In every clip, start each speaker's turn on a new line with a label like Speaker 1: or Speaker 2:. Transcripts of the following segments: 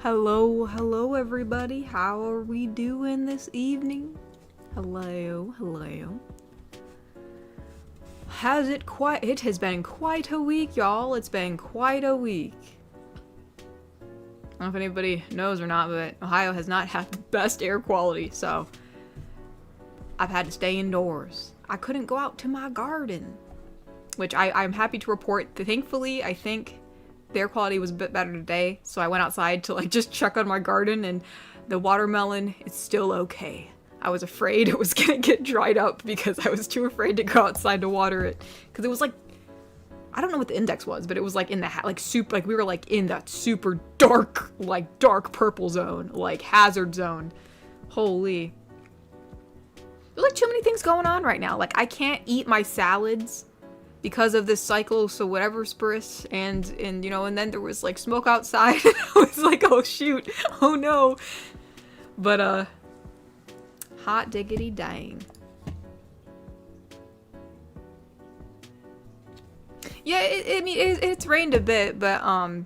Speaker 1: Hello everybody. How are we doing this evening? Hello. It has been quite a week, y'all. It's been quite a week. I don't know if anybody knows or not, but Ohio has not had the best air quality, so I've had to stay indoors. I couldn't go out to my garden, which I'm happy to report. Thankfully, I think the air quality was a bit better today, so I went outside to just check on my garden, and the watermelon is still okay. I was afraid it was gonna get dried up because I was too afraid to go outside to water it, because it was I don't know what the index was, but it was in the we were in that super dark purple zone, hazard zone. Holy. There's too many things going on right now. I can't eat my salads because of this cycle, so whatever spritz, and then there was smoke outside, and I was oh shoot, oh no. But hot diggity dang. Yeah, it's rained a bit, but I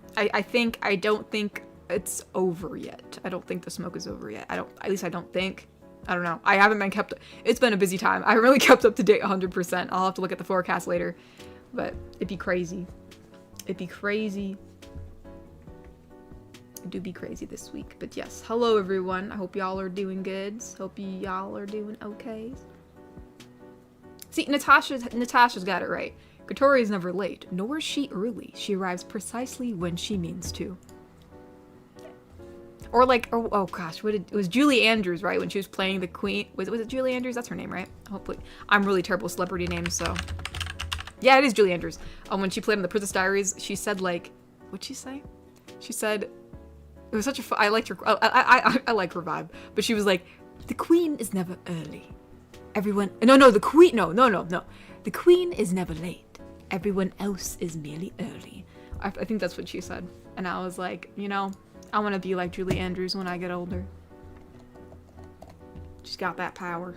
Speaker 1: don't think it's over yet. I don't think the smoke is over yet. At least I don't think. I don't know. I haven't been it's been a busy time. I haven't really kept up to date 100%. I'll have to look at the forecast later. But it'd be crazy. It'd be crazy. It do be crazy this week. But yes, hello everyone. I hope y'all are doing good. Hope y'all are doing okay. See, Natasha's got it right. Katori is never late, nor is she early. She arrives precisely when she means to. Or oh gosh, it was Julie Andrews, right? When she was playing the queen. Was it Julie Andrews? That's her name, right? Hopefully. I'm really terrible with celebrity names, so. Yeah, it is Julie Andrews. When she played in the Princess Diaries, she said what'd she say? She said, it was such a I liked her, I like her vibe. But she was the queen is never early. The queen is never late. Everyone else is merely early. I think that's what she said. And I was I want to be like Julie Andrews when I get older. She's got that power.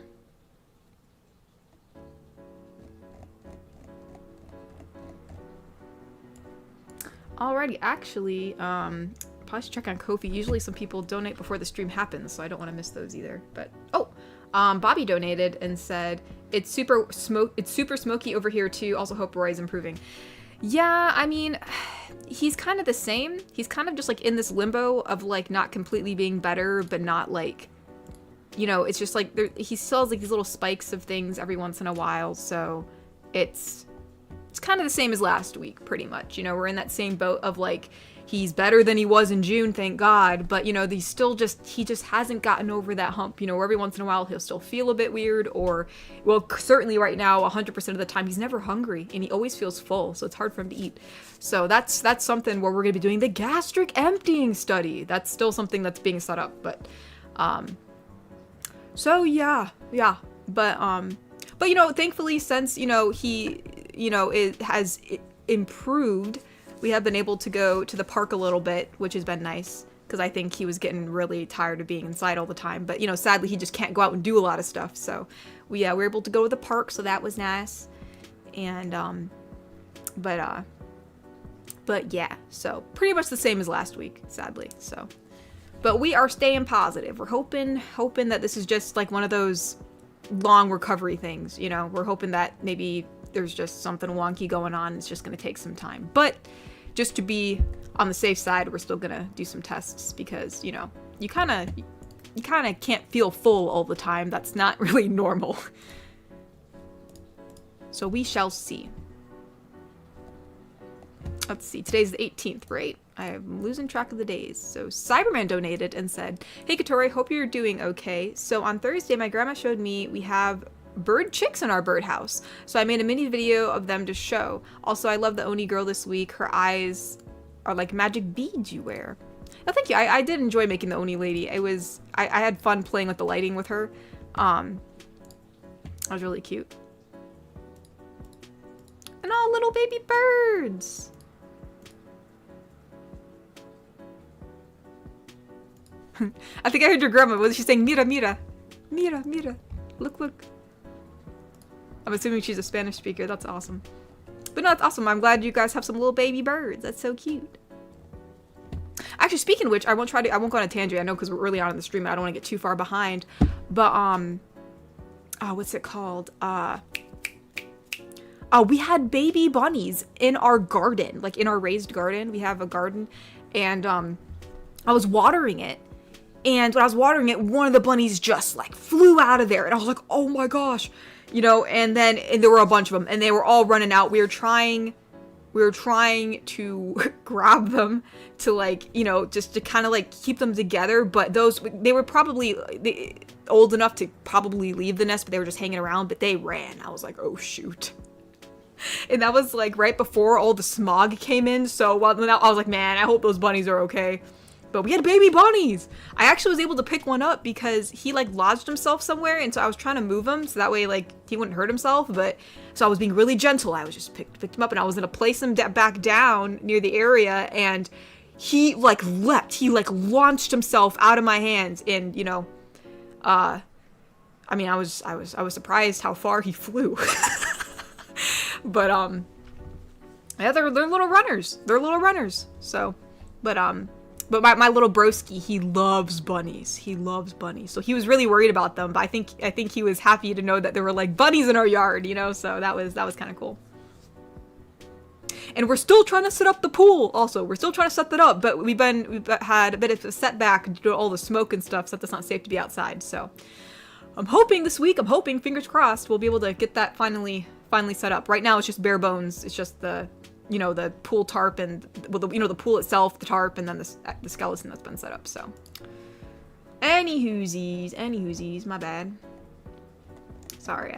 Speaker 1: Alrighty, actually, probably should check on Ko-fi. Usually some people donate before the stream happens, so I don't want to miss those either. But, Bobby donated and said, it's super smoky over here too. Also hope Roy's improving. Yeah, I mean, he's kind of the same. He's kind of just in this limbo of not completely being better, but not it's just he still has these little spikes of things every once in a while. So it's kind of the same as last week, pretty much. We're in that same boat of he's better than he was in June, thank God. But he just hasn't gotten over that hump. Where every once in a while he'll still feel a bit weird, or certainly right now 100% of the time he's never hungry and he always feels full, so it's hard for him to eat. So that's something where we're gonna be doing the gastric emptying study. That's still something that's being set up, but so yeah. But thankfully, since he it has improved, we have been able to go to the park a little bit, which has been nice, because I think he was getting really tired of being inside all the time. But, sadly, he just can't go out and do a lot of stuff. So, we were able to go to the park, so that was nice. And, but yeah. So, pretty much the same as last week, sadly. So, but we are staying positive. We're hoping that this is just, one of those long recovery things, We're hoping that maybe there's just something wonky going on. It's just going to take some time. But just to be on the safe side, we're still going to do some tests because, you kind of can't feel full all the time. That's not really normal. So we shall see. Let's see. Today's the 18th, right? I'm losing track of the days. So Cyberman donated and said, "Hey Katori, hope you're doing okay. So on Thursday, my grandma showed me we have bird chicks in our birdhouse. So I made a mini video of them to show. Also, I love the Oni girl this week. Her eyes are like magic beads you wear." Oh, thank you. I did enjoy making the Oni lady. I had fun playing with the lighting with her. That was really cute. And all little baby birds. I think I heard your grandma. Was she saying, "Mira, mira, mira, mira, look, look"? I'm assuming she's a Spanish speaker. That's awesome. But no, that's awesome. I'm glad you guys have some little baby birds. That's so cute. Actually, actually, speaking of which, I won't go on a tangent. I know because we're early on in the stream and I don't want to get too far behind. But, what's it called? We had baby bunnies in our garden, like in our raised garden. We have a garden, and I was watering it. And when I was watering it, one of the bunnies just like flew out of there, and I was like, "Oh my gosh," you know. And there were a bunch of them, and they were all running out. We were trying to grab them to, like, you know, just to kind of like keep them together. But they were probably old enough to probably leave the nest, but they were just hanging around. But they ran. I was like, "Oh shoot." And that was like right before all the smog came in, so I was like, man, I hope those bunnies are okay. But we had baby bunnies. I actually was able to pick one up because he like lodged himself somewhere, and so I was trying to move him so that way like he wouldn't hurt himself. But so I was being really gentle. I was just picked him up, and I was gonna place him back down near the area, and he like leapt. He like launched himself out of my hands, and you know, I mean, I was surprised how far he flew. But, yeah, they're little runners. They're little runners. So, but my little broski, he loves bunnies. He loves bunnies. So he was really worried about them, but I think he was happy to know that there were, like, bunnies in our yard, you know? So that was kind of cool. And we're still trying to set up the pool, also. We're still trying to set that up, but we've had a bit of a setback due to all the smoke and stuff, so that's not safe to be outside, so. I'm hoping this week, fingers crossed, we'll be able to get that finally set up. Right now it's just bare bones. It's just the, you know, the pool tarp and, well, the pool itself, the tarp, and then the skeleton that's been set up, so. Any hoosies, my bad. Sorry,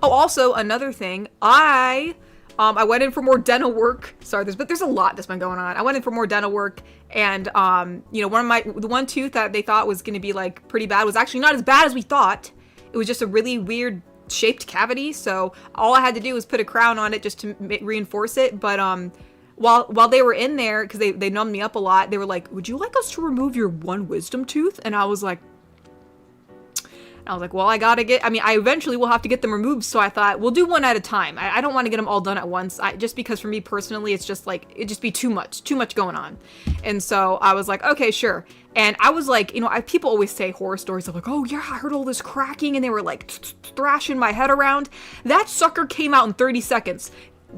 Speaker 1: Oh, also, another thing, I went in for more dental work. Sorry, there's a lot that's been going on. I went in for more dental work, and, you know, the one tooth that they thought was going to be, like, pretty bad was actually not as bad as we thought. It was just a really weird shaped cavity, so all I had to do was put a crown on it just to reinforce it. But, while they were in there, because they numbed me up a lot, they were like, "Would you like us to remove your one wisdom tooth?" And I was like, well, I eventually will have to get them removed, so I thought, we'll do one at a time. I don't want to get them all done at once, just because for me personally, it's just like, it'd just be too much going on. And so I was like, okay, sure. And I was like, you know, people always say horror stories of like, oh yeah, I heard all this cracking, and they were like thrashing my head around. That sucker came out in 30 seconds.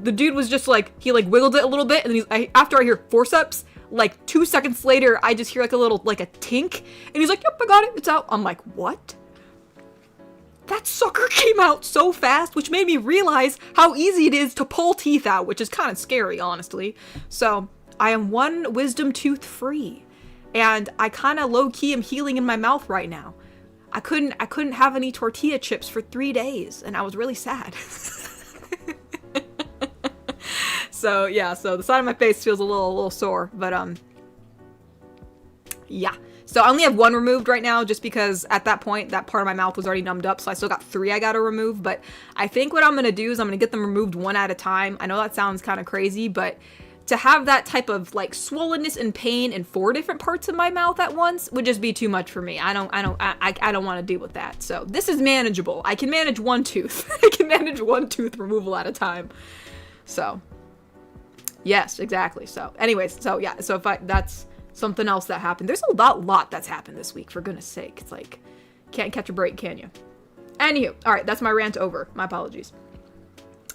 Speaker 1: The dude was just like, he like wiggled it a little bit, and then after I hear forceps, like 2 seconds later, I just hear like a little, like a tink, and he's like, yep, I got it, it's out. I'm like, what? That sucker came out so fast, which made me realize how easy it is to pull teeth out, which is kind of scary, honestly. So, I am one wisdom tooth free, and I kind of low-key am healing in my mouth right now. I couldn't have any tortilla chips for 3 days, and I was really sad. So, yeah, so the side of my face feels a little sore, but, yeah. So I only have one removed right now, just because at that point, that part of my mouth was already numbed up, so I still got 3 I gotta remove. But I think what I'm gonna do is I'm gonna get them removed one at a time. I know that sounds kind of crazy, but to have that type of like swollenness and pain in 4 different parts of my mouth at once would just be too much for me. I don't want to deal with that. So this is manageable. I can manage one tooth. I can manage one tooth removal at a time. So yes, exactly. So anyways, so yeah, so that's something else that happened. There's a lot that's happened this week, for goodness sake. It's like, can't catch a break, can you? Anywho, alright, that's my rant over. My apologies.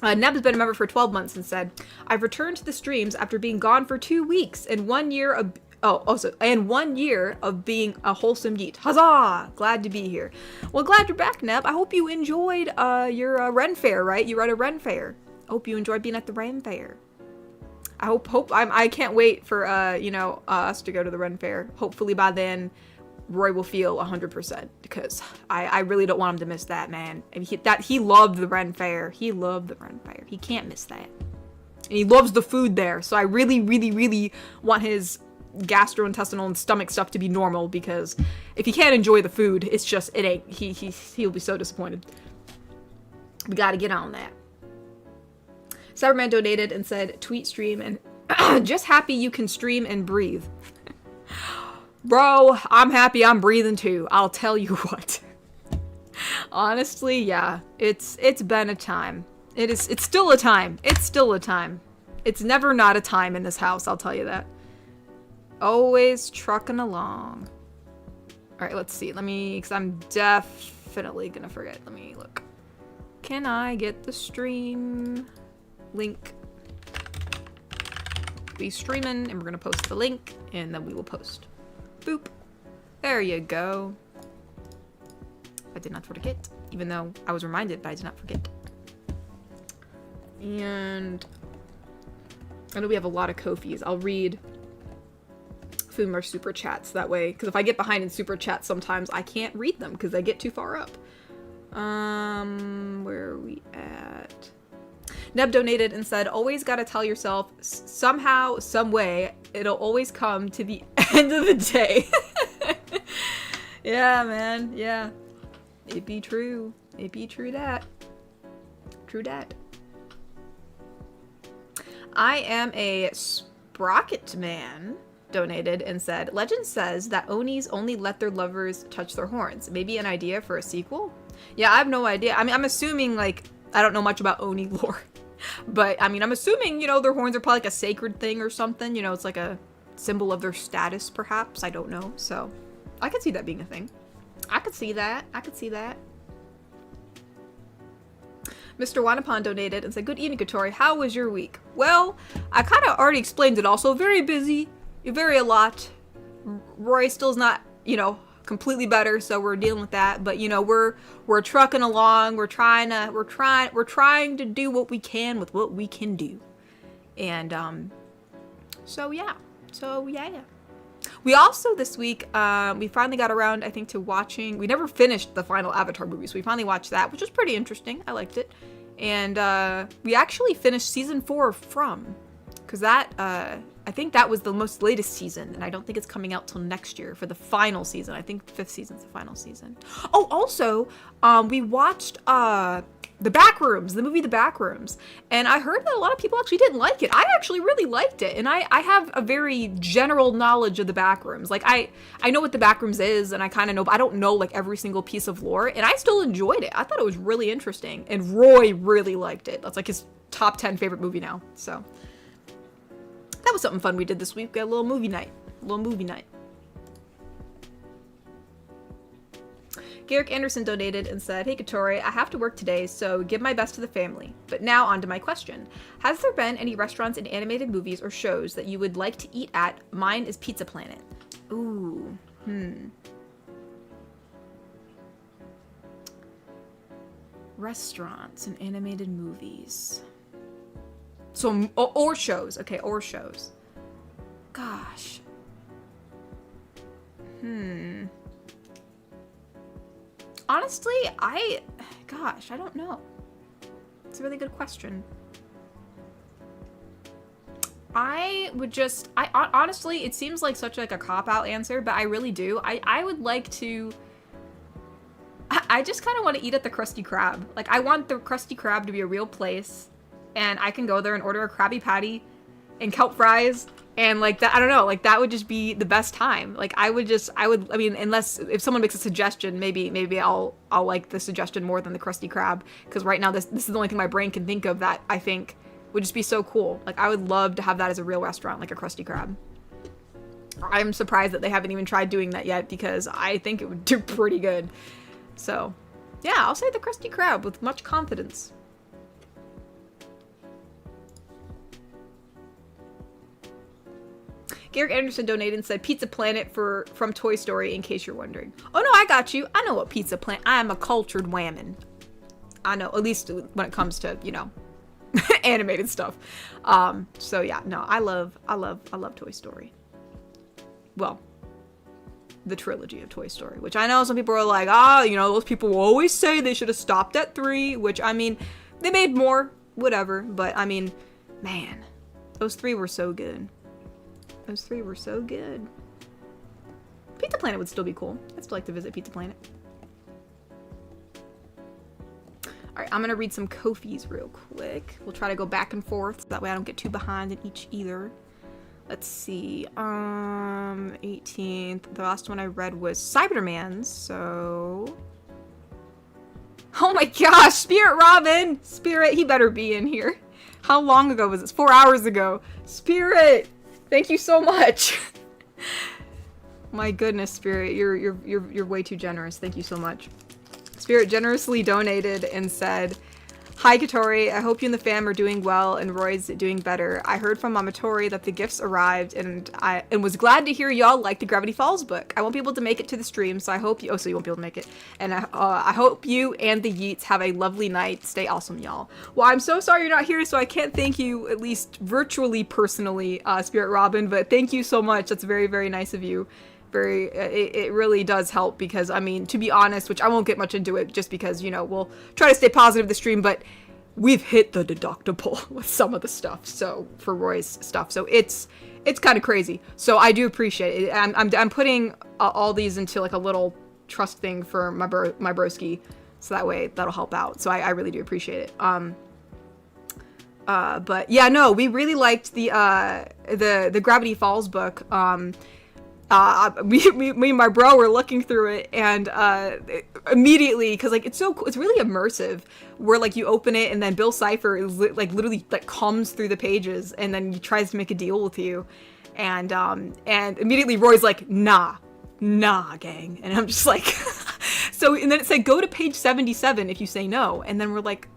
Speaker 1: Neb has been a member for 12 months and said, I've returned to the streams after being gone for 2 weeks and 1 year of 1 year of being a wholesome yeet. Huzzah! Glad to be here. Well, glad you're back, Neb. I hope you enjoyed your Ren Fair, right? You were at a Ren Fair. Hope you enjoyed being at the Ren Fair. I can't wait for, us to go to the Ren Fair. Hopefully by then, Roy will feel 100%, because I really don't want him to miss that, man. And he loved the Ren Fair. He loved the Ren Fair. He can't miss that. And he loves the food there, so I really, really, really want his gastrointestinal and stomach stuff to be normal, because if he can't enjoy the food, it's just, it ain't, he'll be so disappointed. We gotta get on that. Cyberman donated and said, tweet stream and just happy you can stream and breathe. Bro, I'm happy I'm breathing too. I'll tell you what. Honestly, yeah, it's been a time. It's still a time. It's still a time. It's never not a time in this house, I'll tell you that. Always trucking along. All right, let's see. Because I'm definitely gonna forget. Let me look. Can I get the stream link? Be streaming, and we're gonna post the link, and then we will post. Boop. There you go. I did not forget, even though I was reminded, but I did not forget. And I know we have a lot of Ko-fis. I'll read more super chats that way, because if I get behind in super chats sometimes I can't read them because I get too far up. Where are we at? Neb donated and said, always gotta tell yourself somehow, some way, it'll always come to the end of the day. Yeah, man, yeah. It be true. It be true that. True dat. I am a sprocket man. Donated and said, legend says that Onis only let their lovers touch their horns. Maybe an idea for a sequel? Yeah, I have no idea. I mean, I'm assuming, like, I don't know much about Oni lore. But, I mean, I'm assuming, you know, their horns are probably like a sacred thing or something. You know, it's like a symbol of their status, perhaps. I don't know. So, I could see that being a thing. I could see that. I could see that. Mr. Wanapan donated and said, good evening, Katori. How was your week? Well, I kind of already explained it also. Very busy. Very a lot. Roy still's not, you know, completely better, so we're dealing with that. But you know, we're trucking along. We're trying to do what we can with what we can do. And so yeah. We also this week we finally got around, I think, to watching. We never finished the final Avatar movie, so we finally watched that, which was pretty interesting. I liked it. And we actually finished season 4 of From, because that I think that was the most latest season, and I don't think it's coming out till next year for the final season. I think the 5th season's the final season. Oh, also, we watched The Backrooms, the movie The Backrooms, and I heard that a lot of people actually didn't like it. I actually really liked it, and I have a very general knowledge of The Backrooms. Like, I know what The Backrooms is, and I kind of know, but I don't know, like, every single piece of lore, and I still enjoyed it. I thought it was really interesting, and Roy really liked it. That's, like, his top 10 favorite movie now, so that was something fun we did this week. We got a little movie night. Garrick Anderson donated and said, hey Katori, I have to work today, so give my best to the family. But now on to my question. Has there been any restaurants in animated movies or shows that you would like to eat at? Mine is Pizza Planet. Ooh. Restaurants and animated movies. So, or shows. Okay, or shows. Gosh. Honestly, I don't know. It's a really good question. Honestly, it seems like such like a cop-out answer, but I really do. I would like to, I just kind of want to eat at the Krusty Krab. Like, I want the Krusty Krab to be a real place, and I can go there and order a Krabby Patty and kelp fries, and like that, I don't know, like that would just be the best time. Like I mean, unless if someone makes a suggestion, maybe I'll like the suggestion more than the Krusty Krab, because right now this is the only thing my brain can think of that I think would just be so cool. Like I would love to have that as a real restaurant, like a Krusty Krab. I'm surprised that they haven't even tried doing that yet, because I think it would do pretty good. So yeah, I'll say the Krusty Krab with much confidence. Garrick Anderson donated and said Pizza Planet from Toy Story, in case you're wondering. Oh no, I got you. I know what Pizza Planet. I am a cultured whammin'. I know, at least when it comes to, you know, animated stuff. So yeah, no, I love Toy Story. Well, the trilogy of Toy Story, which I know some people are like, you know, those people will always say they should have stopped at 3, which I mean, they made more, whatever, but I mean, man, those 3 were so good. Those 3 were so good. Pizza Planet would still be cool. I'd still like to visit Pizza Planet. Alright, I'm gonna read some Ko-fis real quick. We'll try to go back and forth, so that way I don't get too behind in each either. Let's see. 18th. The last one I read was Cyberman's, so... Oh my gosh! Spirit Robin! Spirit, he better be in here. How long ago was this? 4 hours ago. Spirit! Thank you so much. My goodness, Spirit, you're way too generous. Thank you so much. Spirit generously donated and said, "Hi Katori, I hope you and the fam are doing well and Roy's doing better. I heard from Mama Tori that the gifts arrived and was glad to hear y'all like the Gravity Falls book. I won't be able to make it to the stream, so I hope you, so you won't be able to make it. And I hope you and the Yeats have a lovely night. Stay awesome, y'all." Well, I'm so sorry you're not here, so I can't thank you, at least virtually, personally, Spirit Robin, but thank you so much. That's very, very nice of you. It really does help because, I mean, to be honest, which I won't get much into it just because, you know, we'll try to stay positive this stream, but we've hit the deductible with some of the stuff, so, for Roy's stuff, so it's kind of crazy, so I do appreciate it. I'm putting all these into, like, a little trust thing for my broski, so that way that'll help out, so I really do appreciate it. But, yeah, no, we really liked the Gravity Falls book. Me and my bro were looking through it, and immediately, because like it's really immersive, where like you open it and then Bill Cipher is literally like comes through the pages and then he tries to make a deal with you, and immediately Roy's like, nah gang, and I'm just like so, and then it said go to page 77 if you say no, and then we're like,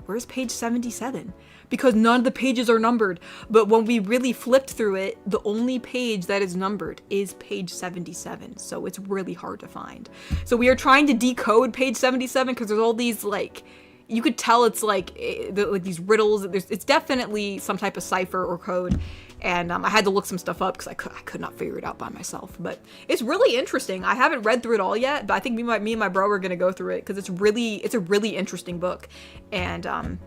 Speaker 1: where's page 77? Because none of the pages are numbered. But when we really flipped through it, the only page that is numbered is page 77. So it's really hard to find. So we are trying to decode page 77 because there's all these, like, you could tell it's like these riddles. It's definitely some type of cipher or code. And I had to look some stuff up because I could not figure it out by myself. But it's really interesting. I haven't read through it all yet, but I think me and my bro are going to go through it because it's a really interesting book. And,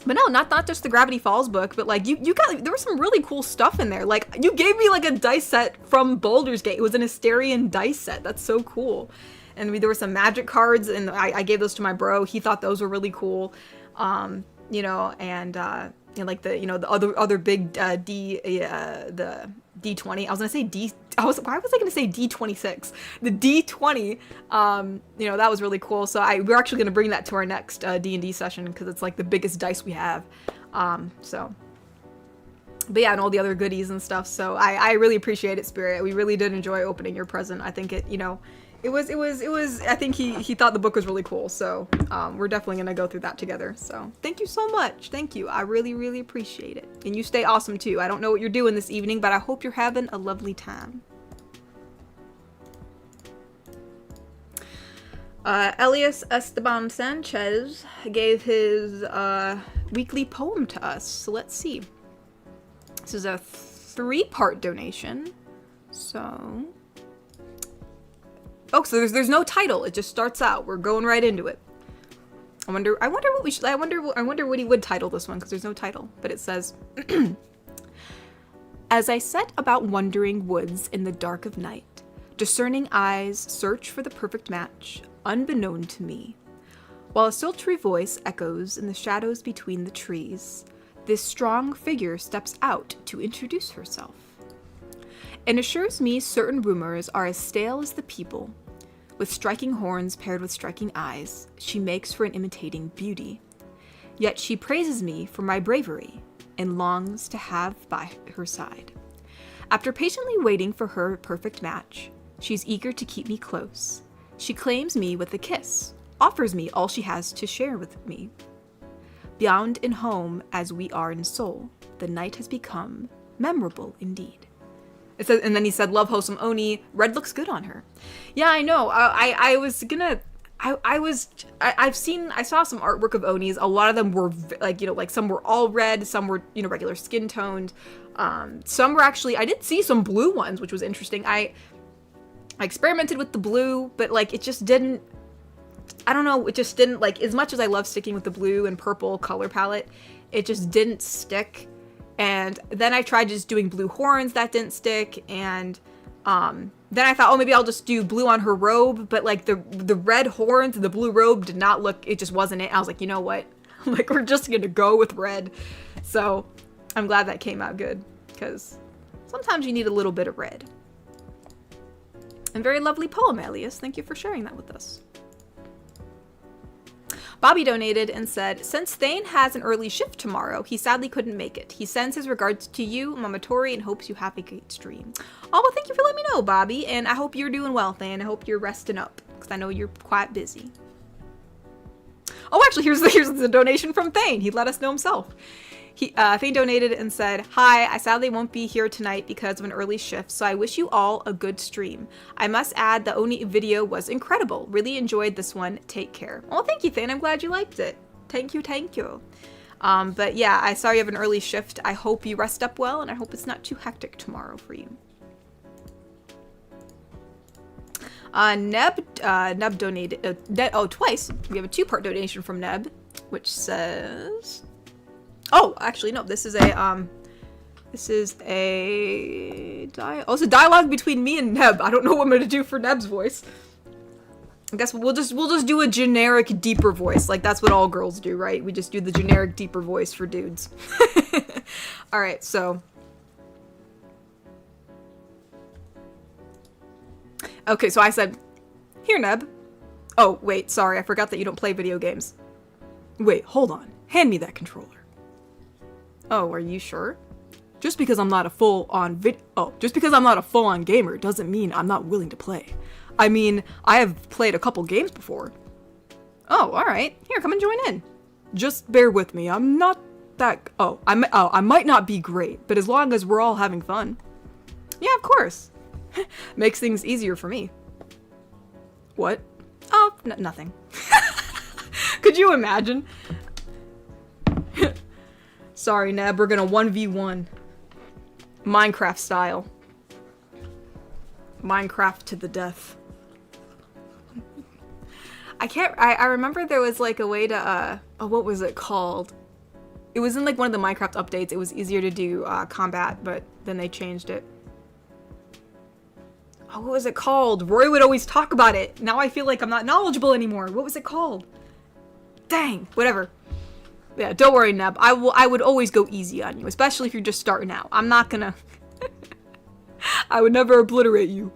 Speaker 1: but no, not just the Gravity Falls book, but like you got, there was some really cool stuff in there. Like you gave me like a dice set from Baldur's Gate. It was an Asterian dice set. That's so cool. And there were some magic cards, and I gave those to my bro. He thought those were really cool. You know, and like the, you know, the other big the D20. Why was I gonna say D26? The D20. You know, that was really cool. So we're actually gonna bring that to our next D&D session because it's like the biggest dice we have. So. But yeah, and all the other goodies and stuff. So I really appreciate it, Spirit. We really did enjoy opening your present. I think it, you know, it was, I think he thought the book was really cool. So, we're definitely going to go through that together. So thank you so much. Thank you. I really, really appreciate it. And you stay awesome too. I don't know what you're doing this evening, but I hope you're having a lovely time. Elias Esteban Sanchez gave his, weekly poem to us. So let's see. This is a 3-part donation. So... oh, so there's no title. It just starts out. We're going right into it. I wonder what we should. I wonder what he would title this one because there's no title. But it says, "As I set about wandering woods in the dark of night, discerning eyes search for the perfect match, unbeknown to me, while a sultry voice echoes in the shadows between the trees, this strong figure steps out to introduce herself. And assures me certain rumors are as stale as the people. With striking horns paired with striking eyes, she makes for an imitating beauty. Yet she praises me for my bravery, and longs to have by her side. After patiently waiting for her perfect match, she's eager to keep me close. She claims me with a kiss, offers me all she has to share with me. Bound in home as we are in soul, the night has become memorable indeed." It says, and then he said, "Love Wholesome Oni. Red looks good on her." Yeah, I know. I saw some artwork of Onis. A lot of them were like, you know, like some were all red, some were, you know, regular skin toned. Some were actually, I did see some blue ones, which was interesting. I experimented with the blue, but like it just didn't, I don't know, it just didn't, like, as much as I love sticking with the blue and purple color palette, it just didn't stick. And then I tried just doing blue horns, that didn't stick, and then I thought, oh, maybe I'll just do blue on her robe, but like the red horns and the blue robe did not look, it just wasn't it. I was like, you know what, like we're just gonna go with red. So I'm glad that came out good, because sometimes you need a little bit of red. And very lovely poem, Elias. Thank you for sharing that with us. Bobby donated and said, since Thane has an early shift tomorrow, he sadly couldn't make it. He sends his regards to you, Mama Tori, and hopes you have a great stream. Oh, well, thank you for letting me know, Bobby. And I hope you're doing well, Thane. I hope you're resting up, because I know you're quite busy. Oh, actually, here's the donation from Thane. He let us know himself. Thane donated and said, hi, I sadly won't be here tonight because of an early shift, so I wish you all a good stream. I must add the Oni video was incredible. Really enjoyed this one. Take care. Well, thank you, Thane. I'm glad you liked it. Thank you, thank you. But yeah, I saw you have an early shift. I hope you rest up well, and I hope it's not too hectic tomorrow for you. Neb donated, twice. We have a 2-part donation from Neb, which says... Oh, actually, no. This is a it's a dialogue between me and Neb. I don't know what I'm gonna do for Neb's voice. I guess we'll just do a generic, deeper voice. Like, that's what all girls do, right? We just do the generic, deeper voice for dudes. All right, so. Okay, so I said, here, Neb. Oh, wait, sorry. I forgot that you don't play video games. Wait, hold on. Hand me that controller. Oh, are you sure? Just because I'm not a full-on gamer doesn't mean I'm not willing to play. I mean, I have played a couple games before. Oh, alright. Here, come and join in. Just bear with me. I'm not that... I might not be great, but as long as we're all having fun. Yeah, of course. Makes things easier for me. What? Oh, nothing. Could you imagine? Sorry, Neb, we're gonna 1v1. Minecraft style. Minecraft to the death. I remember there was like a way to, what was it called? It was in like one of the Minecraft updates. It was easier to do combat, but then they changed it. Oh, what was it called? Roy would always talk about it. Now I feel like I'm not knowledgeable anymore. What was it called? Dang, whatever. Yeah, don't worry, Neb. I would always go easy on you, especially if you're just starting out. I'm not gonna... I would never obliterate you.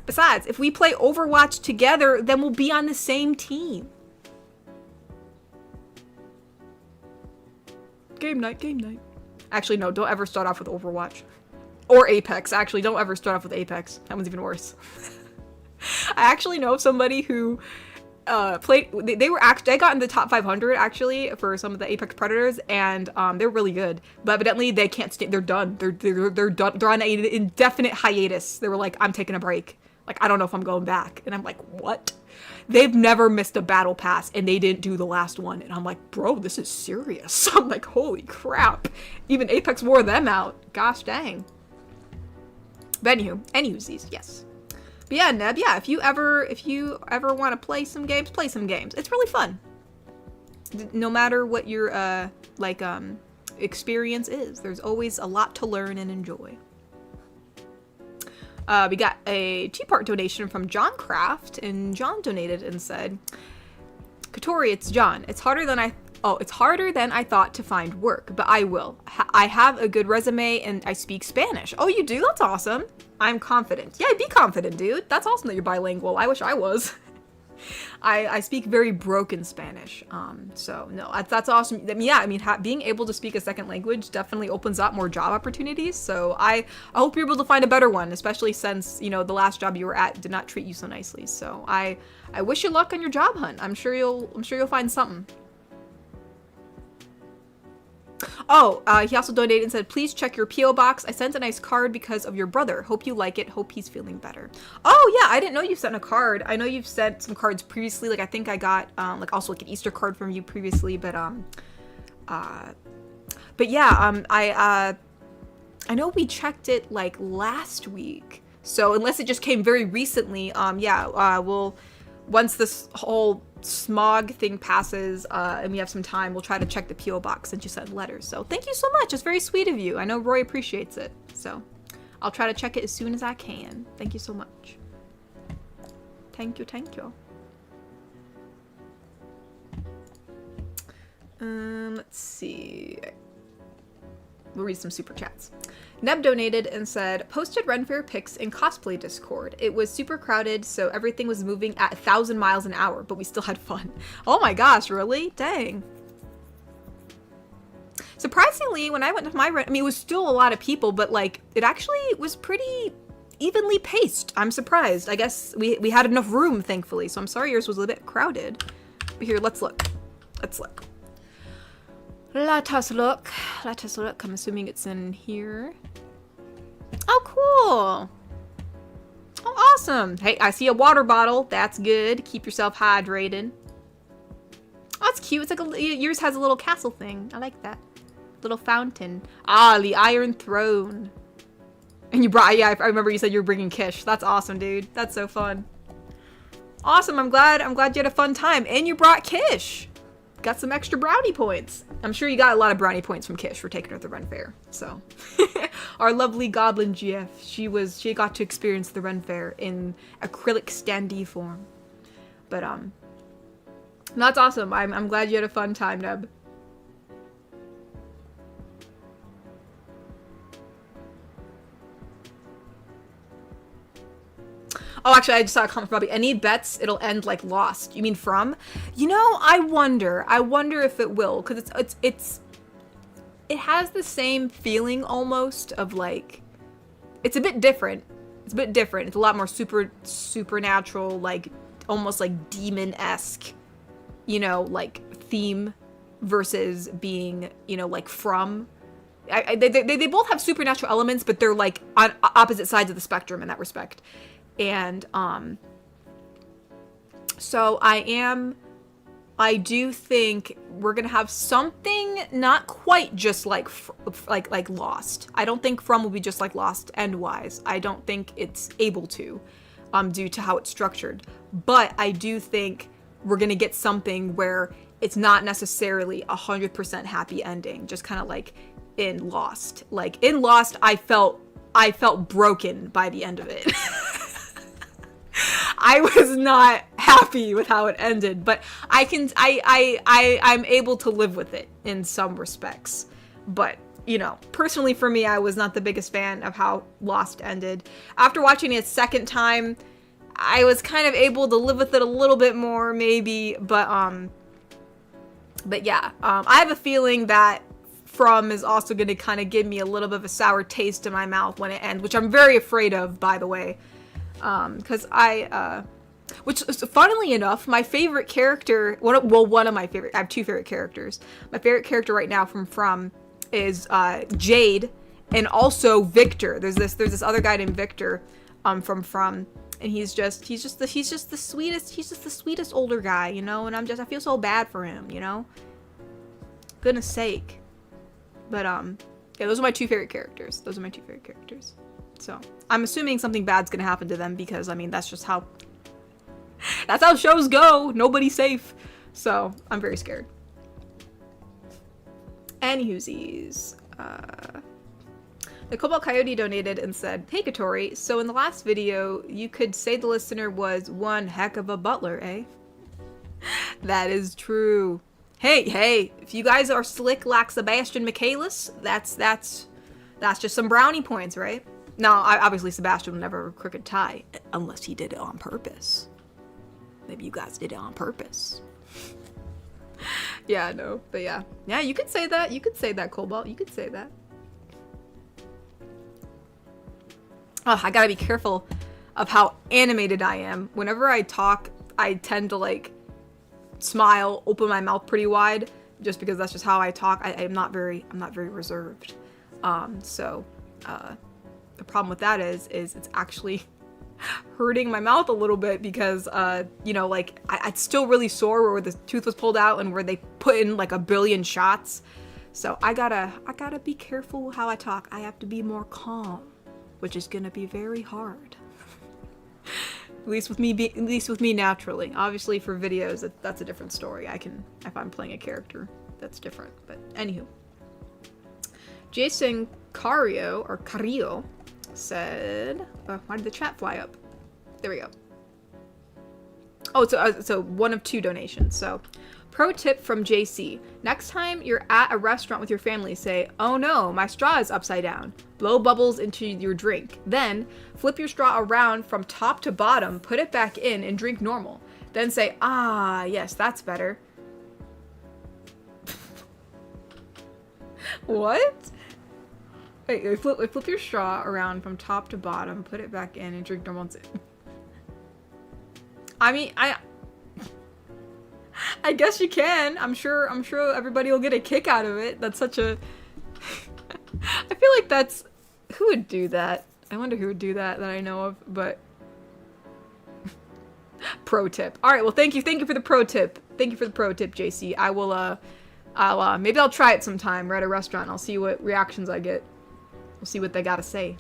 Speaker 1: Besides, if we play Overwatch together, then we'll be on the same team. Game night, game night. Actually, no, don't ever start off with Overwatch. Or Apex. Actually, don't ever start off with Apex. That one's even worse. I actually know somebody who... they got in the top 500 actually for some of the Apex Predators, and they're really good, but evidently they can't stay. They're done. They're done. They're on an indefinite hiatus. They were like, I'm taking a break. Like, I don't know if I'm going back. And I'm like, what? They've never missed a battle pass, and they didn't do the last one. And I'm like, bro, this is serious. I'm like, holy crap. Even Apex wore them out. Gosh dang. But anywho, yes. But yeah, Neb, yeah, if you ever want to play some games, play some games. It's really fun. No matter what your, experience is, there's always a lot to learn and enjoy. We got a 2-part donation from John Craft, and John donated and said, Katori, it's John. It's harder than I thought to find work, but I will. I have a good resume and I speak Spanish. Oh, you do? That's awesome. I'm confident. Yeah, be confident, dude. That's awesome that you're bilingual. I wish I was. I speak very broken Spanish. So no, that's awesome. Yeah, I mean, being able to speak a second language definitely opens up more job opportunities. So I hope you're able to find a better one, especially since, you know, the last job you were at did not treat you so nicely. So I wish you luck on your job hunt. I'm sure you'll find something. Oh, he also donated and said, please check your P.O. box. I sent a nice card because of your brother. Hope you like it. Hope he's feeling better. Oh, yeah, I didn't know you sent a card. I know you've sent some cards previously. Like, I think I got, also, like, an Easter card from you previously. But yeah, I know we checked it, like, last week. So, unless it just came very recently, we'll, once this whole smog thing passes and we have some time, we'll try to check the P.O. box since you sent letters. So thank you so much. It's very sweet of you. I know Roy appreciates it. So I'll try to check it as soon as I can. Thank you so much. Thank you, thank you. Let's see. We'll read some super chats. Neb donated and said, posted Ren Fair pics in cosplay Discord. It was super crowded, so everything was moving at 1,000 miles an hour, but we still had fun. Oh my gosh, really? Dang. Surprisingly, when I went to my Ren, I mean, it was still a lot of people, but like, it actually was pretty evenly paced. I'm surprised. I guess we had enough room, thankfully, so I'm sorry yours was a bit crowded. But here, let's look. Let's look. Let us look. Let us look. I'm assuming it's in here. Oh, cool. Oh, awesome. Hey, I see a water bottle. That's good. Keep yourself hydrated. Oh, it's cute. It's like yours has a little castle thing. I like that. Little fountain. Ah, the Iron Throne. And you brought, yeah, I remember you said you were bringing Kish. That's awesome, dude. That's so fun. Awesome. I'm glad you had a fun time. And you brought Kish. Got some extra brownie points. I'm sure you got a lot of brownie points from Kish for taking her to the Ren Fair. So, our lovely Goblin GF, she got to experience the Ren Fair in acrylic standee form. But that's awesome. I'm glad you had a fun time, Neb. Oh, actually, I just saw a comment from Bobby. Any bets it'll end like Lost? You mean From? You know, I wonder if it will, because it has the same feeling almost of like, it's a bit different. It's a bit different. It's a lot more supernatural, like almost like demon-esque, you know, like theme versus being, you know, like From. They both have supernatural elements, but they're like on opposite sides of the spectrum in that respect. And, so I do think we're gonna have something not quite just like Lost. I don't think From will be just like Lost end-wise. I don't think it's able to, due to how it's structured. But I do think we're gonna get something where it's not necessarily 100% happy ending, just kind of like in Lost. Like, in Lost, I felt broken by the end of it. I was not happy with how it ended, but I'm able to live with it in some respects. But, you know, personally for me, I was not the biggest fan of how Lost ended. After watching it a second time, I was kind of able to live with it a little bit more, maybe, but yeah, I have a feeling that From is also going to kind of give me a little bit of a sour taste in my mouth when it ends, which I'm very afraid of, by the way. Because which funnily enough, my favorite character, one of my favorite, I have two favorite characters. My favorite character right now from is, Jade, and also Victor. There's this other guy named Victor, from, and he's just the sweetest older guy, you know, and I feel so bad for him, you know? Goodness sake. But, yeah, those are my two favorite characters. So, I'm assuming something bad's gonna happen to them because, I mean, that's how shows go. Nobody's safe. So, I'm very scared. Anywhoosies. The Cobalt Coyote donated and said, "Hey, Katori, so in the last video, you could say the listener was one heck of a butler, eh?" That is true. Hey, if you guys are slick like Sebastian Michaelis, that's just some brownie points, right? No, obviously Sebastian would never have a crooked tie, unless he did it on purpose. Maybe you guys did it on purpose. Yeah, no, but yeah. Yeah, you could say that. You could say that, Cobalt. You could say that. Oh, I gotta be careful of how animated I am. Whenever I talk, I tend to, like, smile, open my mouth pretty wide, just because that's just how I talk. I'm not very reserved. The problem with that is it's actually hurting my mouth a little bit because, you know, like, it's still really sore where the tooth was pulled out and where they put in like 1 billion shots. So I gotta be careful how I talk. I have to be more calm, which is gonna be very hard. At least with me naturally. Obviously for videos, that's a different story. If I'm playing a character, that's different. But anywho. Jason Carrillo said, why did the chat fly up? There we go. Oh, so one of two donations. So Pro tip from JC. Next time you're at a restaurant with your family, say, "Oh no, my straw is upside down." Blow bubbles into your drink. Then, flip your straw around from top to bottom, put it back in, and drink normal. Then say, "Ah, yes, that's better." What? Wait, flip your straw around from top to bottom, put it back in, and drink normal. I mean, I guess you can. I'm sure everybody will get a kick out of it. That's such a... I feel like that's... Who would do that? I wonder who would do that I know of, but... Pro tip. Alright, well thank you for the pro tip. Thank you for the pro tip, JC. I will, maybe I'll try it sometime. We're at a restaurant and I'll see what reactions I get. We'll see what they gotta say.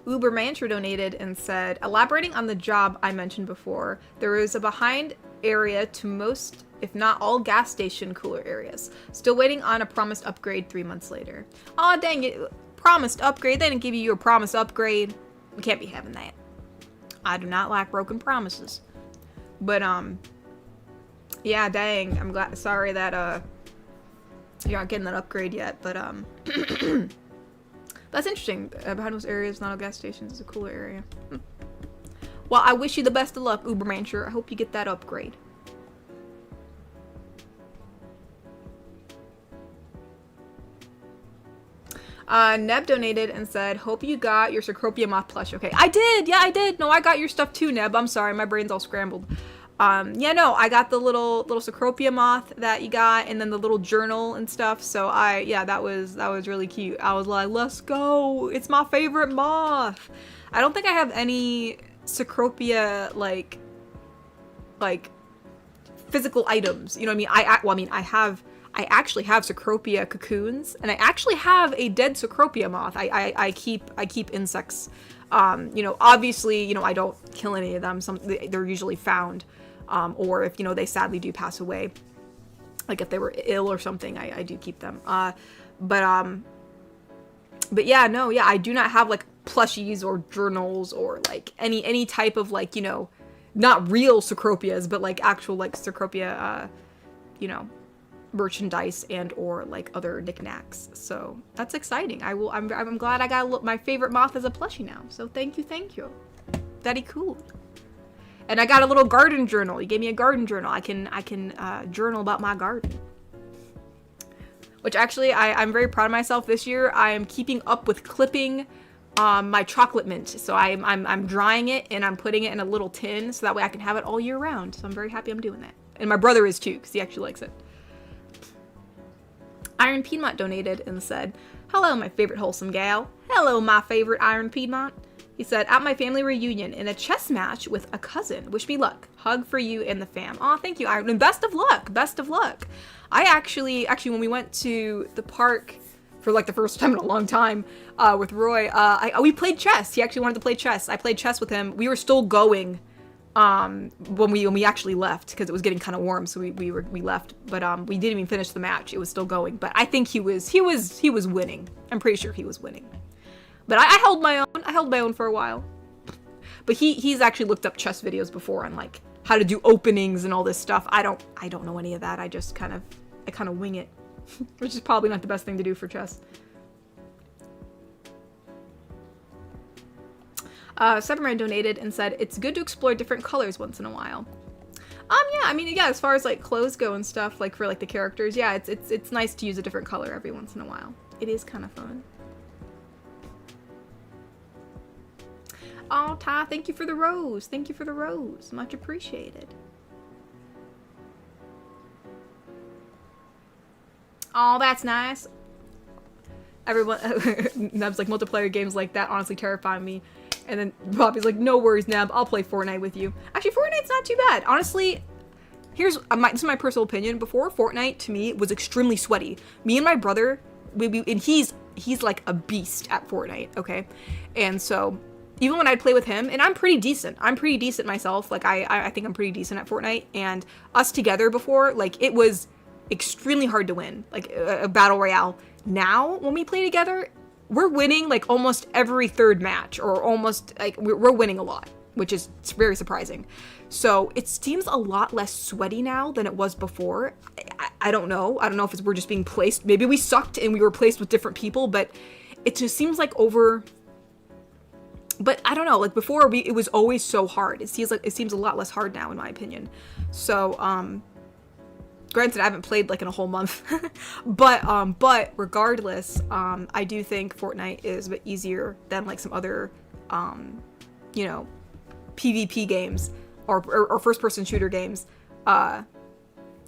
Speaker 1: Uber Mantra donated and said, elaborating on the job I mentioned before, there is a behind area to most, if not all, gas station cooler areas. Still waiting on a promised upgrade 3 months later. Aw, dang it. Promised upgrade? They didn't give you a promised upgrade. We can't be having that. I do not like broken promises. But, yeah, dang. I'm glad. Sorry that, you're not getting that upgrade yet, but, that's interesting. Behind those areas, not all gas stations is a cooler area. Well, I wish you the best of luck, Ubermancher. I hope you get that upgrade. Neb donated and said, hope you got your Cecropia Moth plush. Okay, I did! Yeah, I did! No, I got your stuff too, Neb. I'm sorry, my brain's all scrambled. Yeah, no, I got the little Cecropia Moth that you got, and then the little journal and stuff, so yeah, that was really cute. I was like, let's go! It's my favorite moth! I don't think I have any Cecropia, like, physical items, you know what I mean? I actually have Cecropia cocoons, and I actually have a dead Cecropia moth. I keep insects. You know, obviously, you know, I don't kill any of them. They're usually found, or if, you know, they sadly do pass away, like if they were ill or something, I do keep them. But yeah, no, yeah, I do not have like plushies or journals or like any type of like, you know, not real Cecropias, but like actual like Cecropia, you know, merchandise and or like other knickknacks. So that's exciting. I'm glad I got my favorite moth as a plushie now. So thank you. Very cool. And I got a little garden journal. You gave me a garden journal. I can journal about my garden. Which actually I'm very proud of myself this year. I am keeping up with clipping my chocolate mint. So I'm drying it and I'm putting it in a little tin so that way I can have it all year round. So I'm very happy I'm doing that. And my brother is too, because he actually likes it. Iron Piedmont donated and said, hello, my favorite wholesome gal. Hello, my favorite Iron Piedmont. He said, at my family reunion in a chess match with a cousin. Wish me luck. Hug for you and the fam. Aw, thank you, Iron. And best of luck. Best of luck. I actually, when we went to the park for like the first time in a long time with Roy, we played chess. He actually wanted to play chess. I played chess with him. We were still going when we actually left because it was getting kind of warm, so we left, but we didn't even finish the match. It was still going, but I think he was winning. I'm pretty sure he was winning, but I held my own for a while. But he's actually looked up chess videos before on like how to do openings and all this stuff. I don't know any of that. I just kind of wing it, which is probably not the best thing to do for chess. Severman donated and said, it's good to explore different colors once in a while. Yeah, I mean, yeah, as far as like clothes go and stuff, like for like the characters, yeah, it's nice to use a different color every once in a while. It is kind of fun. Oh, Ty, thank you for the rose. Thank you for the rose. Much appreciated. Oh, that's nice. Everyone, Neb's like, multiplayer games like that honestly terrify me. And then Bobby's like, no worries, Neb, I'll play Fortnite with you. Actually, Fortnite's not too bad. Honestly, this is my personal opinion. Before, Fortnite, to me, was extremely sweaty. Me and my brother, and he's like a beast at Fortnite, okay? And so, even when I'd play with him, and I'm pretty decent myself. Like, I think I'm pretty decent at Fortnite. And us together before, like, it was extremely hard to win. Like, a battle royale. Now, when we play together, we're winning like almost every third match, or almost like we're winning a lot. which is very surprising. So it seems a lot less sweaty now than it was before. I don't know. I don't know if we're just being placed. Maybe we sucked and we were placed with different people, but it just seems like but I don't know, like before it was always so hard. It seems a lot less hard now, in my opinion. So, granted, I haven't played like in a whole month, but regardless, I do think Fortnite is a bit easier than like some other, you know, PvP games or first-person shooter games,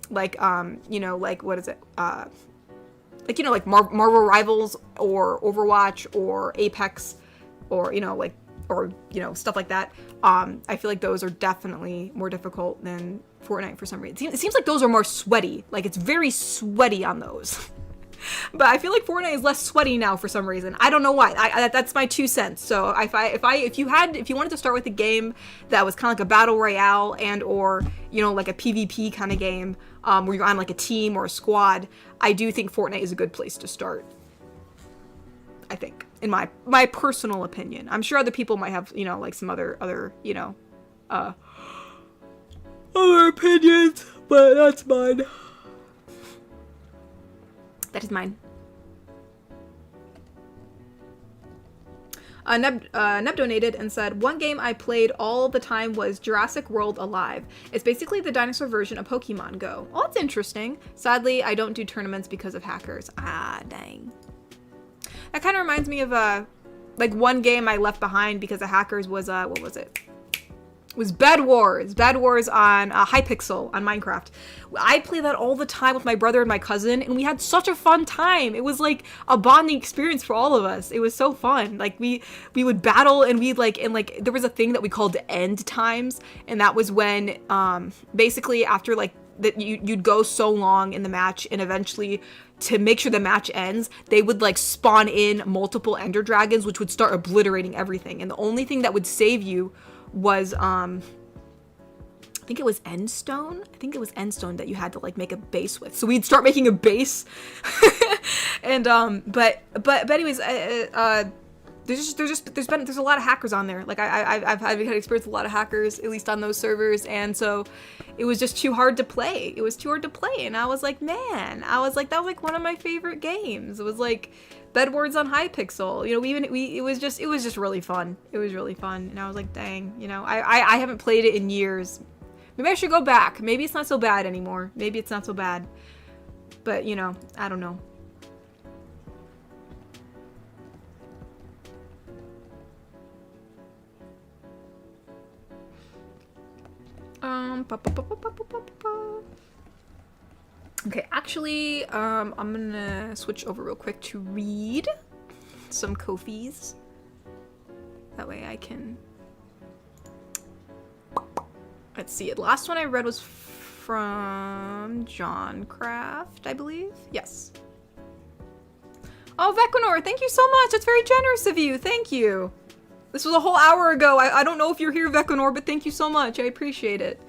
Speaker 1: like, you know, like, what is it, like, you know, like Marvel Rivals or Overwatch or Apex or, you know, like, or, you know, stuff like that. I feel like those are definitely more difficult than Fortnite for some reason. It seems like those are more sweaty. Like, it's very sweaty on those. But I feel like Fortnite is less sweaty now for some reason. I don't know why. That's my 2 cents. So if you wanted to start with a game that was kind of like a battle royale and or, you know, like a PvP kind of game, where you're on like a team or a squad, I do think Fortnite is a good place to start. I think, in my personal opinion. I'm sure other people might have, you know, like some other, you know, other opinions, but that's mine. That is mine. Neb donated and said, one game I played all the time was Jurassic World Alive. It's basically the dinosaur version of Pokemon Go. Oh, that's interesting. Sadly, I don't do tournaments because of hackers. Ah, dang. That kind of reminds me of, like, one game I left behind because of hackers was, what was it? It was Bed Wars. Bed Wars on Hypixel on Minecraft. I play that all the time with my brother and my cousin, and we had such a fun time. It was, like, a bonding experience for all of us. It was so fun. Like, we would battle, and there was a thing that we called end times, and that was when, basically, after, like, that you'd go so long in the match, and eventually, to make sure the match ends, they would like spawn in multiple ender dragons, which would start obliterating everything. And the only thing that would save you was, I think it was Endstone. I think it was Endstone that you had to like make a base with. So we'd start making a base. And, but anyways, there's a lot of hackers on there. Like I've had experience with a lot of hackers, at least on those servers, and so it was just too hard to play. It was too hard to play, and I was like, man, that was like one of my favorite games. It was like Bed Wars on Hypixel. You know, it was just really fun. It was really fun, and I was like, dang, you know, I haven't played it in years. Maybe I should go back. Maybe it's not so bad anymore. Maybe it's not so bad. But you know, I don't know. Okay, actually, I'm gonna switch over real quick to read some Ko-fis. That way I can... Let's see, the last one I read was from John Craft, I believe? Yes. Oh, Vequinor, thank you so much! That's very generous of you, thank you! This was a whole hour ago. I don't know if you're here, Vequinor, but thank you so much. I appreciate it.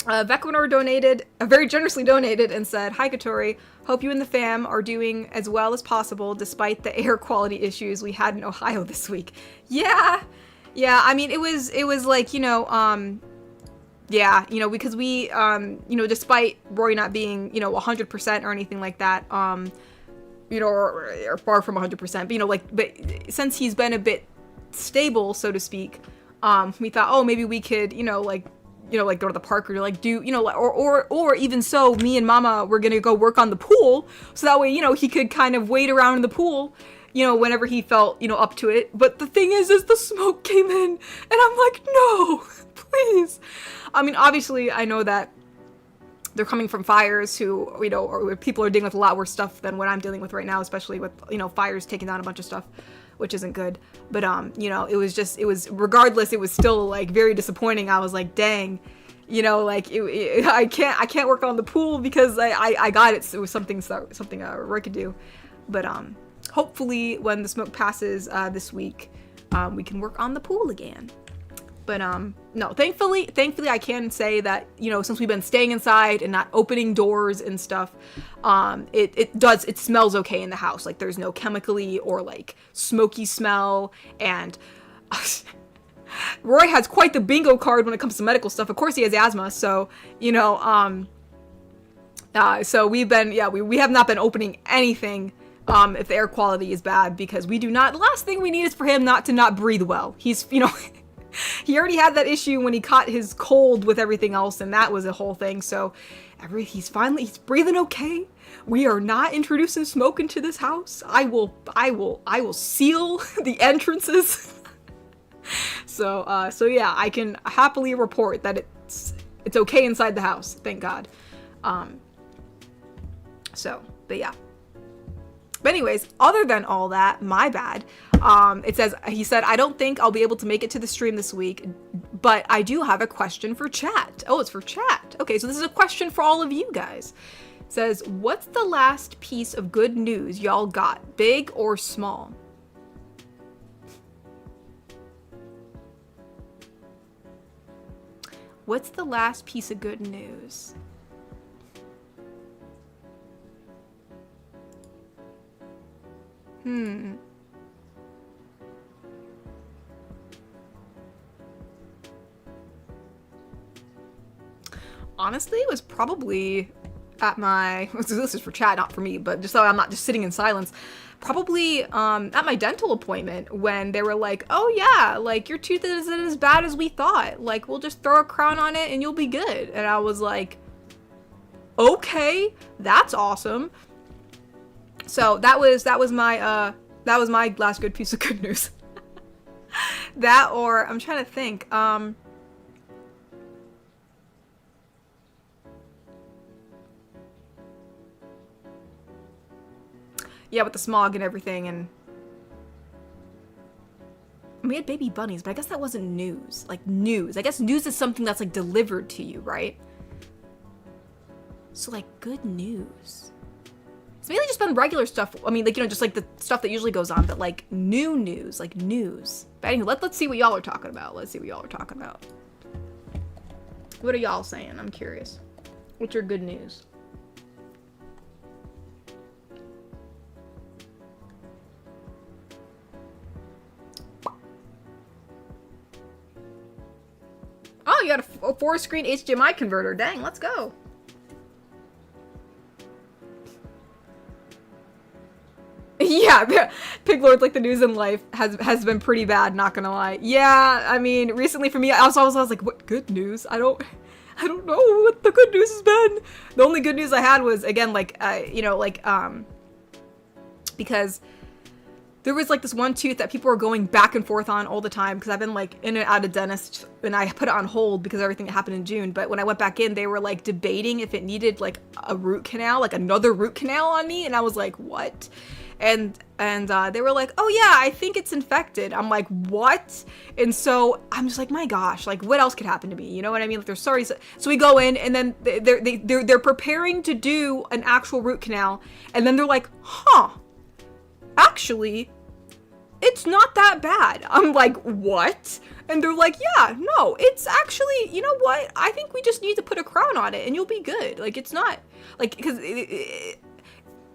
Speaker 1: Vequinor donated, very generously donated, and said, "Hi, Katori. Hope you and the fam are doing as well as possible despite the air quality issues we had in Ohio this week." Yeah. I mean, it was like, you know, yeah, you know, because we, you know, despite Roy not being, you know, 100% or anything like that, you know, or far from 100%, but, you know, like, but since he's been a bit stable, so to speak, we thought, oh, maybe we could, you know, like go to the park or like do, you know, or even so, me and Mama were gonna go work on the pool, so that way, you know, he could kind of wait around in the pool, you know, whenever he felt, you know, up to it. But the thing is the smoke came in, and I'm like, no, please. I mean, obviously, I know that they're coming from fires who, you know, or people are dealing with a lot worse stuff than what I'm dealing with right now, especially with, you know, fires taking down a bunch of stuff, which isn't good. But, you know, regardless, it was still, like, very disappointing. I was like, dang, you know, like, I can't work on the pool because I got it. So it was something Roy could do. But, hopefully when the smoke passes, this week, we can work on the pool again. But, no, thankfully I can say that, you know, since we've been staying inside and not opening doors and stuff, it smells okay in the house. Like, there's no chemically or, like, smoky smell, and Roy has quite the bingo card when it comes to medical stuff. Of course he has asthma, so, you know, so we've been, yeah, we have not been opening anything, if the air quality is bad, because we do not, the last thing we need is for him not to not breathe well. He's, you know, he already had that issue when he caught his cold with everything else, and that was a whole thing, so he's breathing okay. We are not introducing smoke into this house. I will seal the entrances. So yeah, I can happily report that it's okay inside the house, thank God. But yeah. But anyways, other than all that, my bad. He said, I don't think I'll be able to make it to the stream this week, but I do have a question for chat. Oh, it's for chat. Okay, so this is a question for all of you guys. It says, what's the last piece of good news y'all got, big or small? What's the last piece of good news? Honestly, it was probably at my, this is for chat, not for me, but just so I'm not just sitting in silence, probably at my dental appointment when they were like, oh yeah, like your tooth isn't as bad as we thought, like we'll just throw a crown on it and you'll be good. And I was like, okay, that's awesome. So that was my last good piece of good news. That, or I'm trying to think, yeah, with the smog and everything, and we had baby bunnies, but I guess that wasn't news. Like, news. I guess news is something that's, like, delivered to you, right? So, like, good news. It's mainly just been regular stuff. I mean, like, you know, just, like, the stuff that usually goes on, but, like, new news. Like, news. But anyway, let's see what y'all are talking about. Let's see what y'all are talking about. What are y'all saying? I'm curious. What's your good news? Oh, you got a 4-screen HDMI converter. Dang, let's go. Yeah, Piglord, like the news in life has been pretty bad, not gonna lie. Yeah, I mean, recently for me, I was like, what good news? I don't know what the good news has been. The only good news I had was, again, like, you know, like, because there was, like, this one tooth that people were going back and forth on all the time, because I've been, like, in and out of dentist, and I put it on hold because everything that happened in June, but when I went back in, they were, like, debating if it needed, like, a root canal, like, another root canal on me, and I was like, what? And they were like, oh yeah, I think it's infected. I'm like, what? And so I'm just like, my gosh, like, what else could happen to me? You know what I mean? Like, they're sorry. So we go in, and then they're preparing to do an actual root canal, and then they're like, huh, actually, it's not that bad. I'm like, what? And they're like, yeah, no, it's actually, you know what? I think we just need to put a crown on it and you'll be good. Like, it's not, like, because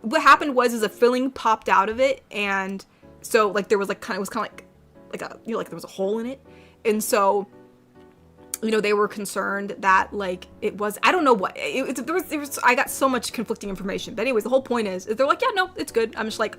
Speaker 1: what happened was a filling popped out of it. And so, like, there was, like, it was kind of like a, you know, like there was a hole in it. And so, you know, they were concerned that, like, it was, I don't know what, there was, I got so much conflicting information. But anyways, the whole point is they're like, yeah, no, it's good. I'm just like,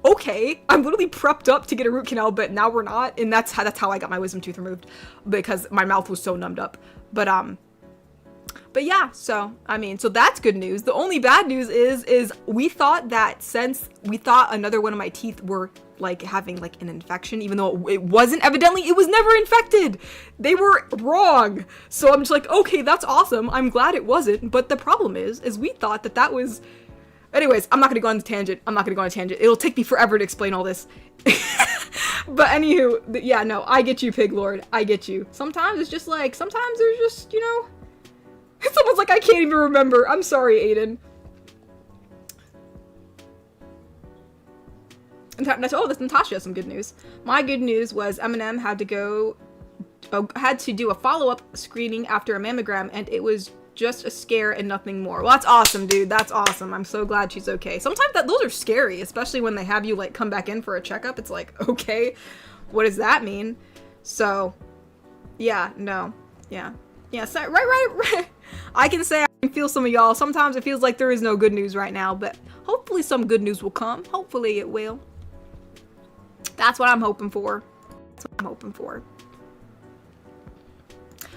Speaker 1: okay, I'm literally prepped up to get a root canal, but now we're not, and that's how I got my wisdom tooth removed, because my mouth was so numbed up. But yeah, so, I mean, so that's good news. The only bad news is we thought that since we thought another one of my teeth were, like, having, like, an infection, even though it wasn't, evidently, it was never infected. They were wrong. So I'm just like, okay, that's awesome. I'm glad it wasn't, but the problem is we thought that was... Anyways, I'm not going to go on a tangent. It'll take me forever to explain all this. But anywho, yeah, no, I get you, Piglord. I get you. Sometimes it's just like, sometimes there's just, you know, it's almost like I can't even remember. I'm sorry, Aiden. Oh, this Natasha has some good news. My good news was Eminem had to do a follow-up screening after a mammogram, and it was just a scare and nothing more. Well, that's awesome, dude. That's awesome. I'm so glad she's okay. Sometimes those are scary, especially when they have you, like, come back in for a checkup. It's like, okay, what does that mean? So, yeah, no. Yeah. Yeah, so, right. I can say I can feel some of y'all. Sometimes it feels like there is no good news right now, but hopefully some good news will come. Hopefully it will. That's what I'm hoping for. That's what I'm hoping for.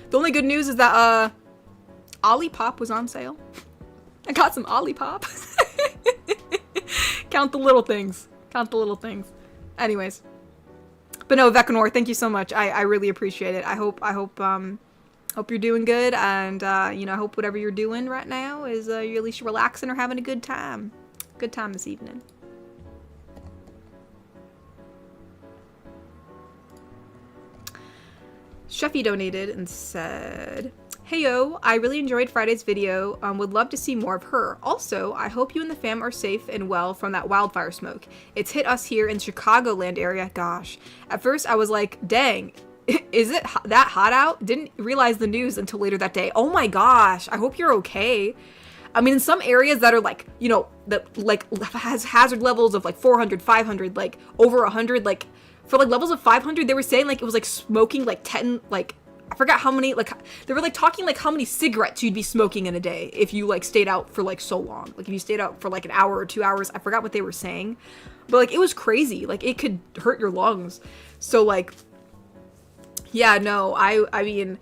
Speaker 1: The only good news is that, Olipop was on sale. I got some Olipop. Count the little things. Count the little things. Anyways. But no, Vekanor, thank you so much. I really appreciate it. I hope you're doing good, and you know, I hope whatever you're doing right now is you're at least relaxing or having a good time. Good time this evening. Sheffy donated and said, "Heyo, I really enjoyed Friday's video. Would love to see more of her. Also, I hope you and the fam are safe and well from that wildfire smoke. It's hit us here in Chicagoland area. Gosh. At first I was like, dang, is it that hot out? Didn't realize the news until later that day. Oh my gosh. I hope you're okay. I mean, in some areas that are like, you know, that like has hazard levels of like 400, 500, like over 100, like for like levels of 500, they were saying like it was like smoking like 10, like I forgot how many, like they were like talking like how many cigarettes you'd be smoking in a day if you like stayed out for like so long. Like if you stayed out for like an hour or 2 hours, I forgot what they were saying, but like it was crazy. Like it could hurt your lungs. So like, yeah, no, I mean,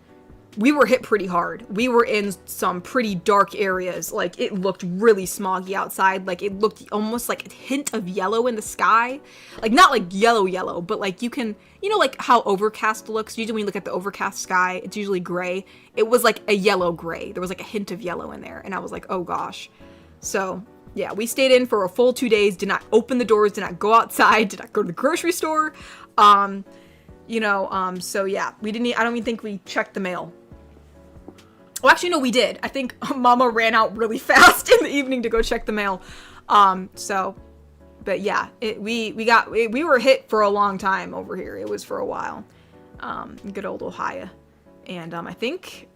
Speaker 1: we were hit pretty hard. We were in some pretty dark areas. Like it looked really smoggy outside. Like it looked almost like a hint of yellow in the sky. Like not like yellow, but like you can, you know, like how overcast looks. Usually when you look at the overcast sky, it's usually gray. It was like a yellow gray. There was like a hint of yellow in there. And I was like, oh gosh. So yeah, we stayed in for a full 2 days, did not open the doors, did not go outside, did not go to the grocery store. You know, so yeah, we didn't, I don't even think we checked the mail. Well, actually, no, we did. I think Mama ran out really fast in the evening to go check the mail. So, but yeah, we were hit for a long time over here. It was for a while. Good old Ohio. And, I think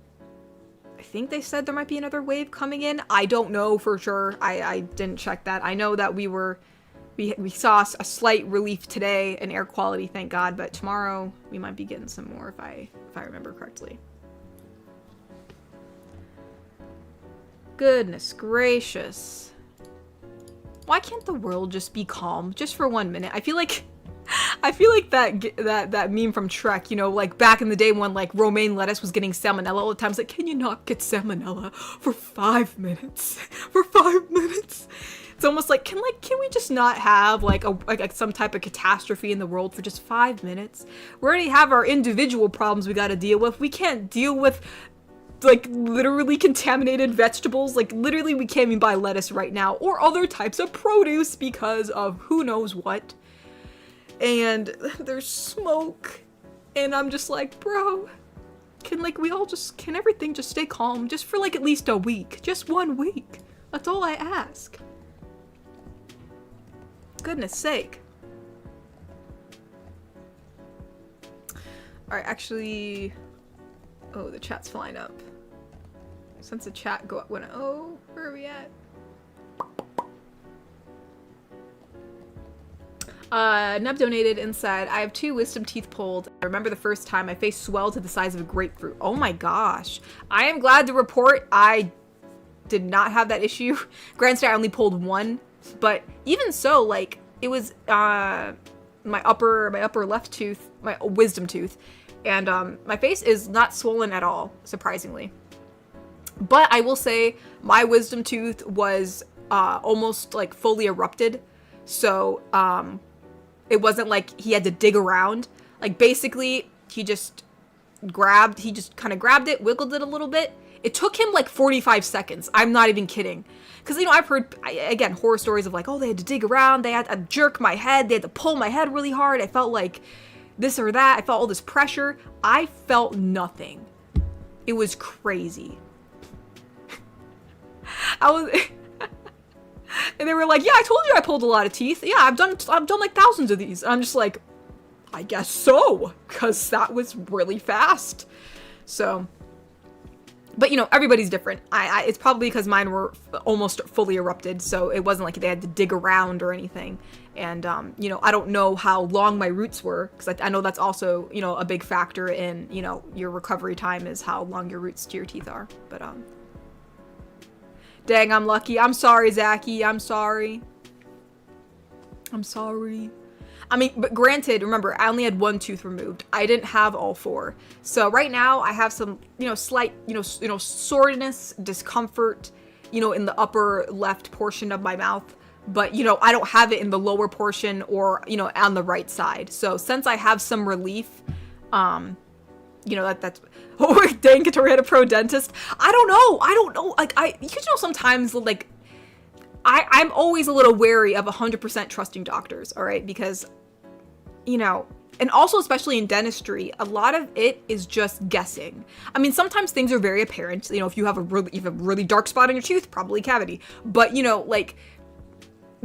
Speaker 1: they said there might be another wave coming in. I don't know for sure. I didn't check that. I know that we saw a slight relief today in air quality, thank God, but tomorrow we might be getting some more if I remember correctly. Goodness gracious. Why can't the world just be calm just for 1 minute? I feel like that meme from Shrek, you know, like back in the day when like romaine lettuce was getting salmonella all the time. It's like, can you not get salmonella for 5 minutes? For 5 minutes? It's almost like, can we just not have like some type of catastrophe in the world for just 5 minutes? We already have our individual problems we gotta deal with. We can't deal with like literally contaminated vegetables. Like literally we can't even buy lettuce right now or other types of produce because of who knows what. And there's smoke and I'm just like, bro, can everything just stay calm just for like at least a week, just 1 week. That's all I ask. Goodness sake. All right, actually, oh, the chat's flying up. Since the chat went, oh, where are we at? Nub donated and said, I have 2 wisdom teeth pulled. I remember the first time my face swelled to the size of a grapefruit. Oh my gosh. I am glad to report I did not have that issue. Granted, I only pulled 1, but even so, like, it was, my upper left tooth, my wisdom tooth, and, my face is not swollen at all, surprisingly. But I will say my wisdom tooth was almost like fully erupted. So it wasn't like he had to dig around. Like basically he just kind of grabbed it, wiggled it a little bit. It took him like 45 seconds. I'm not even kidding. Because, you know, I've heard, again, horror stories of like, oh, they had to dig around. They had to jerk my head. They had to pull my head really hard. I felt like this or that. I felt all this pressure. I felt nothing. It was crazy. And they were like, yeah, I told you I pulled a lot of teeth. Yeah, I've done like thousands of these. And I'm just like, I guess so, because that was really fast. So, But, you know, everybody's different. It's probably because mine were almost fully erupted, so it wasn't like they had to dig around or anything. And, you know, I don't know how long my roots were, because I know that's also, you know, a big factor in, you know, your recovery time is how long your roots to your teeth are. But, dang, I'm lucky. I'm sorry, Zachy. I'm sorry. I'm sorry. I mean, but granted, remember, I only had 1 tooth removed. I didn't have all 4. So right now I have some, you know, slight, you know, soreness, discomfort, you know, in the upper left portion of my mouth. But, you know, I don't have it in the lower portion or, you know, on the right side. So since I have some relief, you know, that's, oh, dang, Katori had a pro dentist. I don't know. Like, you know, sometimes, like, I'm always a little wary of 100% trusting doctors, all right? Because, you know, and also especially in dentistry, a lot of it is just guessing. I mean, sometimes things are very apparent. You know, if you have a really dark spot in your tooth, probably cavity. But, you know, like,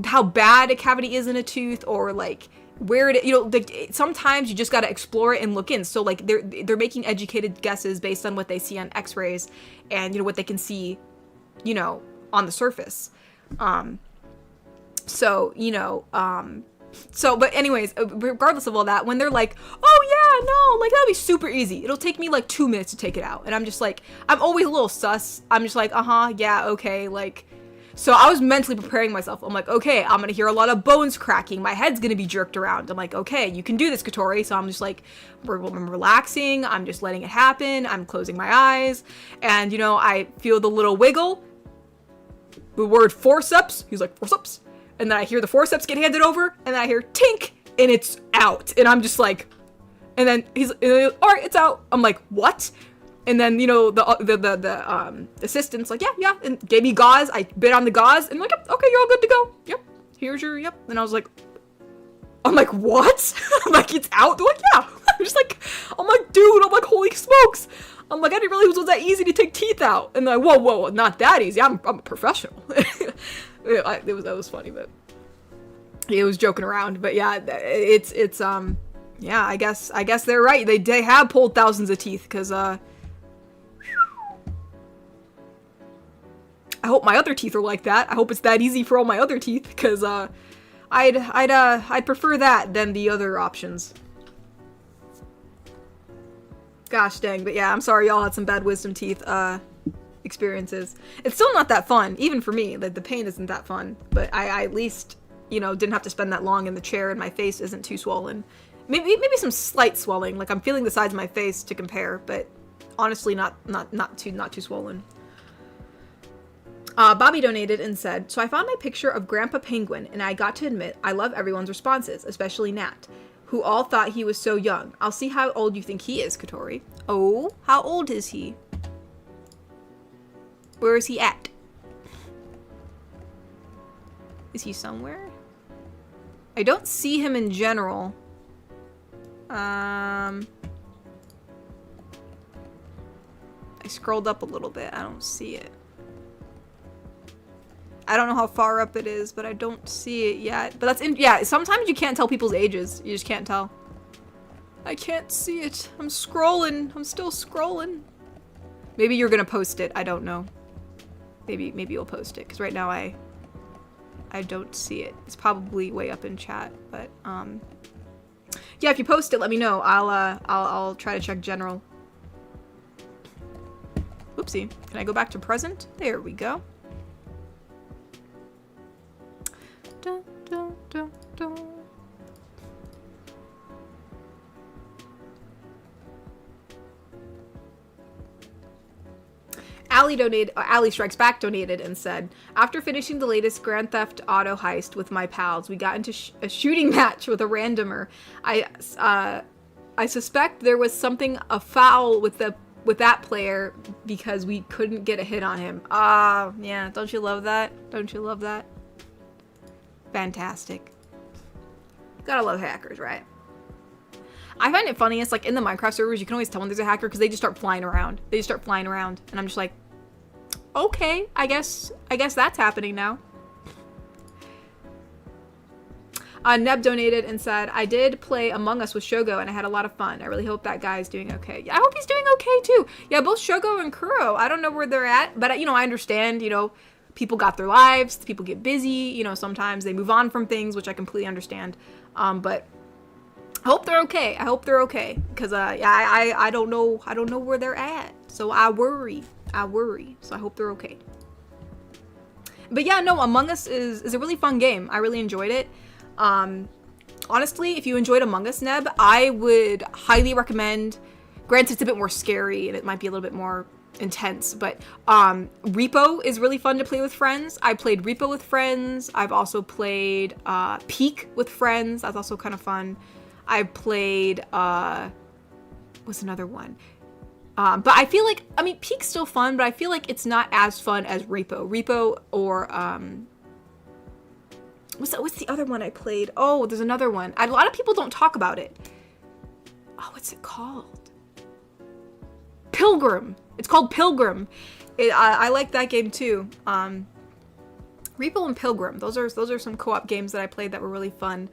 Speaker 1: how bad a cavity is in a tooth, or like where it, you know, sometimes you just got to explore it and look in. So like they're making educated guesses based on what they see on x-rays and, you know, what they can see, you know, on the surface. So, you know, but anyways, regardless of all that, when they're like, oh yeah, no, like that'll be super easy. It'll take me like 2 minutes to take it out. And I'm just like, I'm always a little sus. I'm just like, yeah, okay, like, so I was mentally preparing myself. I'm like, okay, I'm gonna hear a lot of bones cracking. My head's gonna be jerked around. I'm like, okay, you can do this, Katori. So I'm just like, I'm relaxing. I'm just letting it happen. I'm closing my eyes. And, you know, I feel the little wiggle. The word forceps. He's like, forceps. And then I hear the forceps get handed over. And then I hear tink. And it's out. And I'm just like, and then he's all right, it's out. I'm like, what? And then, you know, the assistant's like, yeah, and gave me gauze. I bit on the gauze, and like, yep, okay, you're all good to go. Yep, here's your, yep. And I was like, I'm like, what? I'm like, it's out? They're like, yeah. I'm just like, I'm like, dude, I'm like, holy smokes. I'm like, I didn't realize it was that easy to take teeth out. And they're like, whoa, not that easy. I'm a professional. That was funny, but it was joking around. But yeah, it's yeah, I guess they're right. They have pulled thousands of teeth, because, I hope my other teeth are like that. I hope it's that easy for all my other teeth, because I'd prefer that than the other options. Gosh dang, but yeah, I'm sorry y'all had some bad wisdom teeth experiences. It's still not that fun, even for me. Like, the pain isn't that fun, but I at least, you know, didn't have to spend that long in the chair, and my face isn't too swollen. Maybe some slight swelling. Like, I'm feeling the sides of my face to compare, but honestly not too swollen. Bobby donated and said, so I found my picture of Grandpa Penguin, and I got to admit, I love everyone's responses, especially Nat, who all thought he was so young. I'll see how old you think he is, Katori. Oh, how old is he? Where is he at? Is he somewhere? I don't see him in general. I scrolled up a little bit. I don't see it. I don't know how far up it is, but I don't see it yet. But yeah, sometimes you can't tell people's ages. You just can't tell. I can't see it. I'm scrolling. I'm still scrolling. Maybe you're gonna post it. I don't know. Maybe you'll post it, because right now I don't see it. It's probably way up in chat, but yeah, if you post it, let me know. I'll try to check general. Oopsie. Can I go back to present? There we go. Dun, dun, dun, dun. Ali Strikes Back donated and said, after finishing the latest Grand Theft Auto heist with my pals, we got into a shooting match with a randomer. I suspect there was something afoul with that player because we couldn't get a hit on him. Yeah, don't you love that? Don't you love that? Fantastic. Gotta love hackers, right? I find it funniest, like, in the Minecraft servers, you can always tell when there's a hacker because they just start flying around. They just start flying around, and I'm just like, okay, I guess that's happening now. Neb donated and said, I did play Among Us with Shogo and I had a lot of fun. I really hope that guy is doing okay. Yeah, I hope he's doing okay too. Yeah, both Shogo and Kuro, I don't know where they're at, but I understand, people got their lives, people get busy, sometimes they move on from things, which I completely understand. But I hope they're okay. I hope they're okay. Because, I don't know where they're at. So I worry. So I hope they're okay. But yeah, no, Among Us is a really fun game. I really enjoyed it. Honestly, if you enjoyed Among Us, Neb, I would highly recommend, granted it's a bit more scary and it might be a little bit more intense, but Repo is really fun to play with friends. I played Repo with friends. I've also played Peak with friends. That's also kind of fun. I played what's another one? But I feel like, Peak's still fun, but I feel like it's not as fun as Repo. Repo or what's the other one I played? Oh, there's another one. A lot of people don't talk about it. Oh, what's it called? Pilgrim. It's called Pilgrim. I like that game too. Repo and Pilgrim. Those are some co-op games that I played that were really fun.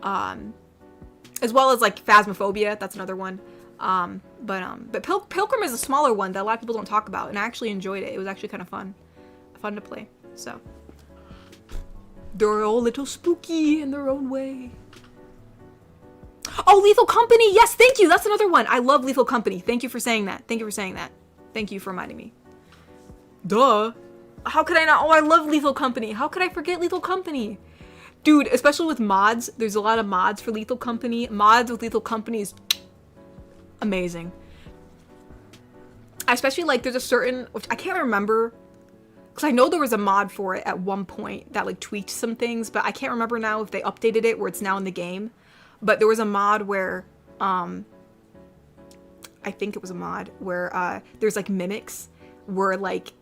Speaker 1: As well as like Phasmophobia. That's another one. But Pilgrim is a smaller one that a lot of people don't talk about, and I actually enjoyed it. It was actually kind of fun to play. So they're all a little spooky in their own way. Oh, Lethal Company. Yes, thank you. That's another one. I love Lethal Company. Thank you for saying that. Thank you for reminding me. Duh. How could I not? Oh, I love Lethal Company. How could I forget Lethal Company? Dude, especially with mods. There's a lot of mods for Lethal Company. Mods with Lethal Company is amazing. I especially like, there's a certain, which I can't remember, because I know there was a mod for it at one point that like tweaked some things, but I can't remember now if they updated it where it's now in the game. But there was a mod where, I think it was a mod where there's like mimics where like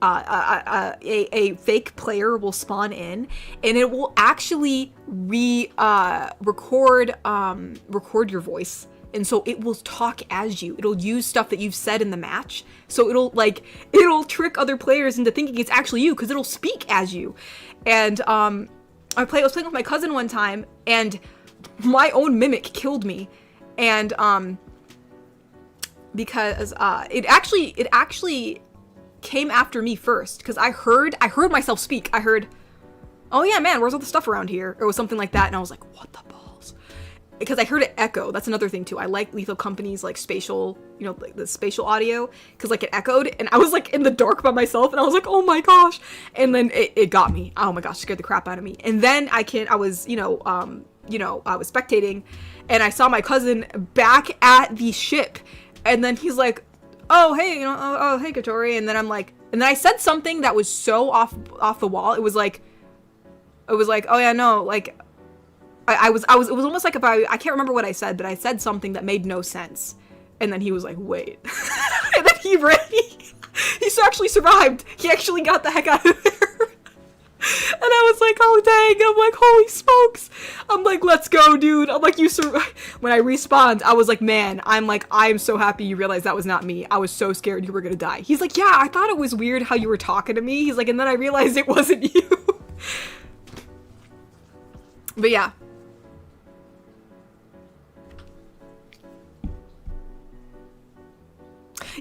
Speaker 1: a fake player will spawn in and it will actually record your voice. And so it will talk as you. It'll use stuff that you've said in the match. So it'll trick other players into thinking it's actually you because it'll speak as you. And I was playing with my cousin one time and my own mimic killed me. And because it actually came after me first because I heard myself speak. I heard, "Oh yeah, man, where's all the stuff around here?" Or it was something like that, and I was like, "What the balls?" Because I heard it echo. That's another thing too. I like Lethal Company's like spatial, like the spatial audio, because like it echoed, and I was like in the dark by myself, and I was like, "Oh my gosh!" And then it got me. Oh my gosh, scared the crap out of me. And then I was spectating, and I saw my cousin back at the ship, and then he's like, "Oh hey, hey Katori," and then I'm like, and then I said something that was so off the wall. It was like, "Oh yeah, no, like." It was almost like if I can't remember what I said, but I said something that made no sense. And then he was like, "Wait." And then he actually survived. He actually got the heck out of there. And I was like, "Oh dang." I'm like, "Holy smokes." I'm like, "Let's go, dude." I'm like, "You survived." When I respawned, I was like, "Man," I'm so happy you realized that was not me. I was so scared you were gonna die. He's like, "Yeah, I thought it was weird how you were talking to me." He's like, "And then I realized it wasn't you." But yeah.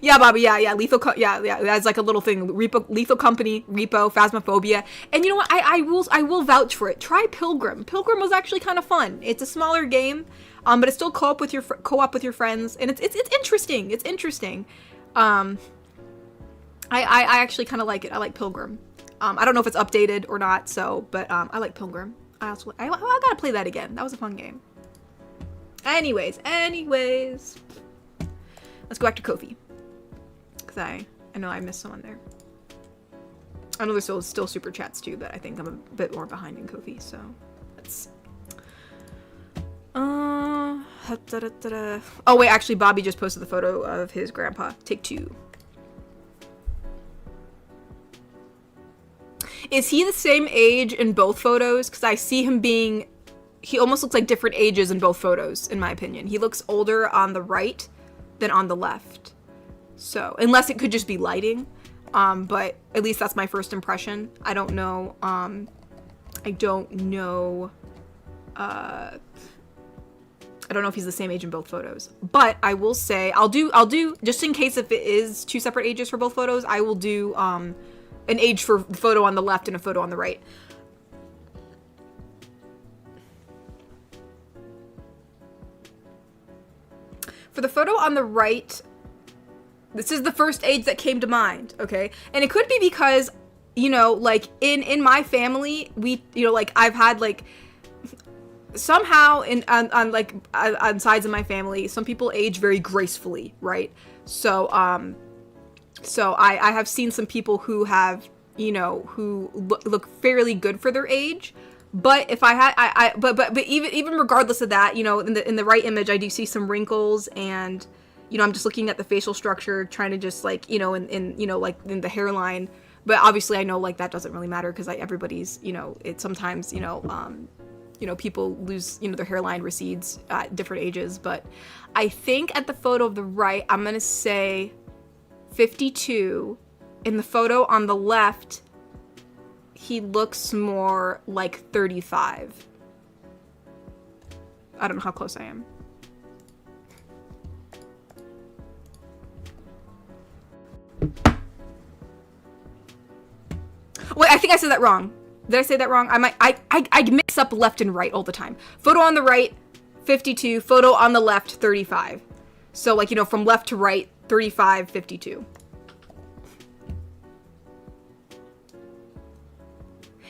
Speaker 1: Yeah, Bobby, yeah, that's like a little thing. Lethal Company, Repo, Phasmophobia. And you know what? I will vouch for it. Try Pilgrim. Pilgrim was actually kind of fun. It's a smaller game, but it's still co-op with your friends, and it's interesting. It's interesting. I actually kind of like it. I like Pilgrim. I don't know if it's updated or not, but I like Pilgrim. I gotta play that again. That was a fun game. Anyways, let's go back to Kofi. I know I missed someone there. I know there's still super chats too, but I think I'm a bit more behind in Kofi, so let's. Oh wait, actually, Bobby just posted the photo of his grandpa. Take 2. Is he the same age in both photos? Because I see him being. He almost looks like different ages in both photos, in my opinion. He looks older on the right than on the left. So, unless it could just be lighting, but at least that's my first impression. I don't know I don't know if he's the same age in both photos, but I will say I'll do just in case if it is two separate ages for both photos, I will do an age for the photo on the left and a photo on the right. For the photo on the right, this is the first age that came to mind, okay? And it could be because, you know, like in my family, we, you know, like I've had like somehow on sides of my family, some people age very gracefully, right? So I have seen some people who have, you know, who look fairly good for their age. But if I had, but even regardless of that, you know, in the right image, I do see some wrinkles, and, you know, I'm just looking at the facial structure, trying to just like, you know, in you know, like in the hairline. But obviously, I know like that doesn't really matter because like everybody's, you know, it sometimes, you know, people lose, you know, their hairline recedes at different ages. But I think at the photo of the right, I'm gonna say 52. In the photo on the left, he looks more like 35. I don't know how close I am. Wait, I think I said that wrong. Did I say that wrong? I mix up left and right all the time. Photo on the right, 52. Photo on the left, 35. So like, you know, from left to right, 35, 52.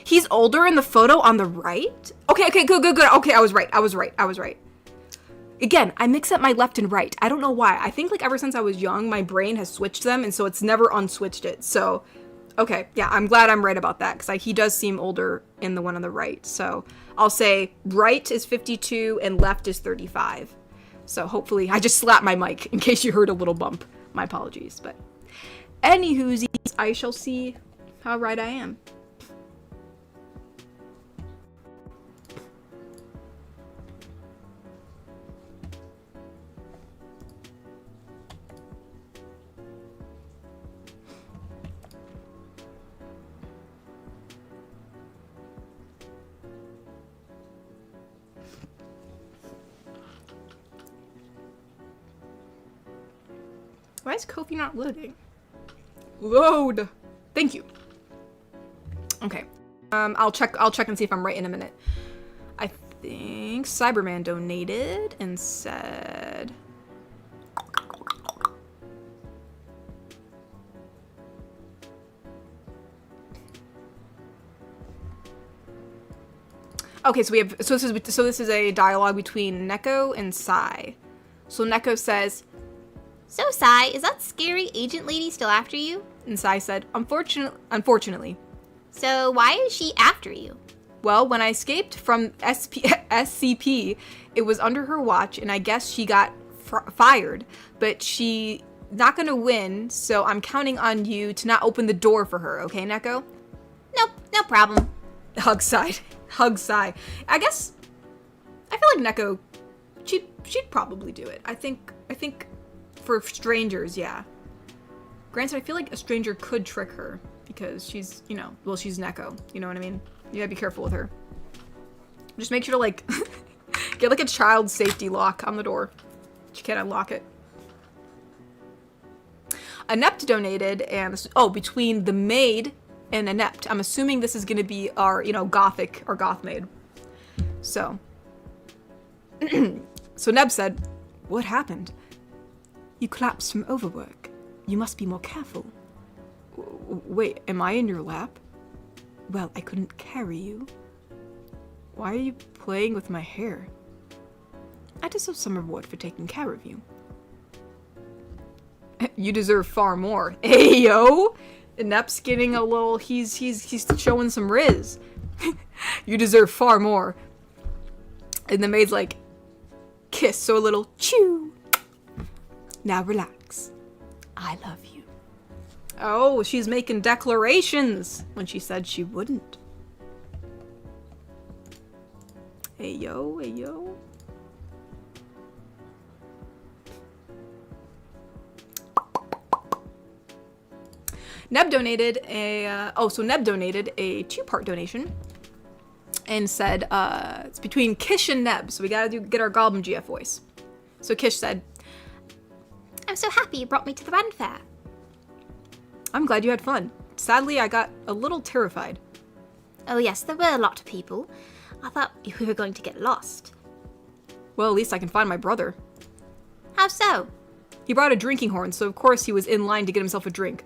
Speaker 1: He's older in the photo on the right? Okay, good. Okay, I was right. Again, I mix up my left and right. I don't know why. I think like ever since I was young, my brain has switched them, and so it's never unswitched it. So, okay, yeah, I'm glad I'm right about that, because he does seem older in the one on the right. So I'll say right is 52 and left is 35. So hopefully, I just slapped my mic in case you heard a little bump. My apologies, but anywhoosies, I shall see how right I am. Why is Kofi not loading? Load! Thank you. Okay. I'll check and see if I'm right in a minute. I think Cyberman donated and said... Okay, so this is a dialogue between Neko and Sai. So Neko says,
Speaker 2: "So, Sai, is that scary agent lady still after you?"
Speaker 1: And Sai said, Unfortunately.
Speaker 2: So, why is she after you?
Speaker 1: Well, when I escaped from SCP, it was under her watch, and I guess she got fired. But she not gonna win, so I'm counting on you to not open the door for her, okay, Neko?
Speaker 2: Nope, no problem.
Speaker 1: Hug Sai. I guess, I feel like Neko, she'd probably do it. I think for strangers, yeah. Granted, I feel like a stranger could trick her because she's, you know, well, she's Neko. You know what I mean? You gotta be careful with her. Just make sure to, like, get, like, a child safety lock on the door. You can't unlock it. Inept donated, and this, between the maid and Inept. I'm assuming this is gonna be our, you know, gothic or goth maid. So. So Neb said, "What happened? You collapsed from overwork. You must be more careful." Wait, am I in your lap? Well, I couldn't carry you. Why are you playing with my hair? I deserve some reward for taking care of you. You deserve far more. Ayo! Inept's getting a little, he's showing some riz. You deserve far more. And the maid's like, kiss, so a little chew. Now relax. I love you. Oh, she's making declarations when she said she wouldn't. Ayo. Neb donated a 2-part donation. and said, it's between Kish and Neb, so we gotta get our Goblin GF voice. So Kish said,
Speaker 2: I'm so happy you brought me to the Rand Fair.
Speaker 1: I'm glad you had fun. Sadly, I got a little terrified.
Speaker 2: Oh yes, there were a lot of people. I thought we were going to get lost.
Speaker 1: Well, at least I can find my brother.
Speaker 2: How so?
Speaker 1: He brought a drinking horn, so of course he was in line to get himself a drink.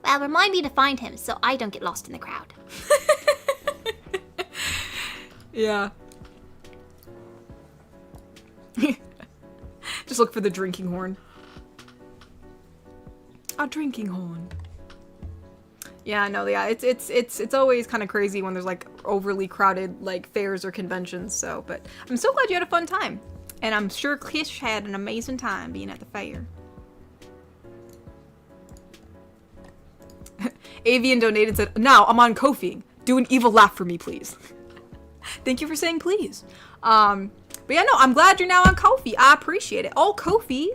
Speaker 2: Well, remind me to find him so I don't get lost in the crowd.
Speaker 1: Yeah. Just look for the drinking horn. A drinking horn. Yeah, no, yeah, it's always kind of crazy when there's like overly crowded like fairs or conventions. So, but I'm so glad you had a fun time, and I'm sure Kish had an amazing time being at the fair. Avian donated and said, "Now I'm on Ko-fi. Do an evil laugh for me, please." Thank you for saying please. But yeah, no, I'm glad you're now on Ko-fi. I appreciate it. All Ko-fi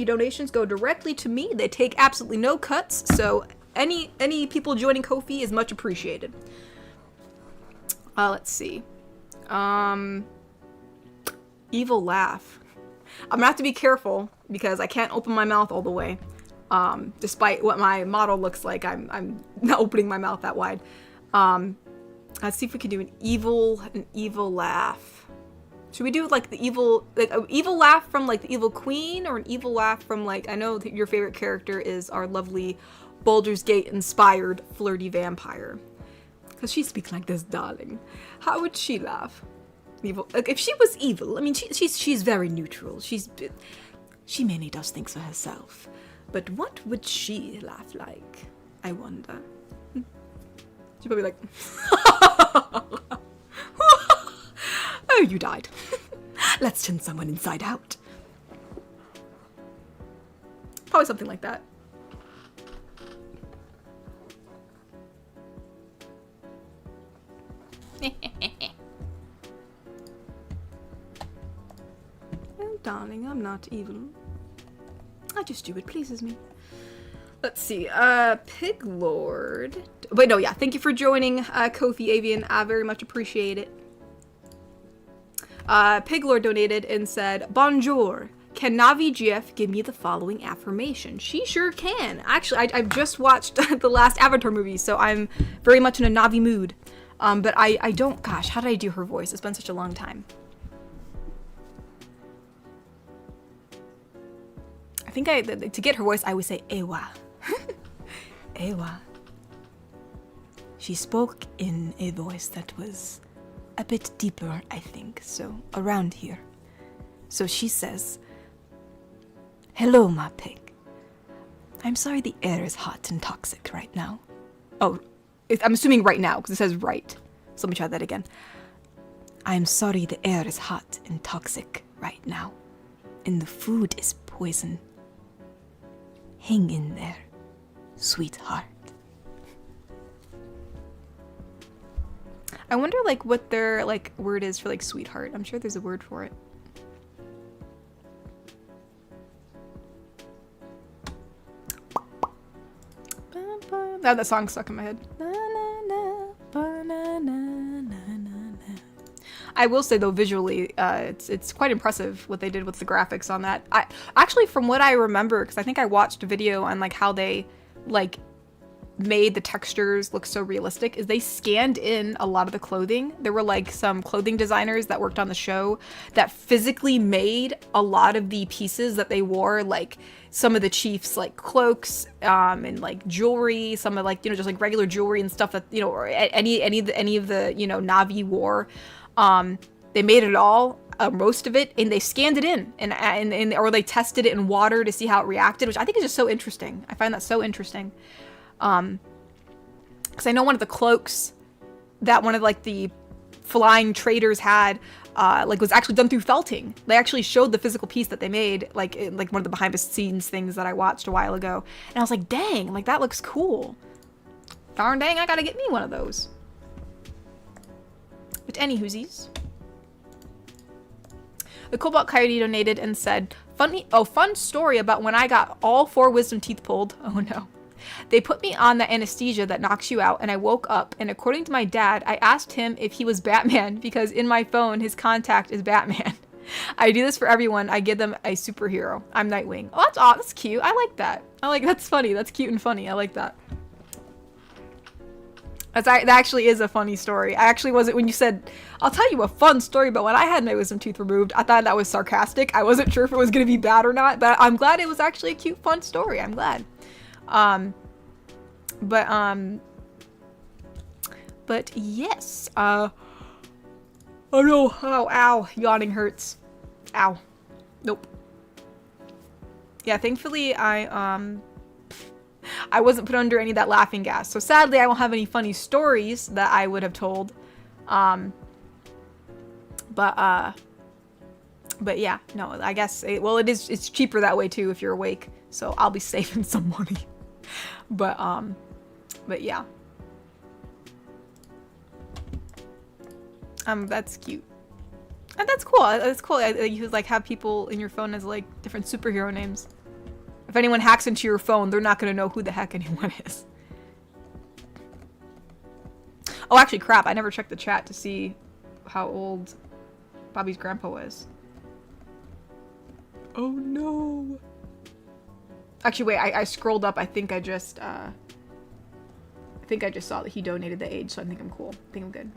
Speaker 1: donations go directly to me. They take absolutely no cuts. So any people joining Ko-fi is much appreciated. Let's see. Evil laugh. I'm gonna have to be careful because I can't open my mouth all the way. Despite what my model looks like, I'm not opening my mouth that wide. Let's see if we can do an evil laugh. Should we do like the evil laugh from like the evil queen, or an evil laugh from like, I know that your favorite character is our lovely Baldur's Gate inspired flirty vampire, because she speaks like this, darling. How would she laugh? Evil. Like, if she was evil, I mean, she's very neutral. She mainly does things for herself. But what would she laugh like? I wonder. She'd probably be like, oh, you died. Let's turn someone inside out. Probably something like that. Oh, darling, I'm not evil. I just do what pleases me. Let's see, Pig Lord. Wait, no, yeah, thank you for joining, Ko-fi Avian. I very much appreciate it. Pig Lord donated and said, Bonjour. Can Navi GF give me the following affirmation? She sure can. Actually, I've just watched the last Avatar movie, so I'm very much in a Navi mood. But I don't, gosh, how did I do her voice? It's been such a long time. I think to get her voice, I would say Ewa. Ewa. She spoke in a voice that was a bit deeper, I think, so around here. So she says, Hello, my pig. I'm sorry the air is hot and toxic right now. Oh, I'm assuming right now, because it says right. So let me try that again. I'm sorry the air is hot and toxic right now, and the food is poison. Hang in there, sweetheart. I wonder like what their like word is for like sweetheart. I'm sure there's a word for it. Now that song's stuck in my head. I will say though, visually, it's quite impressive what they did with the graphics on that. I actually, from what I remember, because I think I watched a video on like how they like made the textures look so realistic, is they scanned in a lot of the clothing. There were like some clothing designers that worked on the show that physically made a lot of the pieces that they wore, like some of the chiefs like cloaks and like jewelry, some of like, you know, just like regular jewelry and stuff that, you know, or any of the, you know, Na'vi wore. They made it all, most of it, and they scanned it in and or they tested it in water to see how it reacted, which I think is just so interesting. I find that so interesting. Because I know one of the cloaks that one of like the flying traders had, like was actually done through felting. They actually showed the physical piece that they made, like in, like one of the behind the scenes things that I watched a while ago, and I was like, dang, like that looks cool. Darn dang, I gotta get me one of those. But any whoosies. The Cobalt Coyote donated and said, fun story about when I got all 4 wisdom teeth pulled. Oh no. They put me on the anesthesia that knocks you out, and I woke up, and according to my dad, I asked him if he was Batman because in my phone, his contact is Batman. I do this for everyone. I give them a superhero. I'm Nightwing. Oh, that's cute. I like that. That's funny. That's cute and funny. I like that. That actually is a funny story. I actually wasn't, when you said, I'll tell you a fun story, but when I had my wisdom tooth removed, I thought that was sarcastic. I wasn't sure if it was going to be bad or not, but I'm glad it was actually a cute, fun story. I'm glad. But yes, oh no, oh, ow, yawning hurts. Ow. Nope. Yeah, thankfully I wasn't put under any of that laughing gas. So sadly, I won't have any funny stories that I would have told. But yeah, no, I guess, it's cheaper that way too if you're awake. So I'll be saving some money. But yeah. That's cute. And that's cool. That's cool. You like have people in your phone as like different superhero names. If anyone hacks into your phone, they're not going to know who the heck anyone is. Oh, actually, crap. I never checked the chat to see how old Bobby's grandpa was. Oh, no. Actually, wait. I scrolled up. I think I just saw that he donated the age, so I think I'm cool. I think I'm good.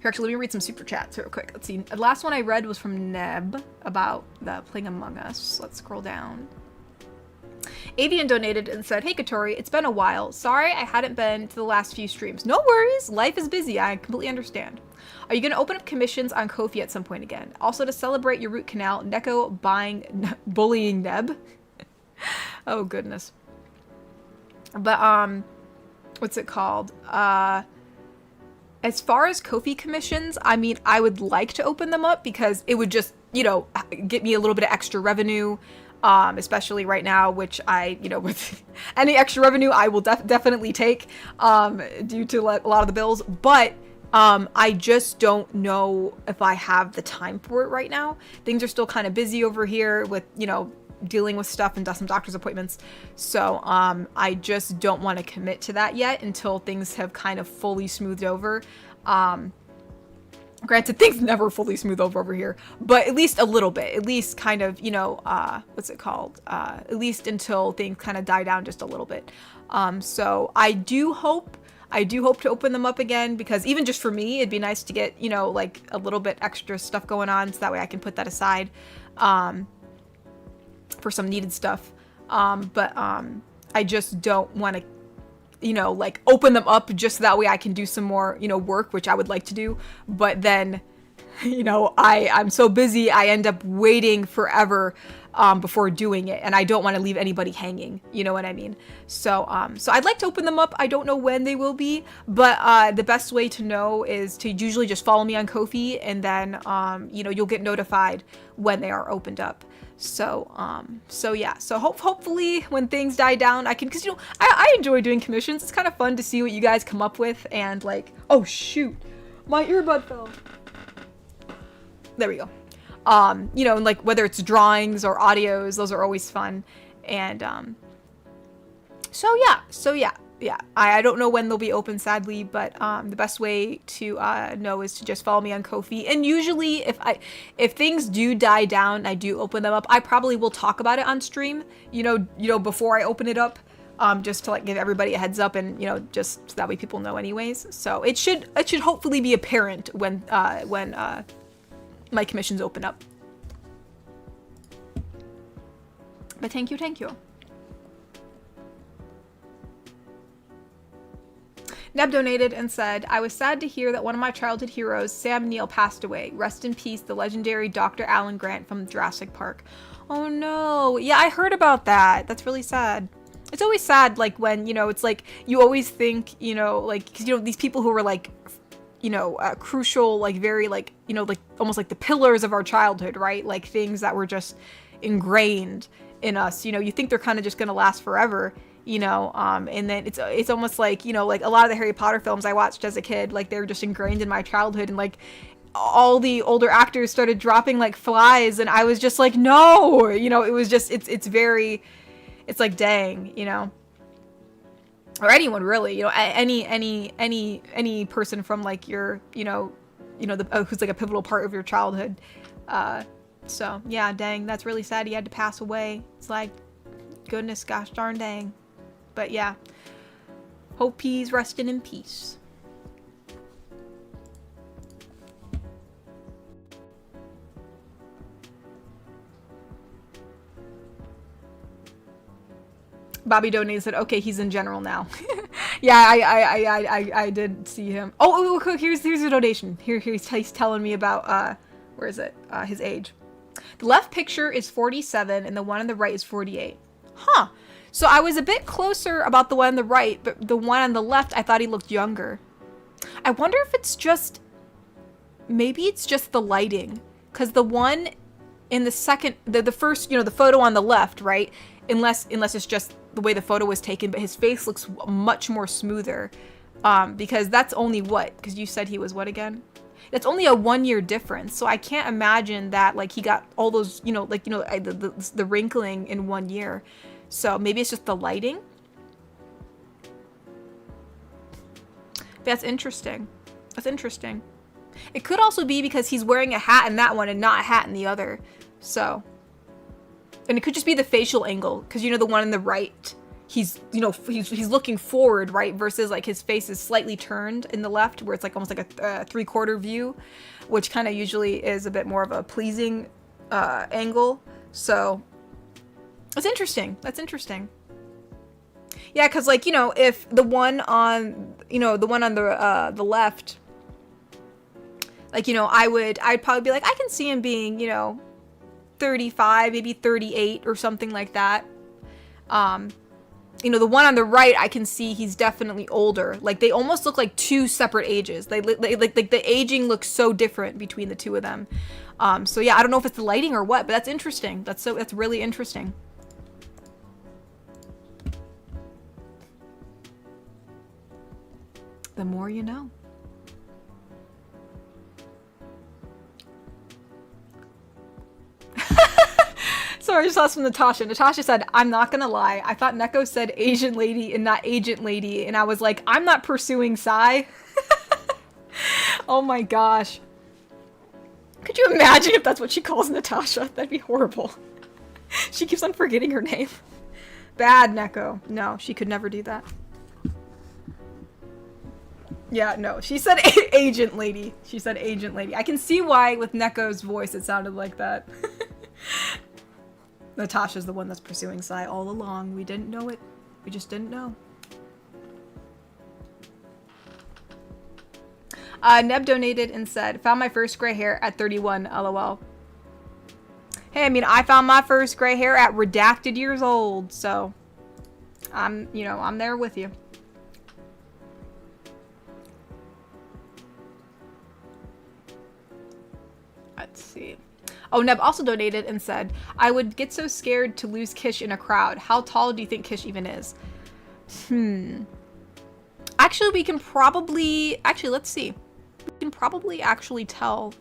Speaker 1: Here, actually, let me read some super chats real quick. Let's see. The last one I read was from Neb about the playing Among Us. Let's scroll down. Avian donated and said, "Hey, Katori, it's been a while. Sorry I hadn't been to the last few streams. No worries. Life is busy. I completely understand. Are you going to open up commissions on Ko-fi at some point again? Also, to celebrate your root canal, Neko bullying Neb." Oh, goodness. But, what's it called? As far as Ko-fi commissions, I mean, I would like to open them up because it would just, get me a little bit of extra revenue, especially right now, which with any extra revenue, I will definitely take, due to a lot of the bills. But, I just don't know if I have the time for it right now. Things are still kind of busy over here with, dealing with stuff and some doctor's appointments. So, I just don't want to commit to that yet until things have kind of fully smoothed over. Granted, things never fully smooth over here, but at least a little bit, at least kind of, what's it called? At least until things kind of die down just a little bit. So I do hope to open them up again because even just for me, it'd be nice to get, like a little bit extra stuff going on. So that way I can put that aside. For some needed stuff. But I just don't want to, like open them up just that way I can do some more, work, which I would like to do. But then, I'm so busy, I end up waiting forever before doing it. And I don't want to leave anybody hanging. You know what I mean? So I'd like to open them up. I don't know when they will be, but the best way to know is to usually just follow me on Ko-fi and then, you'll get notified when they are opened up. So yeah. So hopefully when things die down, I can, cause I enjoy doing commissions. It's kind of fun to see what you guys come up with and like, oh shoot, my earbud fell. There we go. And like whether it's drawings or audios, those are always fun. And, so yeah. I don't know when they'll be open, sadly, but the best way to know is to just follow me on Ko-fi. And usually, if things do die down, I do open them up. I probably will talk about it on stream, before I open it up, just to like give everybody a heads up, and just so that way people know, anyways. So it should hopefully be apparent when my commissions open up. But thank you. Neb donated and said, "I was sad to hear that one of my childhood heroes, Sam Neill, passed away. Rest in peace, the legendary Dr. Alan Grant from Jurassic Park." Oh no. Yeah, I heard about that. That's really sad. It's always sad, like when, it's like, you always think, like, because, these people who were like, crucial, like very like, like almost like the pillars of our childhood, right? Like things that were just ingrained in us, you think they're kind of just going to last forever. And then it's almost like, like a lot of the Harry Potter films I watched as a kid, like they were just ingrained in my childhood, and like all the older actors started dropping like flies, and I was just like, no, you know, it was just, it's like, dang, you know, or anyone really, you know, any person from like your, you know, who's like a pivotal part of your childhood. So yeah, dang, that's really sad. He had to pass away. It's like, goodness, gosh darn dang. But yeah, hope he's resting in peace. Bobby Donate said, okay, he's in general now. Yeah, I did see him. Oh, here's a donation. He's telling me about, where is it? His age. The left picture is 47 and the one on the right is 48. Huh. So I was a bit closer about the one on the right, but the one on the left, I thought he looked younger. I wonder if it's just, maybe it's just the lighting. Because the one in the second, the first, you know, the photo on the left, right? Unless it's just the way the photo was taken, but his face looks much more smoother. Because that's only what? Because you said he was what again? That's only a 1 year difference. So I can't imagine that like he got all those, you know, like, you know, the wrinkling in 1 year. So maybe it's just the lighting. That's interesting. That's interesting. It could also be because he's wearing a hat in that one and not a hat in the other. So, and it could just be the facial angle, because you know the one on the right, he's, you know, he's looking forward, right, versus like his face is slightly turned in the left, where it's like almost like a 3/4 view, which kind of usually is a bit more of a pleasing angle. So it's interesting. That's interesting. Yeah, because like, you know, if the one on, you know, the one on the left, like, you know, I'd probably be like, I can see him being, you know, 35, maybe 38 or something like that. You know, the one on the right, I can see he's definitely older. Like, they almost look like two separate ages. Like the aging looks so different between the two of them. So yeah, I don't know if it's the lighting or what, but that's interesting. That's really interesting. The more you know. Sorry, I just saw this from Natasha. Natasha said, I'm not gonna lie, I thought Neko said Asian lady and not agent lady, and I was like, I'm not pursuing Psy. Oh my gosh. Could you imagine if that's what she calls Natasha? That'd be horrible. She keeps on forgetting her name. Bad, Neko. No, she could never do that. Yeah, no, she said agent lady. She said agent lady. I can see why with Neko's voice it sounded like that. Natasha's the one that's pursuing Psy all along. We didn't know it. We just didn't know. Neb donated and said, found my first gray hair at 31, lol. Hey, I mean, I found my first gray hair at redacted years old, so I'm, you know, I'm there with you. Let's see. Oh, Neb also donated and said, I would get so scared to lose Kish in a crowd. How tall do you think Kish even is? Actually, we can probably... Actually, let's see. We can probably actually tell.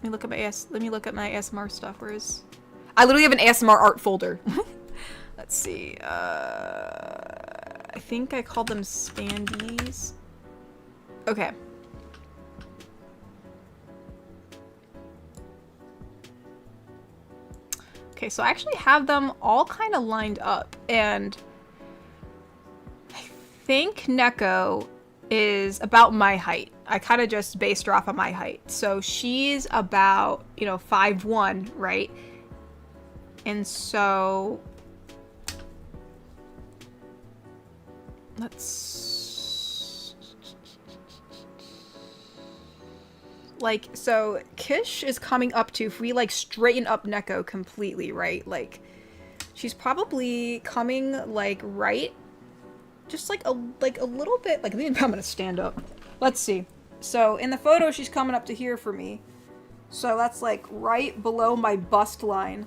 Speaker 1: Let me look at my ASMR stuff. Where is... I literally have an ASMR art folder. Let's see. I think I called them Spandies. Okay. Okay, so I actually have them all kind of lined up, and I think Neko is about my height. I kind of just based her off of my height. So she's about, you know, 5'1", right? And so like, so Kish is coming up to, if we like straighten up Neko completely, right? Like, she's probably coming like right, just like a little bit, like, I'm gonna stand up. Let's see. So in the photo, she's coming up to here for me. So that's like right below my bust line.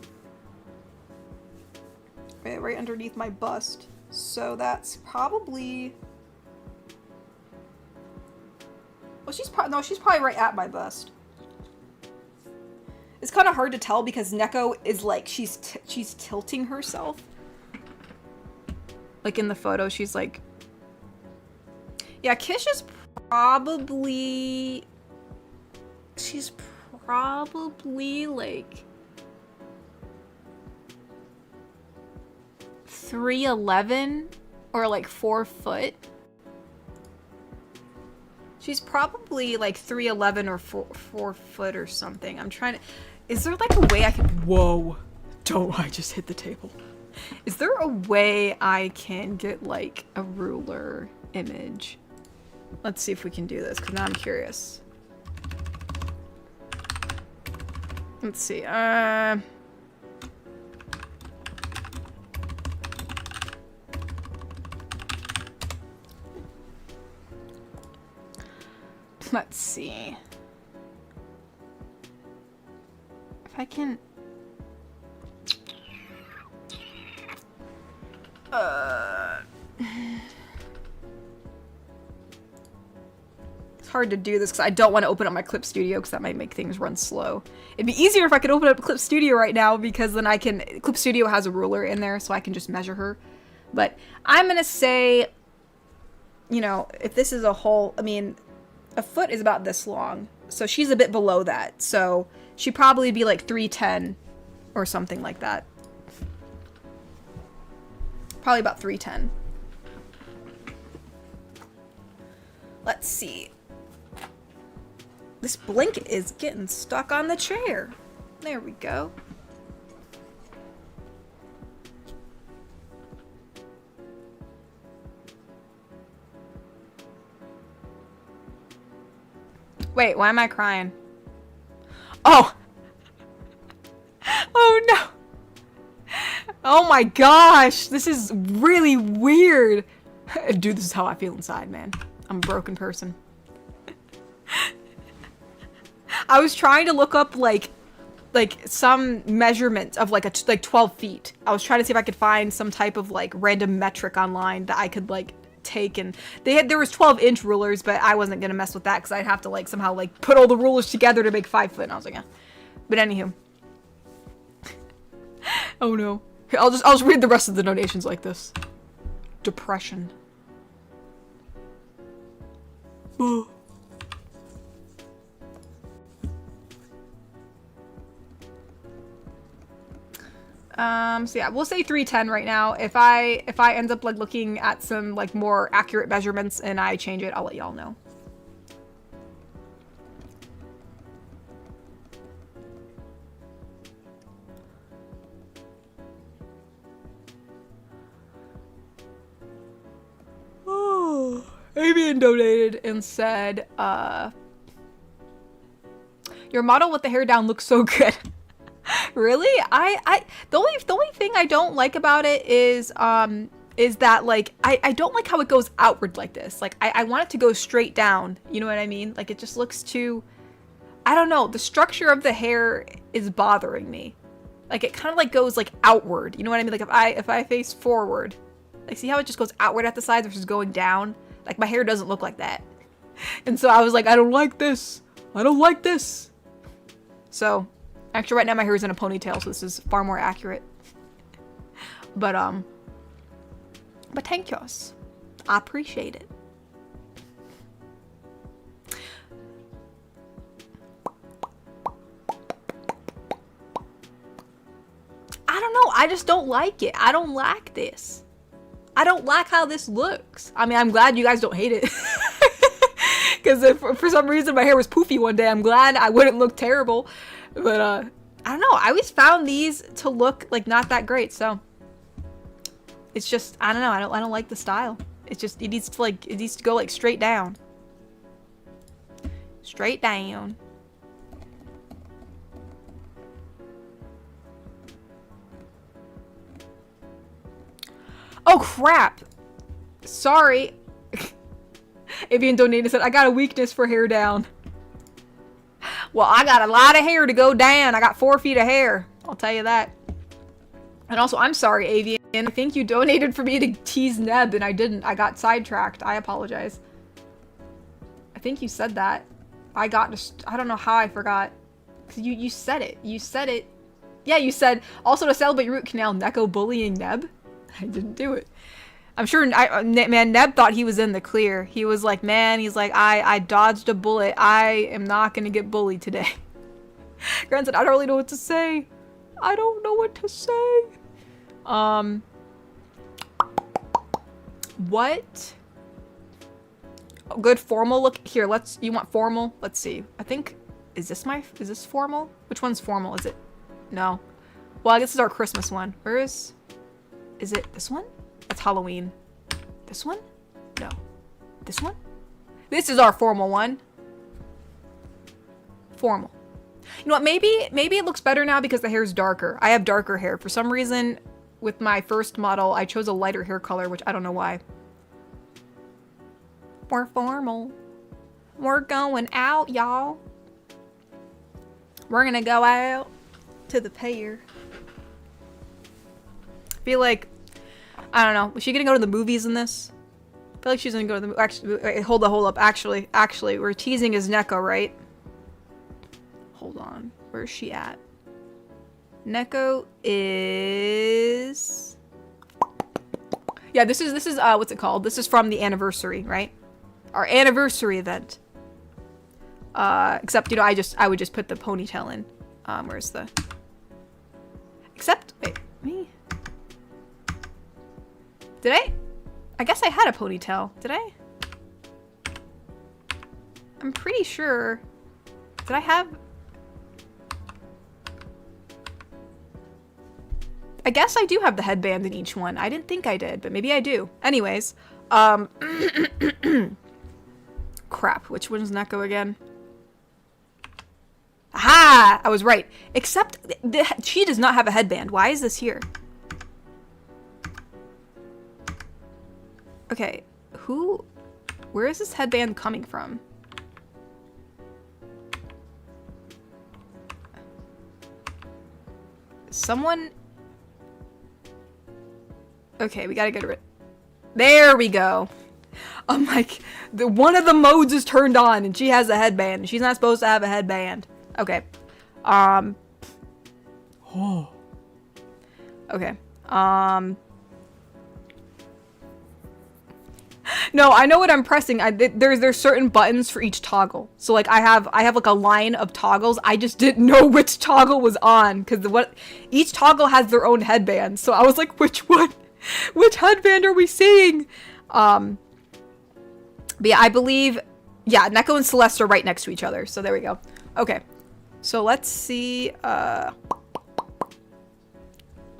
Speaker 1: Right underneath my bust. So that's probably... Well, she's probably right at my bust. It's kind of hard to tell because Neko is like, she's tilting herself. Like in the photo, she's like... Yeah, Kish is probably... She's probably like... 3'11" or like 4 foot. She's probably like 3'11" or 4 foot or something. I'm trying to... Is there like a way I can... Whoa. Don't I just hit the table. Is there a way I can get like a ruler image? Let's see if we can do this, because now I'm curious. Let's see. Let's see. If I can... It's hard to do this because I don't want to open up my Clip Studio because that might make things run slow. It'd be easier if I could open up Clip Studio right now because then I can... Clip Studio has a ruler in there so I can just measure her. But I'm going to say, you know, if this is a whole... I mean... A foot is about this long, so she's a bit below that, so she'd probably be like 3'10" or something like that. Probably about 3'10". Let's see. This blanket is getting stuck on the chair. There we go. Wait, why am I crying? Oh! Oh no! Oh my gosh! This is really weird! Dude, this is how I feel inside, man. I'm a broken person. I was trying to look up, like some measurement of, like 12 feet. I was trying to see if I could find some type of, like, random metric online that I could, like, take, and there was 12-inch rulers, but I wasn't gonna mess with that because I'd have to like somehow like put all the rulers together to make 5 foot, and I was like, yeah. But anywho. Oh no. Here, I'll just read the rest of the donations like this. Depression. So yeah, we'll say 3'10" right now. If I end up like looking at some like more accurate measurements and I change it, I'll let y'all know. Oh, Avian donated and said, your model with the hair down looks so good. Really? The only thing I don't like about it is that like I don't like how it goes outward like this. Like I want it to go straight down. You know what I mean? Like it just looks too, I don't know, the structure of the hair is bothering me. Like it kind of like goes like outward. You know what I mean? Like if I face forward, like see how it just goes outward at the sides versus going down? Like my hair doesn't look like that. And so I was like, I don't like this. I don't like this. So actually, right now my hair is in a ponytail, so this is far more accurate. But thank yous. I appreciate it. I don't know. I just don't like it. I don't like this. I don't like how this looks. I mean, I'm glad you guys don't hate it. Because if for some reason my hair was poofy one day, I'm glad I wouldn't look terrible. But, I don't know. I always found these to look, like, not that great, so. It's just, I don't know. I don't like the style. It's just, it needs to go, like, straight down. Straight down. Oh, crap. Sorry. Avian donated said, I got a weakness for hair down. Well, I got a lot of hair to go down. I got 4 feet of hair. I'll tell you that. And also, I'm sorry, Avian. I think you donated for me to tease Neb, and I didn't. I got sidetracked. I apologize. I think you said that. I don't know how I forgot. You said it. You said it. Yeah, you said, also to celebrate root canal, Neko bullying Neb. I didn't do it. I'm sure, man, Neb thought he was in the clear. He was like, man, he's like, I dodged a bullet. I am not going to get bullied today. Grant said, I don't really know what to say. I don't know what to say. What? Good formal look. Here, you want formal? Let's see. I think, is this formal? Which one's formal? Is it? No. Well, I guess this is our Christmas one. Where is it this one? That's Halloween. This one? No. This one? This is our formal one. Formal. You know what? Maybe it looks better now because the hair's darker. I have darker hair. For some reason, with my first model, I chose a lighter hair color, which I don't know why. More formal. We're going out, y'all. We're gonna go out to the pier. I feel like, I don't know. Was she gonna go to the movies in this? I feel like she's gonna go to the actually. Wait, hold up. Actually, we're teasing his Neko, right? Hold on. Where's she at? Neko is. Yeah, this is what's it called? This is from the anniversary, right? Our anniversary event. Except, you know, I would just put the ponytail in. Where's the? Except, wait, me. Did I? I guess I had a ponytail. Did I? I'm pretty sure. Did I have? I guess I do have the headband in each one. I didn't think I did, but maybe I do. Anyways, crap. Which one's Neko again? Aha! I was right. Except she does not have a headband. Why is this here? Okay, where is this headband coming from? Someone. Okay, we gotta get rid. There we go. I'm like, one of the modes is turned on and she has a headband. She's not supposed to have a headband. Okay. Oh. Okay. No, I know what I'm pressing. There's certain buttons for each toggle. So like I have like a line of toggles. I just didn't know which toggle was on because each toggle has their own headband. So I was like, which one? Which headband are we seeing? But yeah, I believe, yeah, Neko and Celeste are right next to each other. So there we go. Okay. So let's see.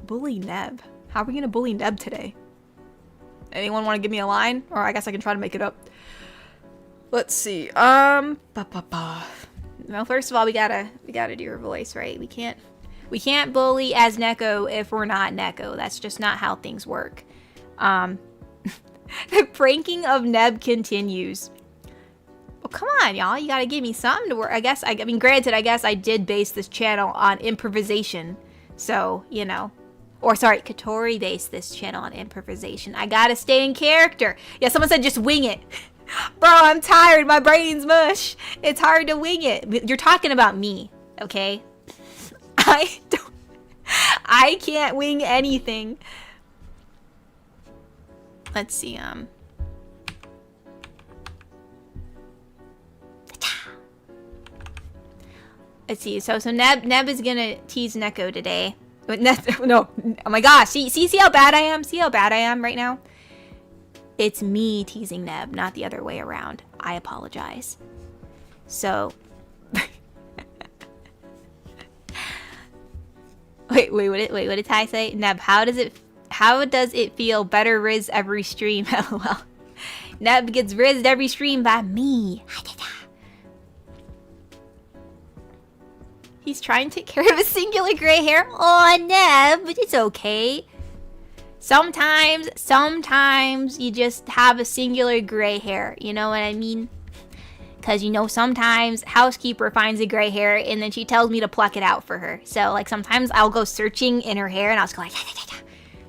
Speaker 1: Bully Neb. How are we gonna bully Neb today? Anyone want to give me a line? Or I guess I can try to make it up. Let's see. Well, first of all, we gotta do her voice, right? We can't bully as Neko if we're not Neko. That's just not how things work. The pranking of Neb continues. Well, come on, y'all. You gotta give me something to work. I mean, granted, I guess I did base this channel on improvisation. So, you know. Or, sorry, Katori based this channel on improvisation. I gotta stay in character. Yeah, someone said just wing it. Bro, I'm tired. My brain's mush. It's hard to wing it. You're talking about me, okay? I can't wing anything. Let's see, Let's see. So Neb is gonna tease Neko today. No. Oh my gosh. See how bad I am? See how bad I am right now? It's me teasing Neb, not the other way around. I apologize. So. Wait, what did Ty say? Neb, how does it feel? Better Riz every stream. LOL. Neb gets rizzed every stream by me. He's trying to take care of his singular gray hair. Oh, Neb, but it's okay. Sometimes you just have a singular gray hair. You know what I mean? Because, you know, sometimes housekeeper finds a gray hair and then she tells me to pluck it out for her. So, like, sometimes I'll go searching in her hair and I'll just go like,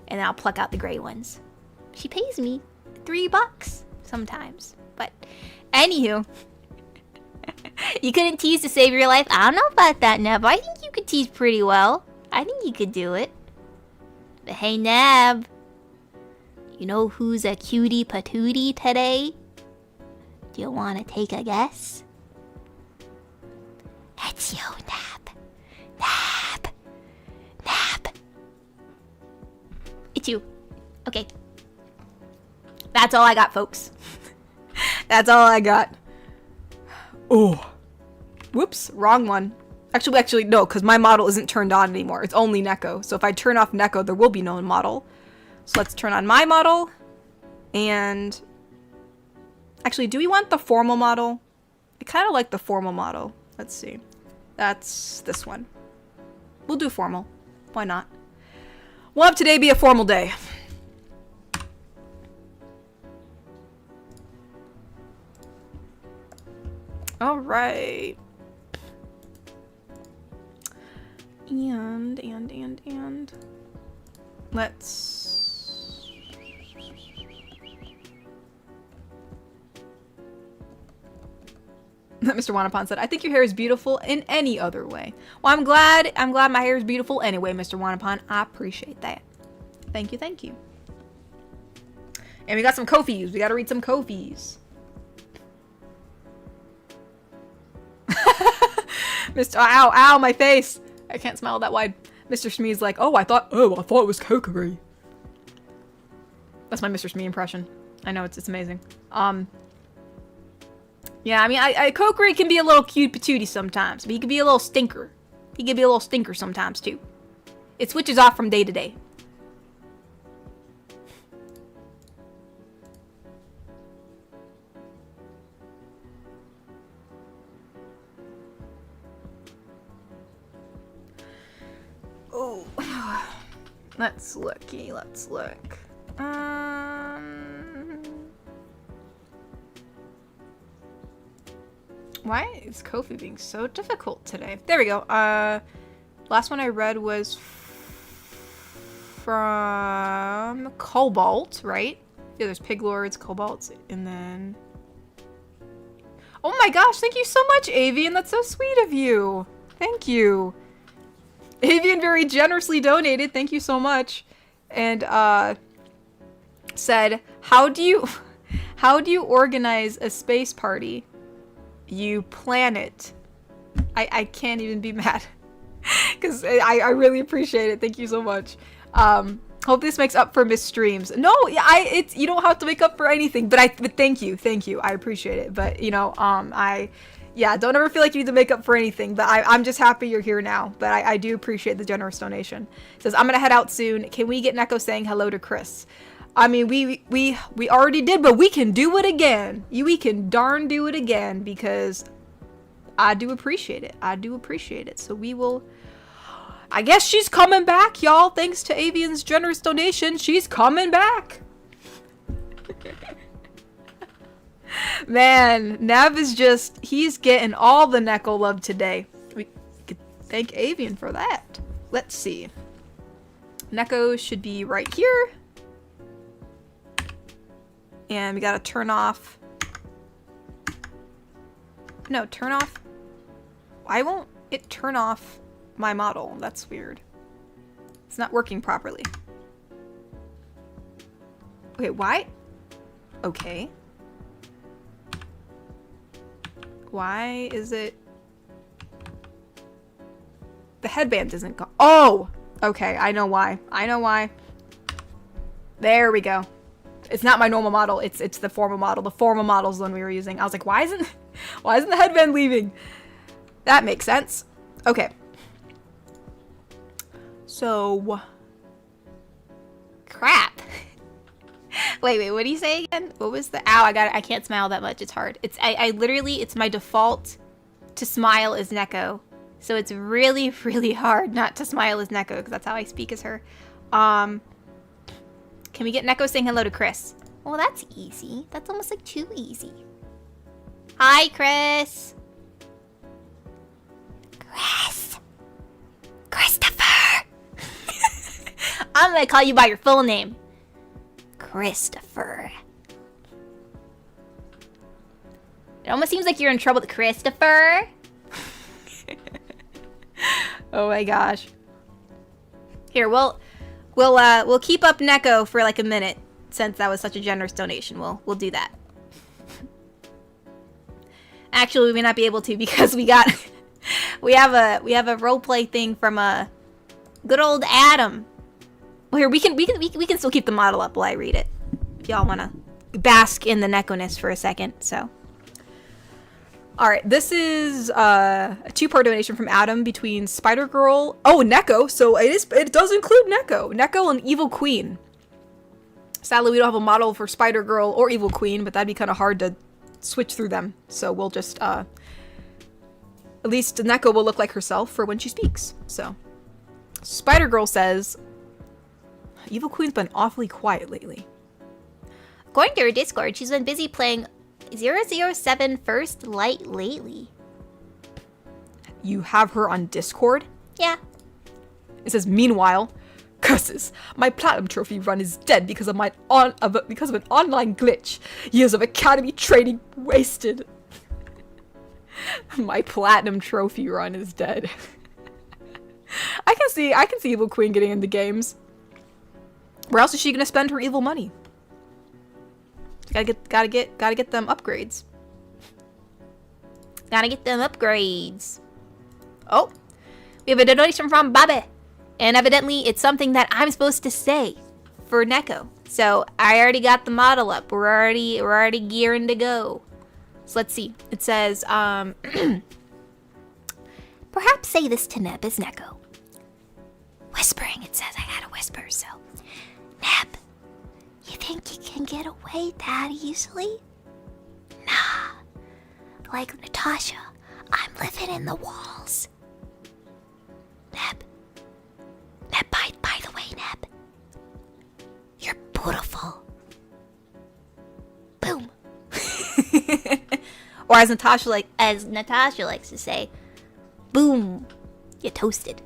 Speaker 1: and then I'll pluck out the gray ones. She pays me $3 sometimes. But, anywho.
Speaker 2: You couldn't tease to save your life? I don't know about that, Neb. I think you could tease pretty well. I think you could do it. But hey, Neb. You know who's a cutie patootie today? Do you want to take a guess? It's you, Neb. Neb. Neb. It's you. Okay. That's all I got, folks.
Speaker 1: That's all I got. Oh. Whoops, wrong one. Actually, no, because my model isn't turned on anymore. It's only Neko. So if I turn off Neko, there will be no model. So let's turn on my model. And... Actually, do we want the formal model? I kind of like the formal model. Let's see. That's this one. We'll do formal. Why not? We'll have today be a formal day. All right. And. Let's... Mr. Wanapon said, I think your hair is beautiful in any other way. Well, I'm glad my hair is beautiful anyway, Mr. Wanapon. I appreciate that. Thank you, thank you. And we got some Ko-fis. We gotta read some Ko-fis. Mr. Ow, my face. I can't smile that wide. Mr. Shmee's like, I thought it was Kokiri. That's my Mr. Shmee impression. I know, it's amazing. Yeah, I mean, Kokiri can be a little cute patootie sometimes, but he can be a little stinker. He can be a little stinker sometimes, too. It switches off from day to day. Oh. Let's look. Why is Ko-fi being so difficult today? There we go. Last one I read was from Cobalt, right? Yeah, there's Pig Lords, Cobalt, and then... Oh my gosh, thank you so much, Avian. That's so sweet of you. Thank you. Avian very generously donated. Thank you so much. And said, how do you organize a space party? You plan it. I can't even be mad. Because I really appreciate it. Thank you so much. Hope this makes up for missed streams. No, you don't have to make up for anything. But thank you. I appreciate it. But don't ever feel like you need to make up for anything. But I'm just happy you're here now. But I do appreciate the generous donation. It says, I'm gonna head out soon. Can we get Neko saying hello to Chris? I mean, we already did, but we can do it again. We can darn do it again because I do appreciate it. So we will. I guess she's coming back, y'all. Thanks to Avian's generous donation, she's coming back. Man, Nav is he's getting all the Neko love today. We could thank Avian for that. Let's see. Neko should be right here. And we gotta turn off. No, turn off. Why won't it turn off my model? That's weird. It's not working properly. Okay, why? Okay. Why is it... The headband isn't gone. Oh! Okay, I know why. There we go. It's not my normal model. It's the formal model. The formal model's the one we were using. I was like, why isn't the headband leaving? That makes sense. Okay. So, crap. Wait, what do you say again? What was the... Ow, I can't smile that much. It's hard. I literally, it's my default to smile as Neko. So it's really, really hard not to smile as Neko, because that's how I speak as her. Can we get Neko saying hello to Chris? Well, that's easy. That's almost like too easy. Hi, Chris. Christopher. I'm gonna call you by your full name. Christopher.
Speaker 2: It almost seems like you're in trouble with Christopher.
Speaker 1: Oh my gosh.
Speaker 2: Here, we'll keep up Neko for like a minute since that was such a generous donation. We'll do that. Actually, we may not be able to because we have a roleplay thing from good old Adam. Well, here we can still keep the model up while I read it. If y'all wanna bask in the Neko-ness for a second, so.
Speaker 1: Alright, this is a 2-part donation from Adam between Spider-Girl... Oh, Neko! So it does include Neko! Neko and Evil Queen. Sadly, we don't have a model for Spider-Girl or Evil Queen, but that'd be kind of hard to switch through them. So we'll just, at least Neko will look like herself for when she speaks. So, Spider-Girl says, Evil Queen's been awfully quiet lately.
Speaker 2: According to her Discord, she's been busy playing 007 First Light lately.
Speaker 1: You have her on Discord?
Speaker 2: Yeah.
Speaker 1: It says, meanwhile, curses, my platinum trophy run is dead because of an online glitch. Years of academy training wasted. My platinum trophy run is dead. I can see Evil Queen getting into games. Where else is she gonna spend her evil money? Gotta get them upgrades.
Speaker 2: Gotta get them upgrades. Oh, we have a donation from Bobby. And evidently it's something that I'm supposed to say for Neko. So I already got the model up. We're already gearing to go. So let's see. It says, perhaps say this to Neb as Neko. Whispering, it says I gotta whisper, so. Neb, you think you can get away that easily? Nah. Like Natasha, I'm living in the walls. Neb, by the way, Neb, you're beautiful. Boom. Or as Natasha likes to say, boom, you toasted.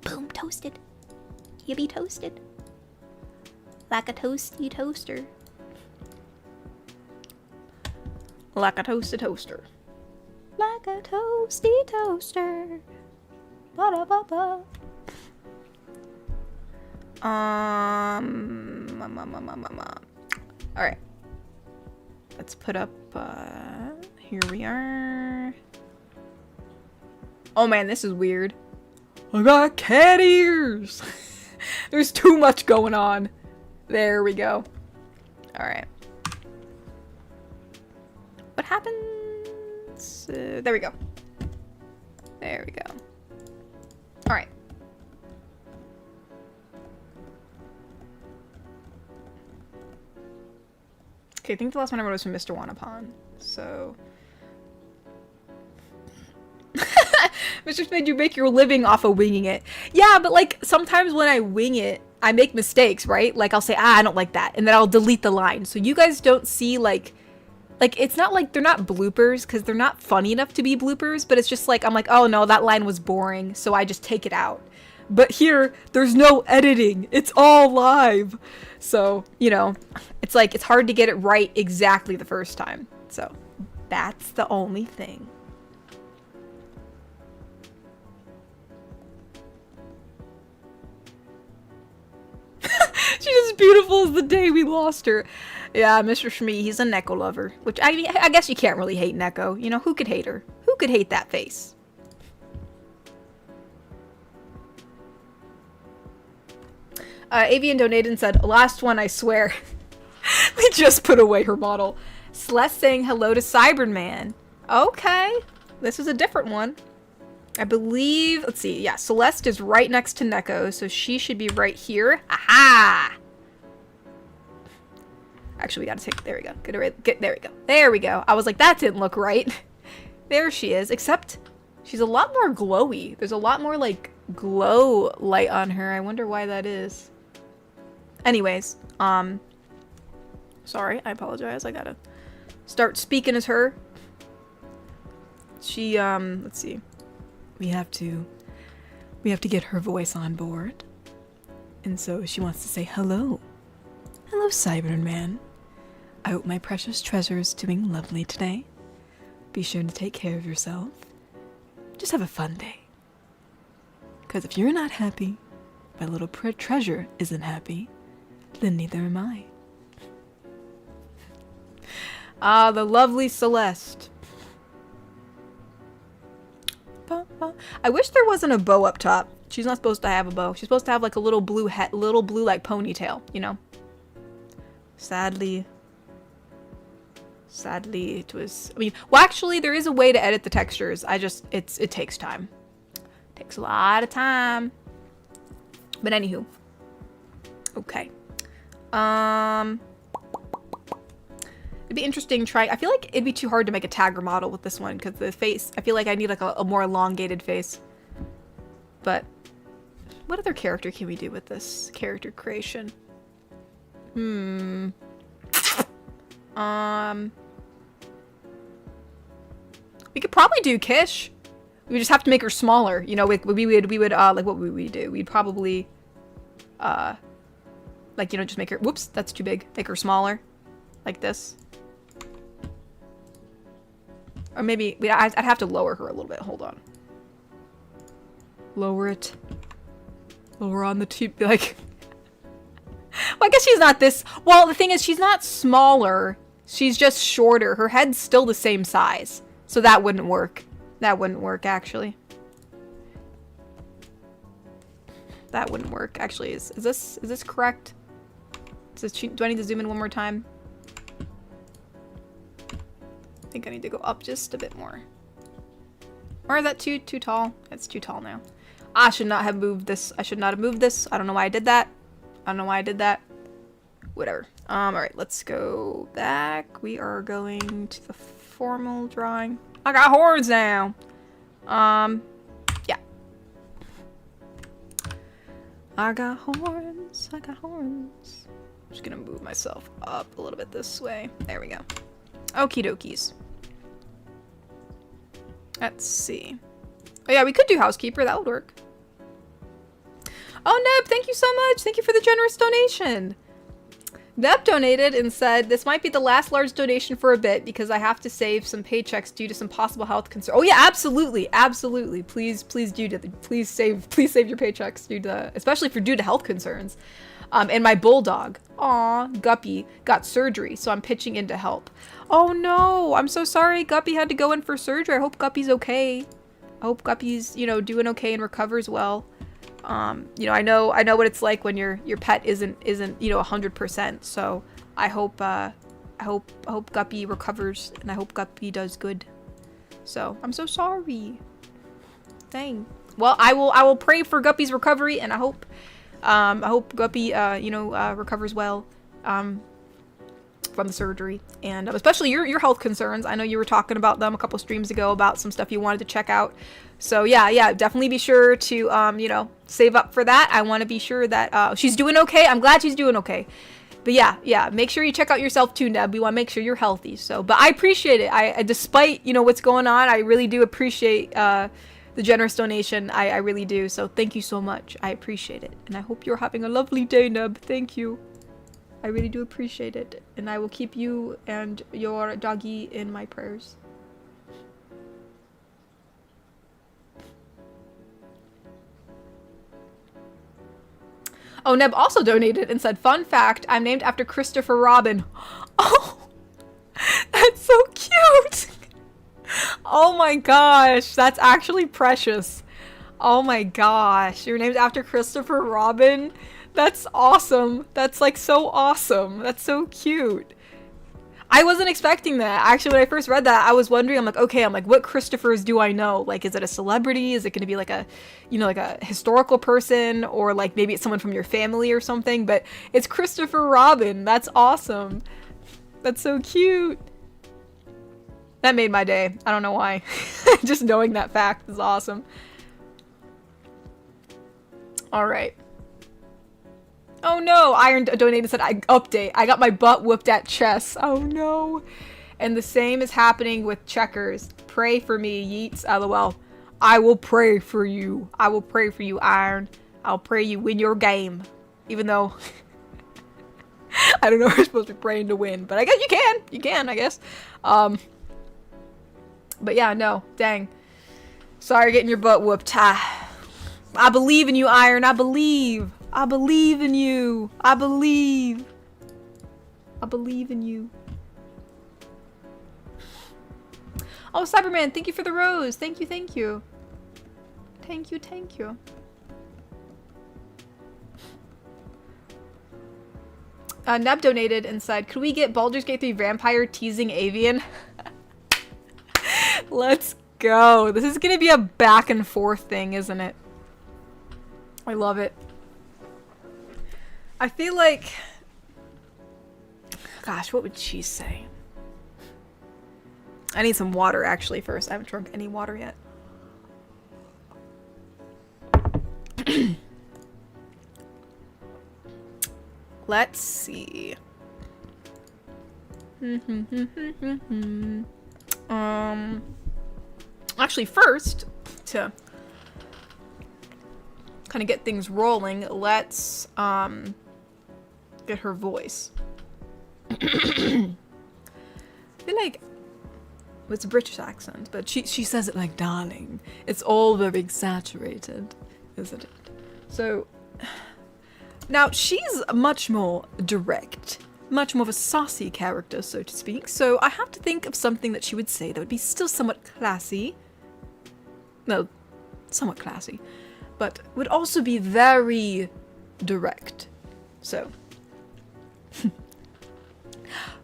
Speaker 2: Boom, toasted. You be toasted. Like a toasty toaster.
Speaker 1: Like a toasted toaster.
Speaker 2: Like a toasty toaster. Ba-da-ba-ba.
Speaker 1: Alright. Let's put up, here we are. Oh man, this is weird. I got cat ears! There's too much going on. There we go. Alright. What happens? There we go. There we go. Alright. Okay, I think the last one I wrote was from Mr. Wanapon. So... Mr. Spade, you make your living off of winging it. Yeah, but like, sometimes when I wing it, I make mistakes, right? Like, I'll say, I don't like that, and then I'll delete the line. So you guys don't see, like, it's not like they're not bloopers, because they're not funny enough to be bloopers, but it's just like, I'm like, oh no, that line was boring, so I just take it out. But here, there's no editing. It's all live. So, you know, it's like, it's hard to get it right exactly the first time. So, that's the only thing. She's as beautiful as the day we lost her. Yeah, Mr. Shmee, he's a Neko lover. Which, I guess you can't really hate Neko. You know, who could hate her? Who could hate that face? Avian donated and said, last one, I swear. We just put away her model. Celeste saying hello to Cyberman. Okay. This is a different one. I believe, let's see, yeah, Celeste is right next to Neko, so she should be right here. Aha! Actually, we gotta take, there we go. There we go. There we go. I was like, that didn't look right. There she is, except she's a lot more glowy. There's a lot more, like, glow light on her. I wonder why that is. Anyways, sorry, I apologize. I gotta start speaking as her. She, let's see. We have to get her voice on board. And so she wants to say hello. Hello, Cyberman. I hope my precious treasure is doing lovely today. be sure to take care of yourself. Just have a fun day. Because if you're not happy, my little treasure isn't happy, then neither am I. Ah, the lovely Celeste. I wish there wasn't a bow up top. She's not supposed to have a bow. She's supposed to have like a little blue like ponytail, you know? Sadly, it was, I mean, well, actually, there is a way to edit the textures. It takes time. It takes a lot of time. But anywho. Okay. It'd be interesting trying, I feel like it'd be too hard to make a tagger model with this one, because the face, I feel like I need like a more elongated face. But, what other character can we do with this character creation? We could probably do Kish. We would just have to make her smaller. You know, we would like, what would we do? We'd probably, like, you know, just make her, whoops, that's too big. Make her smaller. Like this. Or maybe, I'd have to lower her a little bit. Hold on. Lower it. Lower on the tube. Like, well, I guess she's not this, well, the thing is, she's not smaller. She's just shorter. Her head's still the same size. So that wouldn't work. That wouldn't work, actually. That wouldn't work. Actually, is this correct? Do I need to zoom in one more time? I think I need to go up just a bit more. Or is that too tall? It's too tall now. I should not have moved this. I should not have moved this. I don't know why I did that. I don't know why I did that. Whatever. Alright, let's go back. We are going to the formal drawing. I got horns now. Yeah. I got horns. I got horns. I'm just gonna move myself up a little bit this way. There we go. Okie dokies. Let's see. Oh yeah, we could do housekeeper. That would work. Oh, Neb, thank you so much. Thank you for the generous donation. Neb donated and said, this might be the last large donation for a bit because I have to save some paychecks due to some possible health concerns. Oh yeah, absolutely. Absolutely. Please save your paychecks especially due to health concerns. And my bulldog, Guppy, got surgery, so I'm pitching in to help. Oh no, I'm so sorry Guppy had to go in for surgery. I hope Guppy's okay. I hope Guppy's, you know, doing okay and recovers well. You know, I know what it's like when your pet isn't, you know, 100%. So I hope Guppy recovers and I hope Guppy does good. So I'm so sorry. Dang. Well, I will pray for Guppy's recovery and I hope Guppy, you know, recovers well, from the surgery and especially your health concerns. I know you were talking about them a couple streams ago about some stuff you wanted to check out. So yeah, definitely be sure to, you know, save up for that. I want to be sure that, she's doing okay. I'm glad she's doing okay. But yeah, make sure you check out yourself too, Neb. We want to make sure you're healthy. So, but I appreciate it. I despite, you know, what's going on, I really do appreciate, the generous donation. I really do. So thank you so much. I appreciate it. And I hope you're having a lovely day, Neb. Thank you. I really do appreciate it. And I will keep you and your doggy in my prayers. Oh, Neb also donated and said, fun fact, I'm named after Christopher Robin. Oh, that's so cute. Oh my gosh, that's actually precious. Oh my gosh, you're named after Christopher Robin? That's awesome. That's like so awesome. That's so cute. I wasn't expecting that. Actually, when I first read that, I was wondering, I'm like, what Christophers do I know? Like, is it a celebrity? Is it going to be like a, you know, like a historical person? Or like maybe it's someone from your family or something? But it's Christopher Robin. That's awesome. That's so cute. That made my day. I don't know why. Just knowing that fact is awesome. All right. Oh no, Iron donated said, update. I got my butt whooped at chess. Oh no. And the same is happening with checkers. Pray for me, Yeats. LOL. I will pray for you. I will pray for you, Iron. I'll pray you win your game. Even though I don't know if we're supposed to be praying to win, but I guess you can. You can, I guess. But yeah, no, dang. Sorry getting your butt whooped. I believe in you, Iron. I believe. I believe in you. I believe. I believe in you. Oh, Cyberman, thank you for the rose. Thank you, thank you. Thank you, thank you. Neb donated and said, could we get Baldur's Gate 3 Vampire teasing Avian? Let's go. This is gonna be a back and forth thing, isn't it? I love it. I feel like... Gosh, what would she say? I need some water, actually, first. I haven't drunk any water yet. Let's see. Actually, first, to kind of get things rolling, let's get her voice. I feel like it's a British accent, but she says it like darling. It's all very exaggerated, isn't it? So now she's much more direct, much more of a saucy character, so to speak. So I have to think of something that she would say that would be still somewhat classy. No, somewhat classy, but would also be very direct. So,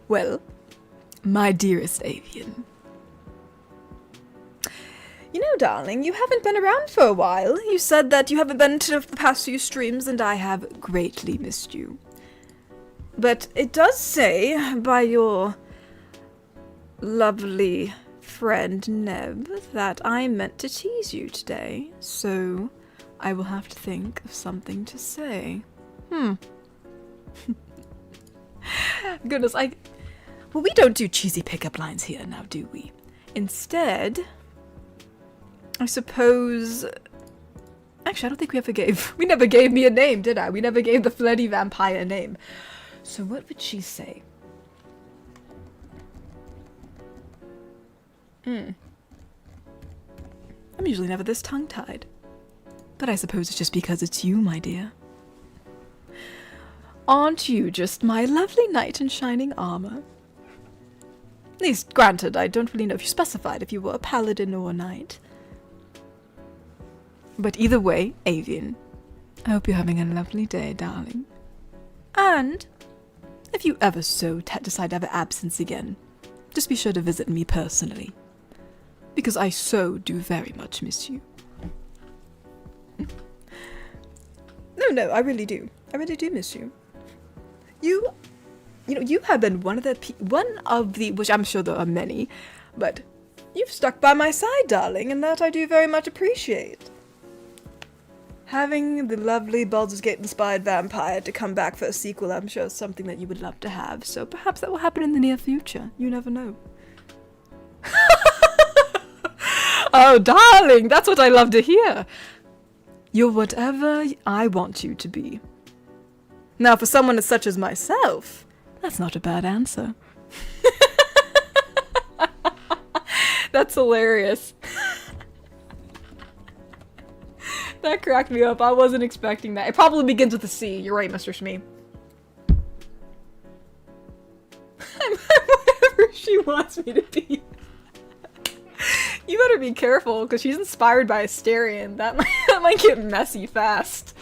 Speaker 1: well, my dearest Avian. You know, darling, you haven't been around for a while. You said that you haven't been to the past few streams, and I have greatly missed you. But it does say by your lovely friend Neb that I meant to tease you today, so I will have to think of something to say. Goodness, well, we don't do cheesy pickup lines here now, do we? Instead, I suppose... Actually, I don't think we ever gave... We never gave me a name, did I? We never gave the flirty vampire a name. So what would she say? I'm usually never this tongue-tied. But I suppose it's just because it's you, my dear. Aren't you just my lovely knight in shining armor? At least, granted, I don't really know if you specified if you were a paladin or a knight. But either way, Avian, I hope you're having a lovely day, darling. And if you ever so decide to have an absence again, just be sure to visit me personally. Because I so do very much miss you. No, I really do. I really do miss you. You know, you have been one of the, which I'm sure there are many, but you've stuck by my side, darling, and that I do very much appreciate. Having the lovely Baldur's Gate-inspired vampire to come back for a sequel, I'm sure is something that you would love to have, so perhaps that will happen in the near future. You never know. Oh, darling, that's what I love to hear. You're whatever I want you to be. Now, for someone as such as myself, that's not a bad answer. That's hilarious. That cracked me up. I wasn't expecting that. It probably begins with a C. You're right, Mr. Shmee. I'm whatever she wants me to be. You better be careful, because she's inspired by Asterion. That might get messy fast.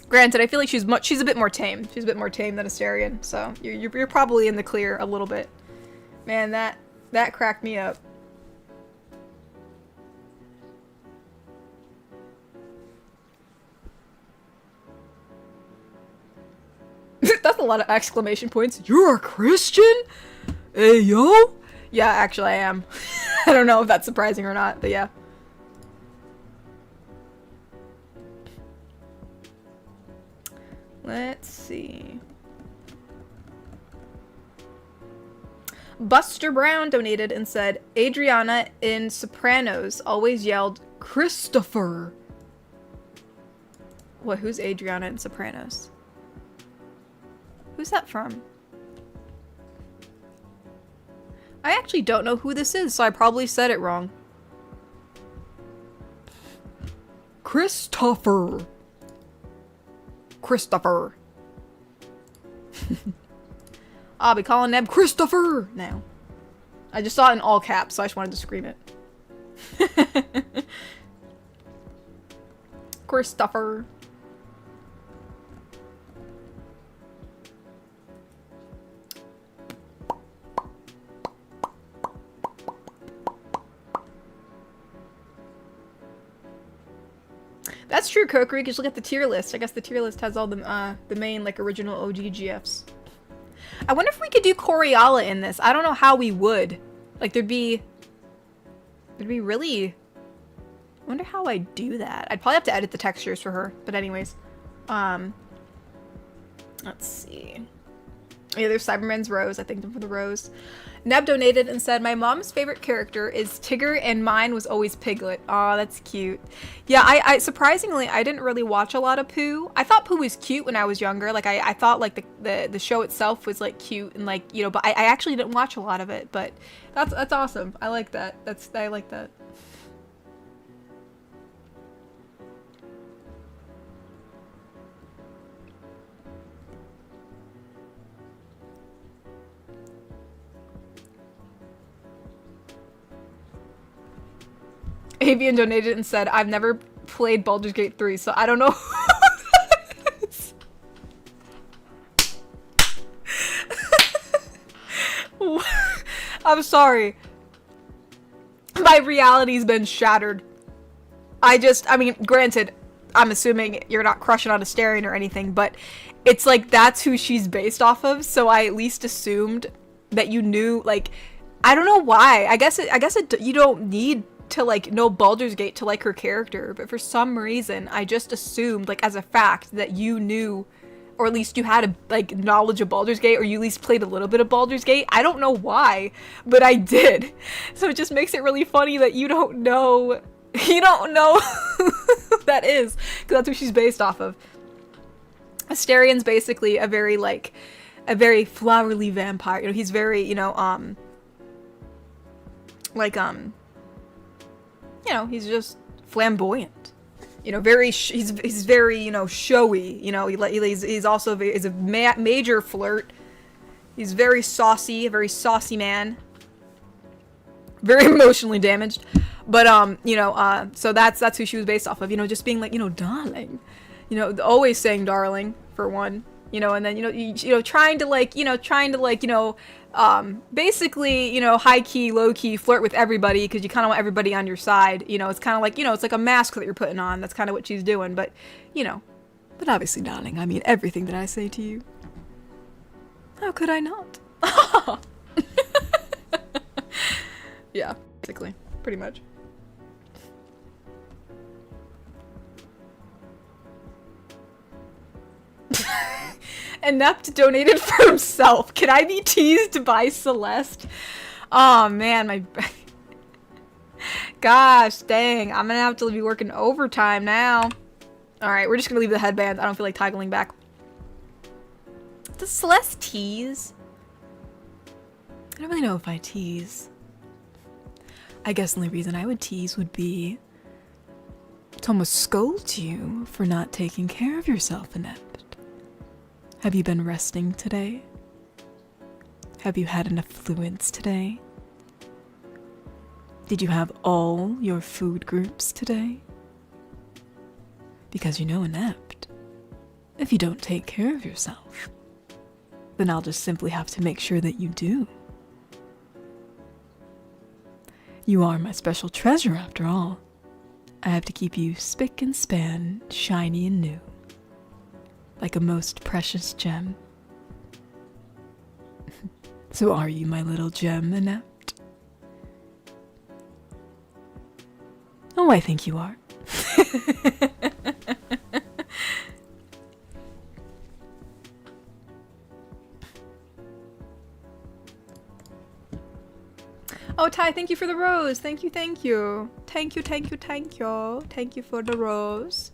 Speaker 1: Granted, I feel like she's a bit more tame. She's a bit more tame than Asterion, so you're probably in the clear a little bit. Man, that cracked me up. That's a lot of exclamation points. You're a Christian? Hey, yo? Yeah, actually I am. I don't know if that's surprising or not, but yeah. Let's see. Buster Brown donated and said, Adriana in Sopranos always yelled, Christopher. What, who's Adriana in Sopranos? Who's that from? I actually don't know who this is, so I probably said it wrong. Christopher. Christopher. I'll be calling Neb Christopher now. I just saw it in all caps, so I just wanted to scream it. Christopher. That's true, Kokiri, because look at the tier list. I guess the tier list has all the main, like, original OG GFs. I wonder if we could do Coriala in this. I don't know how we would. Like, there'd be really... I wonder how I'd do that. I'd probably have to edit the textures for her. But anyways. Let's see. Yeah, there's Cyberman's Rose. I thanked him for the rose. Neb donated and said, my mom's favorite character is Tigger and mine was always Piglet. Aw, that's cute. Yeah, I surprisingly, I didn't really watch a lot of Pooh. I thought Pooh was cute when I was younger. Like, I thought, like, the show itself was, like, cute and, like, you know, but I actually didn't watch a lot of it. But that's awesome. I like that. I like that. Avian donated and said, I've never played Baldur's Gate 3, so I don't know who is. I'm sorry. My reality's been shattered. I mean, granted, I'm assuming you're not crushing on Astarion or anything, but it's like that's who she's based off of, so I at least assumed that you knew, like, I don't know why. I guess you don't need to, like, know Baldur's Gate to like her character, but for some reason I just assumed, like, as a fact that you knew, or at least you had a, like, knowledge of Baldur's Gate, or you at least played a little bit of Baldur's Gate. I don't know why, but I did. So it just makes it really funny that you don't know who that is, because that's who she's based off of. Astarion's basically a very flowery vampire. You know, he's very, you know, you know, he's just flamboyant. You know, he's very, you know, showy. You know, he's also is a major flirt. He's very saucy, a very saucy man. Very emotionally damaged. But you know, so that's who she was based off of. You know, just being like, you know, darling. You know, always saying darling for one. You know, and then you know, trying to basically, you know, high key, low key flirt with everybody because you kind of want everybody on your side. You know, it's kind of like, you know, it's like a mask that you're putting on. That's kind of what she's doing. But, you know, but obviously, darling, I mean everything that I say to you. How could I not? Yeah, basically, pretty much. Inept donated for himself. Can I be teased by Celeste? Oh man, my gosh, dang. I'm gonna have to be working overtime now. Alright, we're just gonna leave the headband. I don't feel like toggling back. Does Celeste tease? I don't really know if I tease. I guess the only reason I would tease would be to almost scold you for not taking care of yourself, Inept. Have you been resting today? Have you had enough fluids today? Did you have all your food groups today? Because you know, Inept, if you don't take care of yourself, then I'll just simply have to make sure that you do. You are my special treasure after all. I have to keep you spick and span, shiny and new. Like a most precious gem. So are you my little gem, Inept? Oh, I think you are. Oh, Ty, thank you for the rose. Thank you, thank you. Thank you, thank you, thank you. Thank you for the rose.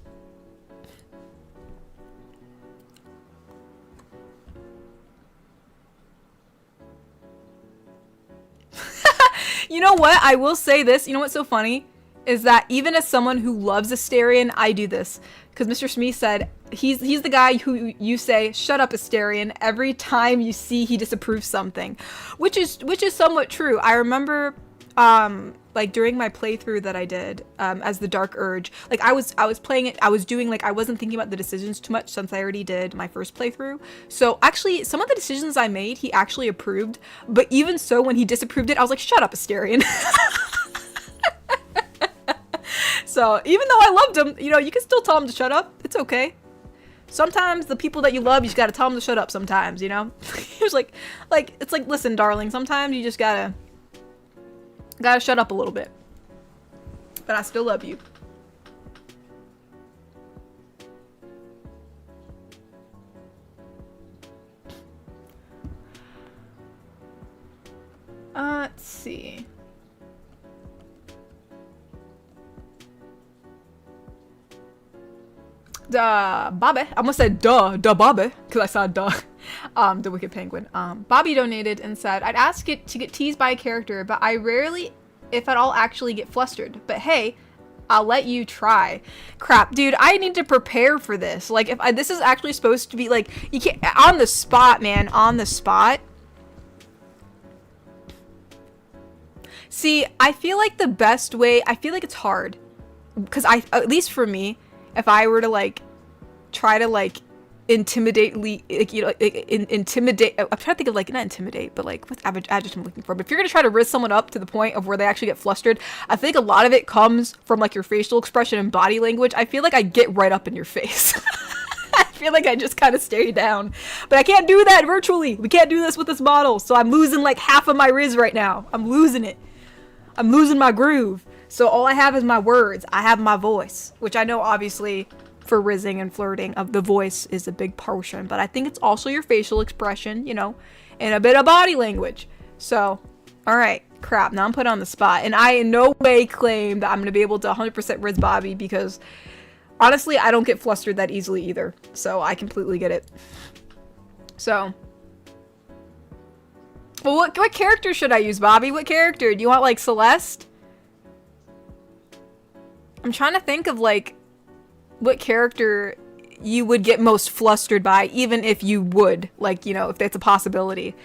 Speaker 1: You know what? I will say this. You know what's so funny? Is that even as someone who loves Asterion, I do this. Because Mr. Smee said, he's the guy who you say, shut up, Asterion, every time you see he disapproves something. Which is somewhat true. I remember, like, during my playthrough that I did, as the Dark Urge, like, I was playing it, I was doing, like, I wasn't thinking about the decisions too much since I already did my first playthrough. So, actually, some of the decisions I made, he actually approved. But even so, when he disapproved it, I was like, shut up, Asterion. So, even though I loved him, you know, you can still tell him to shut up. It's okay. Sometimes the people that you love, you just gotta tell them to shut up sometimes, you know? It's like, it's like, listen, darling, sometimes you just gotta shut up a little bit. But I still love you. Let's see. Bobby. I almost said duh Bobby, because I saw duh. The Wicked Penguin. Bobby donated and said, I'd ask it to get teased by a character, but I rarely, if at all, actually get flustered. But hey, I'll let you try. Crap, dude, I need to prepare for this. Like, if this is actually supposed to be, like, you can't, on the spot, man, on the spot. See, I feel like the best way, I feel like it's hard. Because at least for me, if I were to, like, try to, like, intimidate, like, you know, intimidate, I'm trying to think of, like, not intimidate, but, like, what's adjective I'm looking for? But if you're gonna try to risk someone up to the point of where they actually get flustered, I think a lot of it comes from, like, your facial expression and body language. I feel like I get right up in your face. I feel like I just kind of stare you down. But I can't do that virtually. We can't do this with this model. So I'm losing, like, half of my Riz right now. I'm losing it. I'm losing my groove. So all I have is my words. I have my voice, which I know obviously for rizzing and flirting of the voice is a big portion, but I think it's also your facial expression, you know, and a bit of body language. So, all right, crap. Now I'm put on the spot, and I in no way claim that I'm going to be able to 100% Riz Bobby because honestly, I don't get flustered that easily either. So I completely get it. So, well, what character should I use, Bobby? What character? Do you want, like, Celeste? I'm trying to think of, like, what character you would get most flustered by, even if you would, like, you know, if that's a possibility.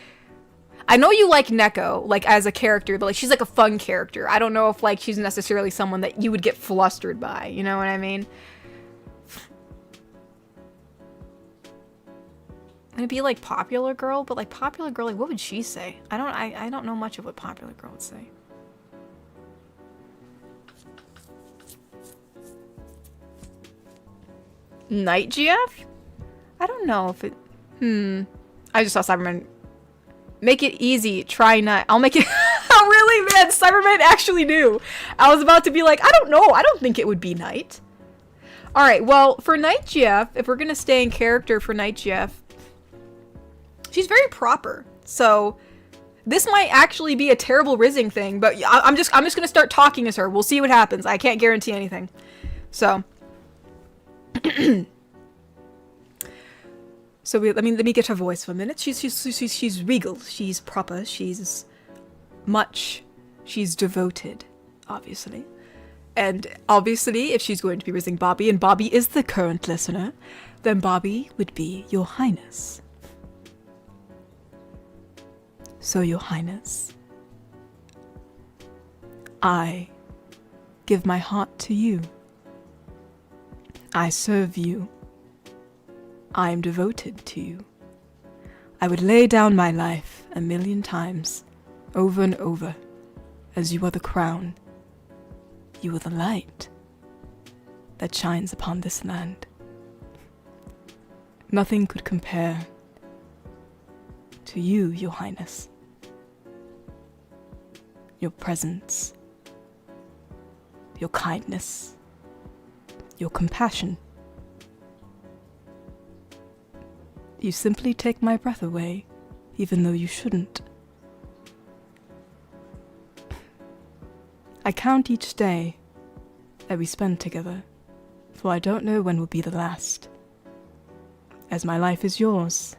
Speaker 1: I know you like Neko, like, as a character, but, like, she's, like, a fun character. I don't know if, like, she's necessarily someone that you would get flustered by, you know what I mean? It'd be, like, Popular Girl, but, like, Popular Girl, like, what would she say? I don't know much of what Popular Girl would say. Night GF? I don't know if it... I just saw Cyberman. Make it easy. Try Night. I'll make it... Oh, really, man? Cyberman actually knew. I was about to be like, I don't know. I don't think it would be Night. Alright, well, for Night GF, if we're gonna stay in character for Night GF, she's very proper. So, this might actually be a terrible rizzing thing, but I'm just gonna start talking as her. We'll see what happens. I can't guarantee anything. So... So let me get her voice for a minute. She's regal. She's proper. She's devoted, obviously. And obviously, if she's going to be rizzing Bobby, and Bobby is the current listener, then Bobby would be Your Highness. So, Your Highness, I give my heart to you. I serve you. I am devoted to you. I would lay down my life 1,000,000 times, over and over, as you are the crown. You are the light that shines upon this land. Nothing could compare to you, Your Highness. Your presence, your kindness, your compassion. You simply take my breath away, even though you shouldn't. I count each day that we spend together, for I don't know when will be the last, as my life is yours,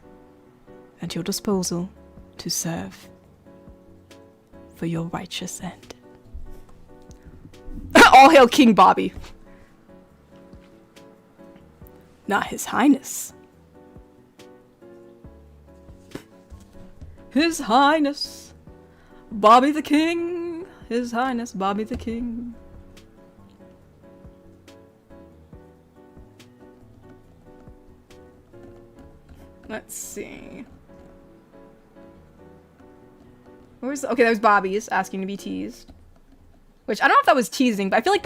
Speaker 1: at your disposal to serve.
Speaker 3: for your righteous end.
Speaker 1: All hail King Bobby.
Speaker 3: Not His Highness.
Speaker 1: His Highness Bobby the King. His Highness Bobby the King. Let's see. Okay, that was Bobby's asking to be teased. Which I don't know if that was teasing, but I feel like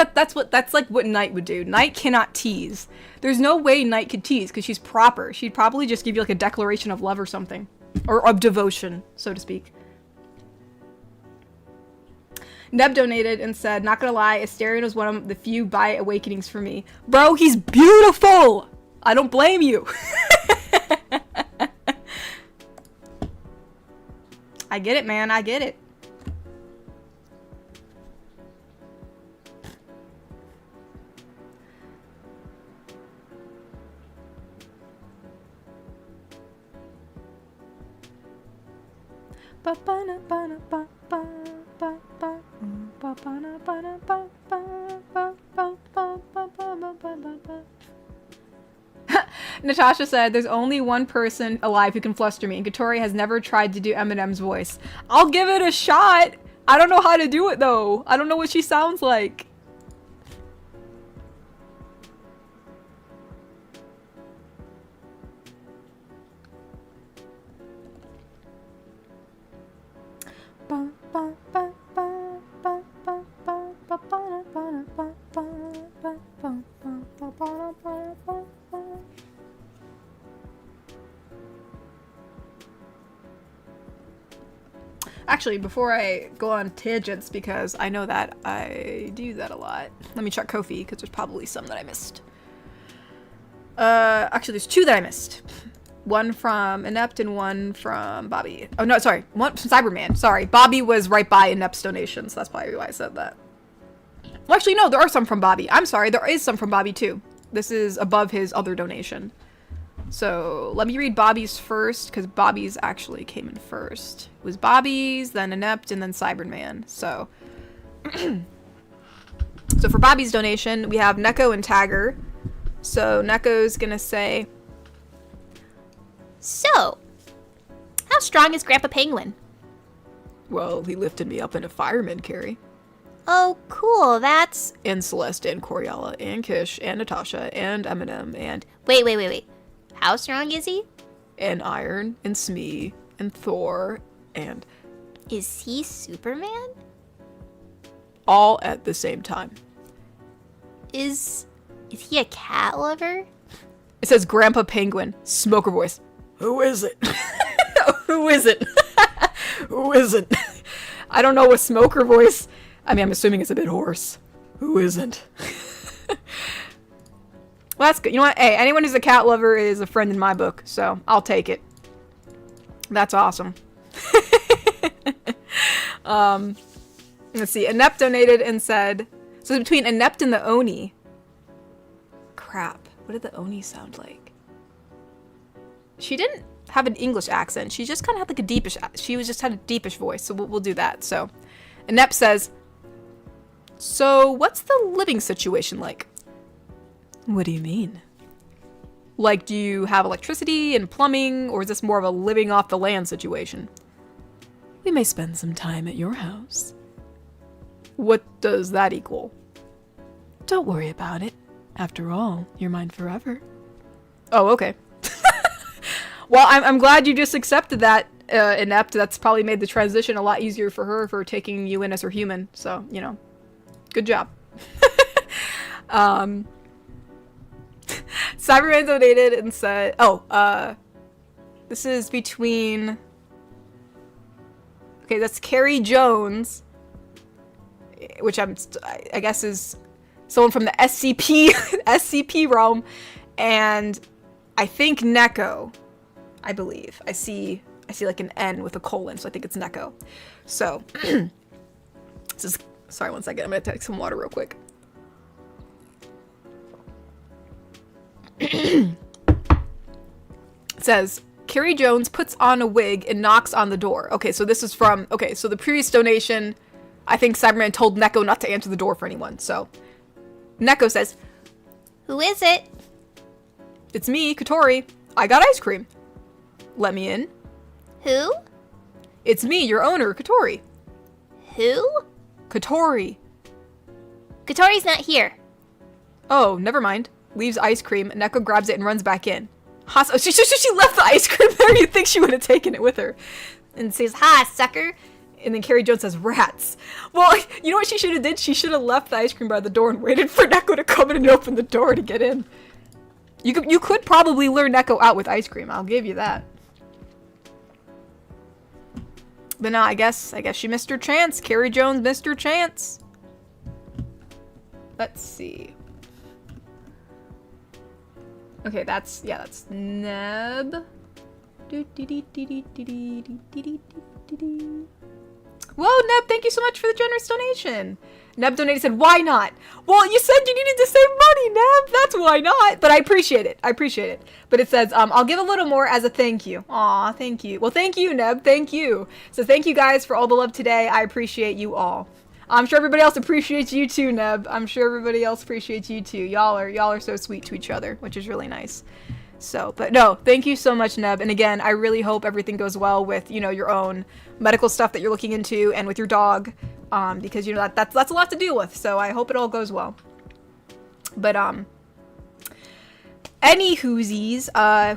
Speaker 1: that's like what Knight would do. Knight cannot tease. There's no way Knight could tease because she's proper. She'd probably just give you like a declaration of love or something. Or of devotion, so to speak. Neb donated and said, not gonna lie, Asterion was one of the few bi awakenings for me. Bro, he's beautiful! I don't blame you. I get it, man. I get it. Natasha said, there's only one person alive who can fluster me, and Katori has never tried to do Eminem's voice. I'll give it a shot! I don't know how to do it, though. I don't know what she sounds like. Actually, before I go on tangents, because I know that I do that a lot. Let me check Ko-fi, because there's probably some that I missed. Actually, there's two that I missed. One from Inept and one from Bobby. Oh, no, sorry. One from Cyberman. Sorry. Bobby was right by Inept's donation, so that's probably why I said that. Well, actually, no, there are some from Bobby. I'm sorry, there is some from Bobby, too. This is above his other donation. So, let me read Bobby's first, because Bobby's actually came in first. It was Bobby's, then Inept, and then Cyberman. So, so for Bobby's donation, we have Neko and Tagger. So, Neko's gonna say...
Speaker 2: So, how strong is Grandpa Penguin?
Speaker 1: Well, he lifted me up in a fireman carry.
Speaker 2: Oh, cool, that's...
Speaker 1: And Celeste, and Coriella, and Kish, and Natasha, and Eminem, and...
Speaker 2: Wait. How strong is he?
Speaker 1: And Iron, and Smee, and Thor, and...
Speaker 2: Is he Superman?
Speaker 1: All at the same time.
Speaker 2: Is he a cat lover?
Speaker 1: It says Grandpa Penguin, smoker voice. Who is it? Who is it? Who isn't? I don't know a smoker voice. I mean, I'm assuming it's a bit hoarse. Who isn't? Well, that's good. You know what? Hey, anyone who's a cat lover is a friend in my book, so I'll take it. That's awesome. Let's see. Inept donated and said, so between Inept and the Oni. Crap. What did the Oni sound like? She didn't have an English accent. She just kind of had like a deepish, had a deepish voice, so we'll do that. So, Inept says, so what's the living situation like? What do you mean? Like, do you have electricity and plumbing, or is this more of a living off the land situation? We may spend some time at your house. What does that equal? Don't worry about it. After all, you're mine forever. Oh, okay. Well, I'm glad you just accepted that, Inept. That's probably made the transition a lot easier for her for taking you in as her human. So, you know, good job. Cyberman donated and said, this is between, okay, that's Carrie Jones, which I guess is someone from the SCP realm, and I think Neko, I believe. I see like an N with a colon, so I think it's Neko. So, this is, sorry, one second, I'm gonna take some water real quick. It says, Carrie Jones puts on a wig and knocks on the door. Okay, so this is from... Okay, so the previous donation, I think Cyberman told Neko not to answer the door for anyone. So, Neko says,
Speaker 2: Who is it?
Speaker 1: "It's me, Katori. I got ice cream. Let me in."
Speaker 2: Who?
Speaker 1: "It's me, your owner, Katori."
Speaker 2: Who?
Speaker 1: "Katori."
Speaker 2: Katori's not here.
Speaker 1: "Oh, never mind." Leaves ice cream. Neko grabs it and runs back in. Oh, she left the ice cream there. You'd think she would have taken it with her. And says, "Ha, sucker." And then Carrie Jones says, "Rats." Well, you know what she should have did? She should have left the ice cream by the door and waited for Neko to come in and open the door to get in. You could probably lure Neko out with ice cream. I'll give you that. But no, I guess she missed her chance. Carrie Jones missed her chance. Let's see. Okay, that's Neb. Whoa, Neb, thank you so much for the generous donation. Neb donated, said, "Why not?" Well, you said you needed to save money, Neb. That's why not. But I appreciate it. But it says, "I'll give a little more as a thank you." Aw, thank you. Well, thank you, Neb. Thank you. So thank you guys for all the love today. I appreciate you all. I'm sure everybody else appreciates you too, Neb. I'm sure everybody else appreciates you too. Y'all are so sweet to each other, which is really nice. So, but no, thank you so much, Neb. And again, I really hope everything goes well with, your own medical stuff that you're looking into and with your dog, because, that's a lot to deal with. So I hope it all goes well. But, any whoosies,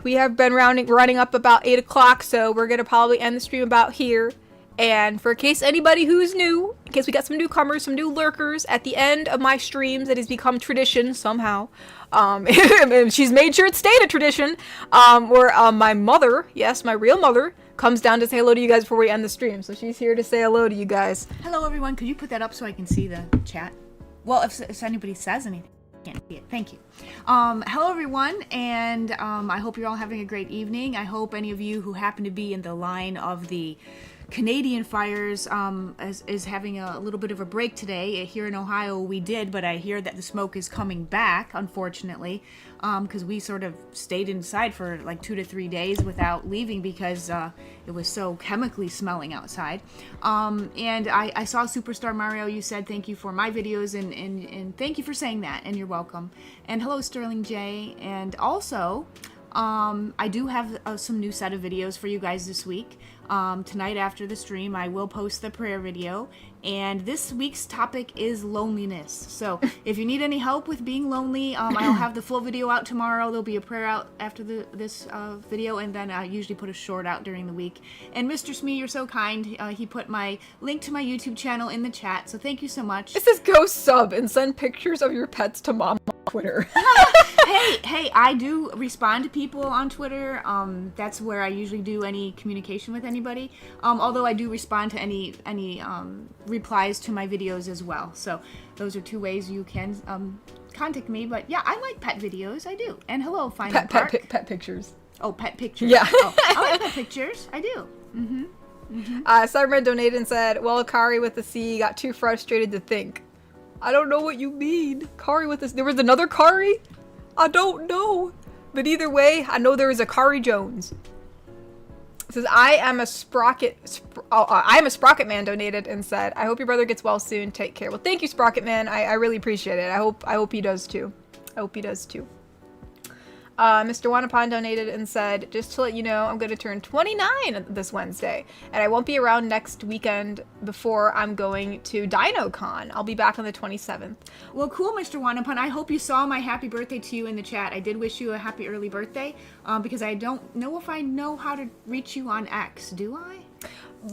Speaker 1: we have been running up about 8 o'clock, so we're going to probably end the stream about here. And for case anybody who's new, in case we got some newcomers, some new lurkers, at the end of my streams, it has become tradition somehow. She's made sure it stayed a tradition, where my mother, yes, my real mother, comes down to say hello to you guys before we end the stream. So she's here to say hello to you guys.
Speaker 4: Hello, everyone. Could you put that up so I can see the chat? Well, if anybody says anything, I can't see it. Thank you. Hello, everyone, and I hope you're all having a great evening. I hope any of you who happen to be in the line of the Canadian fires is having a little bit of a break today. Here in Ohio we did, but I hear that the smoke is coming back, unfortunately, because we sort of stayed inside for like 2 to 3 days without leaving because it was so chemically smelling outside. And I saw Superstar Mario. You said thank you for my videos, and thank you for saying that, and you're welcome. And hello, Sterling J. And also, I do have some new set of videos for you guys this week. Tonight after the stream, I will post the prayer video, and this week's topic is loneliness. So if you need any help with being lonely, I'll have the full video out tomorrow. There'll be a prayer out after this video, and then I usually put a short out during the week. And Mr. Smee, you're so kind. He put my link to my YouTube channel in the chat, so thank you so much.
Speaker 1: It says go sub and send pictures of your pets to Mom on Twitter.
Speaker 4: Hey, I do respond to people on Twitter. That's where I usually do any communication with anybody. Although I do respond to any replies to my videos as well. So those are 2 ways you can contact me. But yeah, I like pet videos. I do. And hello, Final Park.
Speaker 1: Pet pictures.
Speaker 4: Oh, pet pictures.
Speaker 1: Yeah.
Speaker 4: Oh, I like pet pictures. I do.
Speaker 1: Cyberman donated and said, "Well, Kari with the C got too frustrated to think." I don't know what you mean. Kari with this. There was another Kari? I don't know. But either way, I know there is a Kari Jones. It says, I am a Sprocket Man donated and said, "I hope your brother gets well soon. Take care." Well, thank you, Sprocket Man. I really appreciate it. I hope he does too. Mr. Wanapon donated and said, "Just to let you know, I'm going to turn 29 this Wednesday, and I won't be around next weekend before I'm going to DinoCon. I'll be back on the 27th.
Speaker 4: Well, cool, Mr. Wanapon. I hope you saw my happy birthday to you in the chat. I did wish you a happy early birthday, because I don't know if I know how to reach you on X. Do I?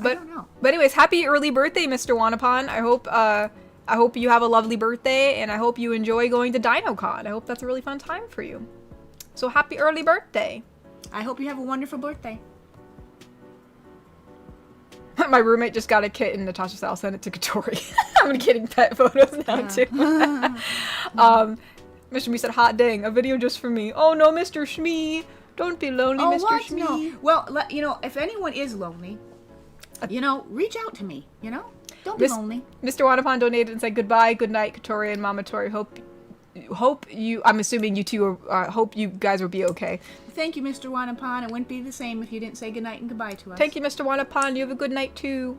Speaker 4: I don't know.
Speaker 1: But anyways, happy early birthday, Mr. Wanapon. I hope you have a lovely birthday, and I hope you enjoy going to DinoCon. I hope that's a really fun time for you. So happy early birthday.
Speaker 4: I hope you have a wonderful birthday.
Speaker 1: My roommate just got a kitten. Natasha said I'll send it to Katori. I'm getting pet photos now too. Mr. Shmee said, "Hot dang, a video just for me." Oh no, Mr. Shmee. Don't be lonely, Mr.
Speaker 4: What?
Speaker 1: Shmee.
Speaker 4: No. Well, if anyone is lonely, reach out to me, Don't be lonely.
Speaker 1: Mr. Wanapon donated and said, "Goodbye, good night, Katori and Mama Tori. Hope I'm assuming you two hope you guys will be okay.
Speaker 4: Thank you, Mr. Wanapan. It wouldn't be the same if you didn't say goodnight and goodbye to us.
Speaker 1: Thank you, Mr. Wanapan. You have a good night too.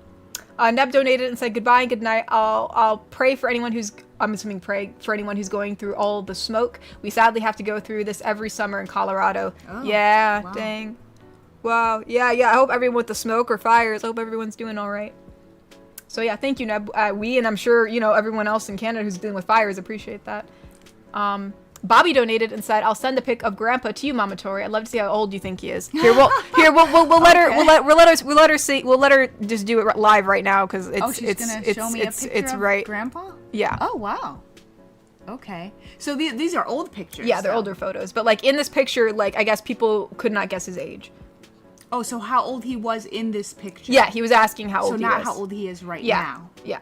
Speaker 1: Neb donated and said goodbye and good night. I'll pray for anyone who's going through all the smoke. We sadly have to go through this every summer in Colorado.
Speaker 4: Oh,
Speaker 1: yeah,
Speaker 4: wow.
Speaker 1: dang. Wow. Yeah. I hope everyone with the smoke or fires, I hope everyone's doing all right. So yeah, thank you, Neb. And I'm sure, everyone else in Canada who's dealing with fires appreciate that. Bobby donated and said, "I'll send a pic of Grandpa to you, Mama Tori. I'd love to see how old you think he is." We'll let her just do it live right now because
Speaker 4: she's gonna show me a picture of
Speaker 1: right.
Speaker 4: Grandpa?
Speaker 1: Yeah.
Speaker 4: Oh wow. Okay. So these are old pictures.
Speaker 1: Yeah, they're older photos, but like in this picture, like I guess people could not guess his age.
Speaker 4: Oh, so how old he was in this picture?
Speaker 1: Yeah, he was asking how old he was.
Speaker 4: So not how old he is right now.
Speaker 1: Yeah.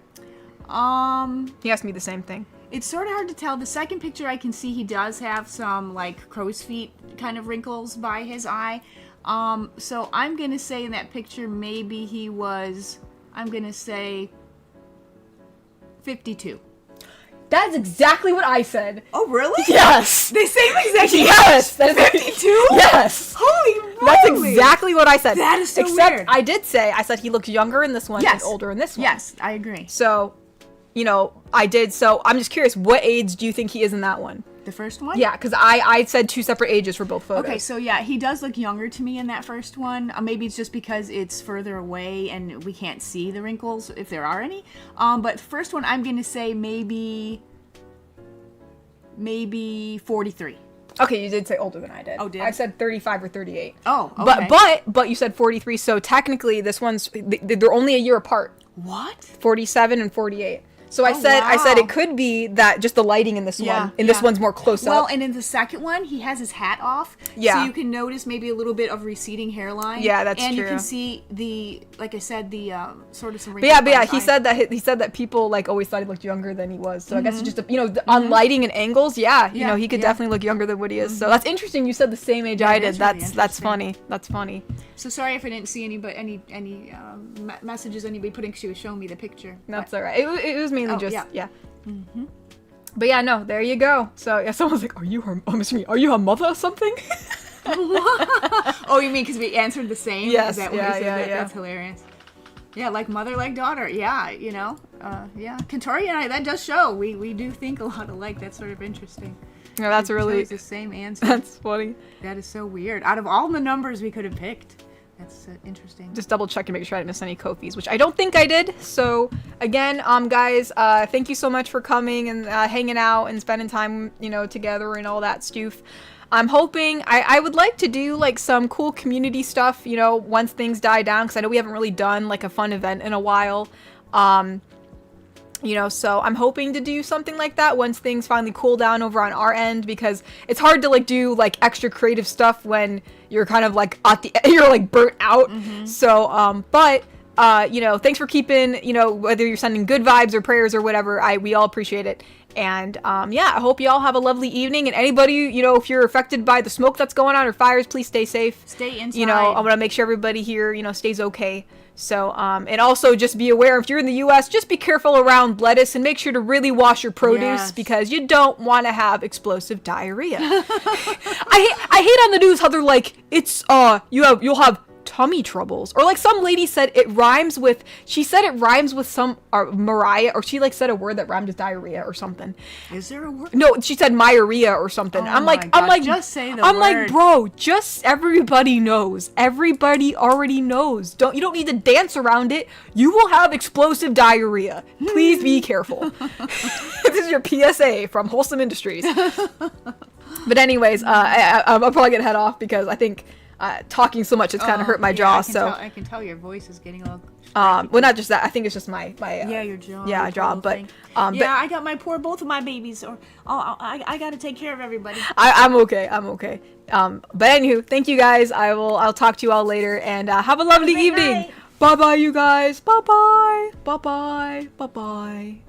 Speaker 1: He asked me the same thing.
Speaker 4: It's sort of hard to tell. The second picture I can see he does have some like crow's feet kind of wrinkles by his eye. So I'm going to say in that picture maybe he was, I'm going to say 52.
Speaker 1: That's exactly what I said.
Speaker 4: Oh, really?
Speaker 1: Yes.
Speaker 4: The same exact thing?
Speaker 1: Yes.
Speaker 4: That is 52?
Speaker 1: Yes.
Speaker 4: Holy moly.
Speaker 1: That's exactly what I said.
Speaker 4: That is so
Speaker 1: Except
Speaker 4: weird.
Speaker 1: I said he looks younger in this one and older in this one.
Speaker 4: Yes, I agree.
Speaker 1: So, I did. So I'm just curious, what age do you think he is in that one?
Speaker 4: The first one?
Speaker 1: Yeah, because I said two separate ages for both photos.
Speaker 4: Okay, so yeah, he does look younger to me in that first one. Maybe it's just because it's further away and we can't see the wrinkles, if there are any. But the first one, I'm going to say maybe 43.
Speaker 1: Okay, you did say older than I did.
Speaker 4: Oh, did
Speaker 1: I said 35 or 38.
Speaker 4: Oh, okay.
Speaker 1: But you said 43, so technically this one's, they're only a year apart.
Speaker 4: What?
Speaker 1: 47 and 48. So I
Speaker 4: wow.
Speaker 1: said it could be that just the lighting in this one. This one's more close up.
Speaker 4: Well, and in the second one, he has his hat off.
Speaker 1: Yeah.
Speaker 4: So you can notice maybe a little bit of receding hairline.
Speaker 1: Yeah, that's
Speaker 4: and
Speaker 1: true.
Speaker 4: And you can see like I said, the sort of some
Speaker 1: But
Speaker 4: wrinkles.
Speaker 1: yeah, he said that people like always thought he looked younger than he was. So I guess it's just on lighting and angles. Yeah, he could definitely look younger than what he is. So that's interesting. You said the same age I did. That's funny. That's funny.
Speaker 4: So sorry if I didn't see any messages anybody putting. She was showing me the picture.
Speaker 1: That's all right. It was mainly yeah. Mm-hmm. But yeah, no, there you go. So yeah, someone's like, "Are you her mother or something?"
Speaker 4: Oh, you mean because we answered the same?
Speaker 1: Yes.
Speaker 4: Is that what you said? That's hilarious. Yeah, like mother, like daughter. Yeah, yeah. Katori and I, that does show. We do think a lot alike. That's sort of interesting.
Speaker 1: Yeah, that's really
Speaker 4: the same answer.
Speaker 1: That's funny.
Speaker 4: That is so weird. Out of all the numbers we could have picked. That's interesting.
Speaker 1: Just double check and make sure I didn't miss any Kofis, which I don't think I did. So again, guys, thank you so much for coming and hanging out and spending time, together and all that stuff. I'm hoping I would like to do like some cool community stuff, once things die down, because I know we haven't really done like a fun event in a while. So I'm hoping to do something like that once things finally cool down over on our end, because it's hard to like do like extra creative stuff when you're kind of like you're like burnt out. Mm-hmm. So, thanks for keeping, whether you're sending good vibes or prayers or whatever, we all appreciate it. And, I hope you all have a lovely evening. And anybody, if you're affected by the smoke that's going on or fires, please stay safe.
Speaker 4: Stay inside.
Speaker 1: I want to make sure everybody here, stays okay. So, and also just be aware, if you're in the U.S., just be careful around lettuce and make sure to really wash your produce, because you don't want to have explosive diarrhea. I hate on the news how they're like, it's, you'll have tummy troubles, or like some lady said it rhymes with some Mariah, or she like said a word that rhymed with diarrhea or something.
Speaker 4: Is there a word?
Speaker 1: No, she said myarrhea or something.
Speaker 4: Oh
Speaker 1: I'm like
Speaker 4: just say the
Speaker 1: I'm
Speaker 4: word.
Speaker 1: like, bro, just everybody knows, everybody already knows, you don't need to dance around it. You will have explosive diarrhea. Please be careful. This is your PSA from Wholesome Industries. But anyways, I'm probably gonna head off because I think talking so much, it's kind of hurt my jaw.
Speaker 4: I can tell your voice is getting a little.
Speaker 1: Well, not just that. I think it's just my
Speaker 4: your jaw.
Speaker 1: Yeah,
Speaker 4: your
Speaker 1: jaw. But
Speaker 4: I got both of my babies, I got to take care of everybody.
Speaker 1: I'm okay. But anywho, thank you guys. I'll talk to you all later, and have a lovely evening. Bye bye, you guys. Bye bye. Bye bye. Bye bye.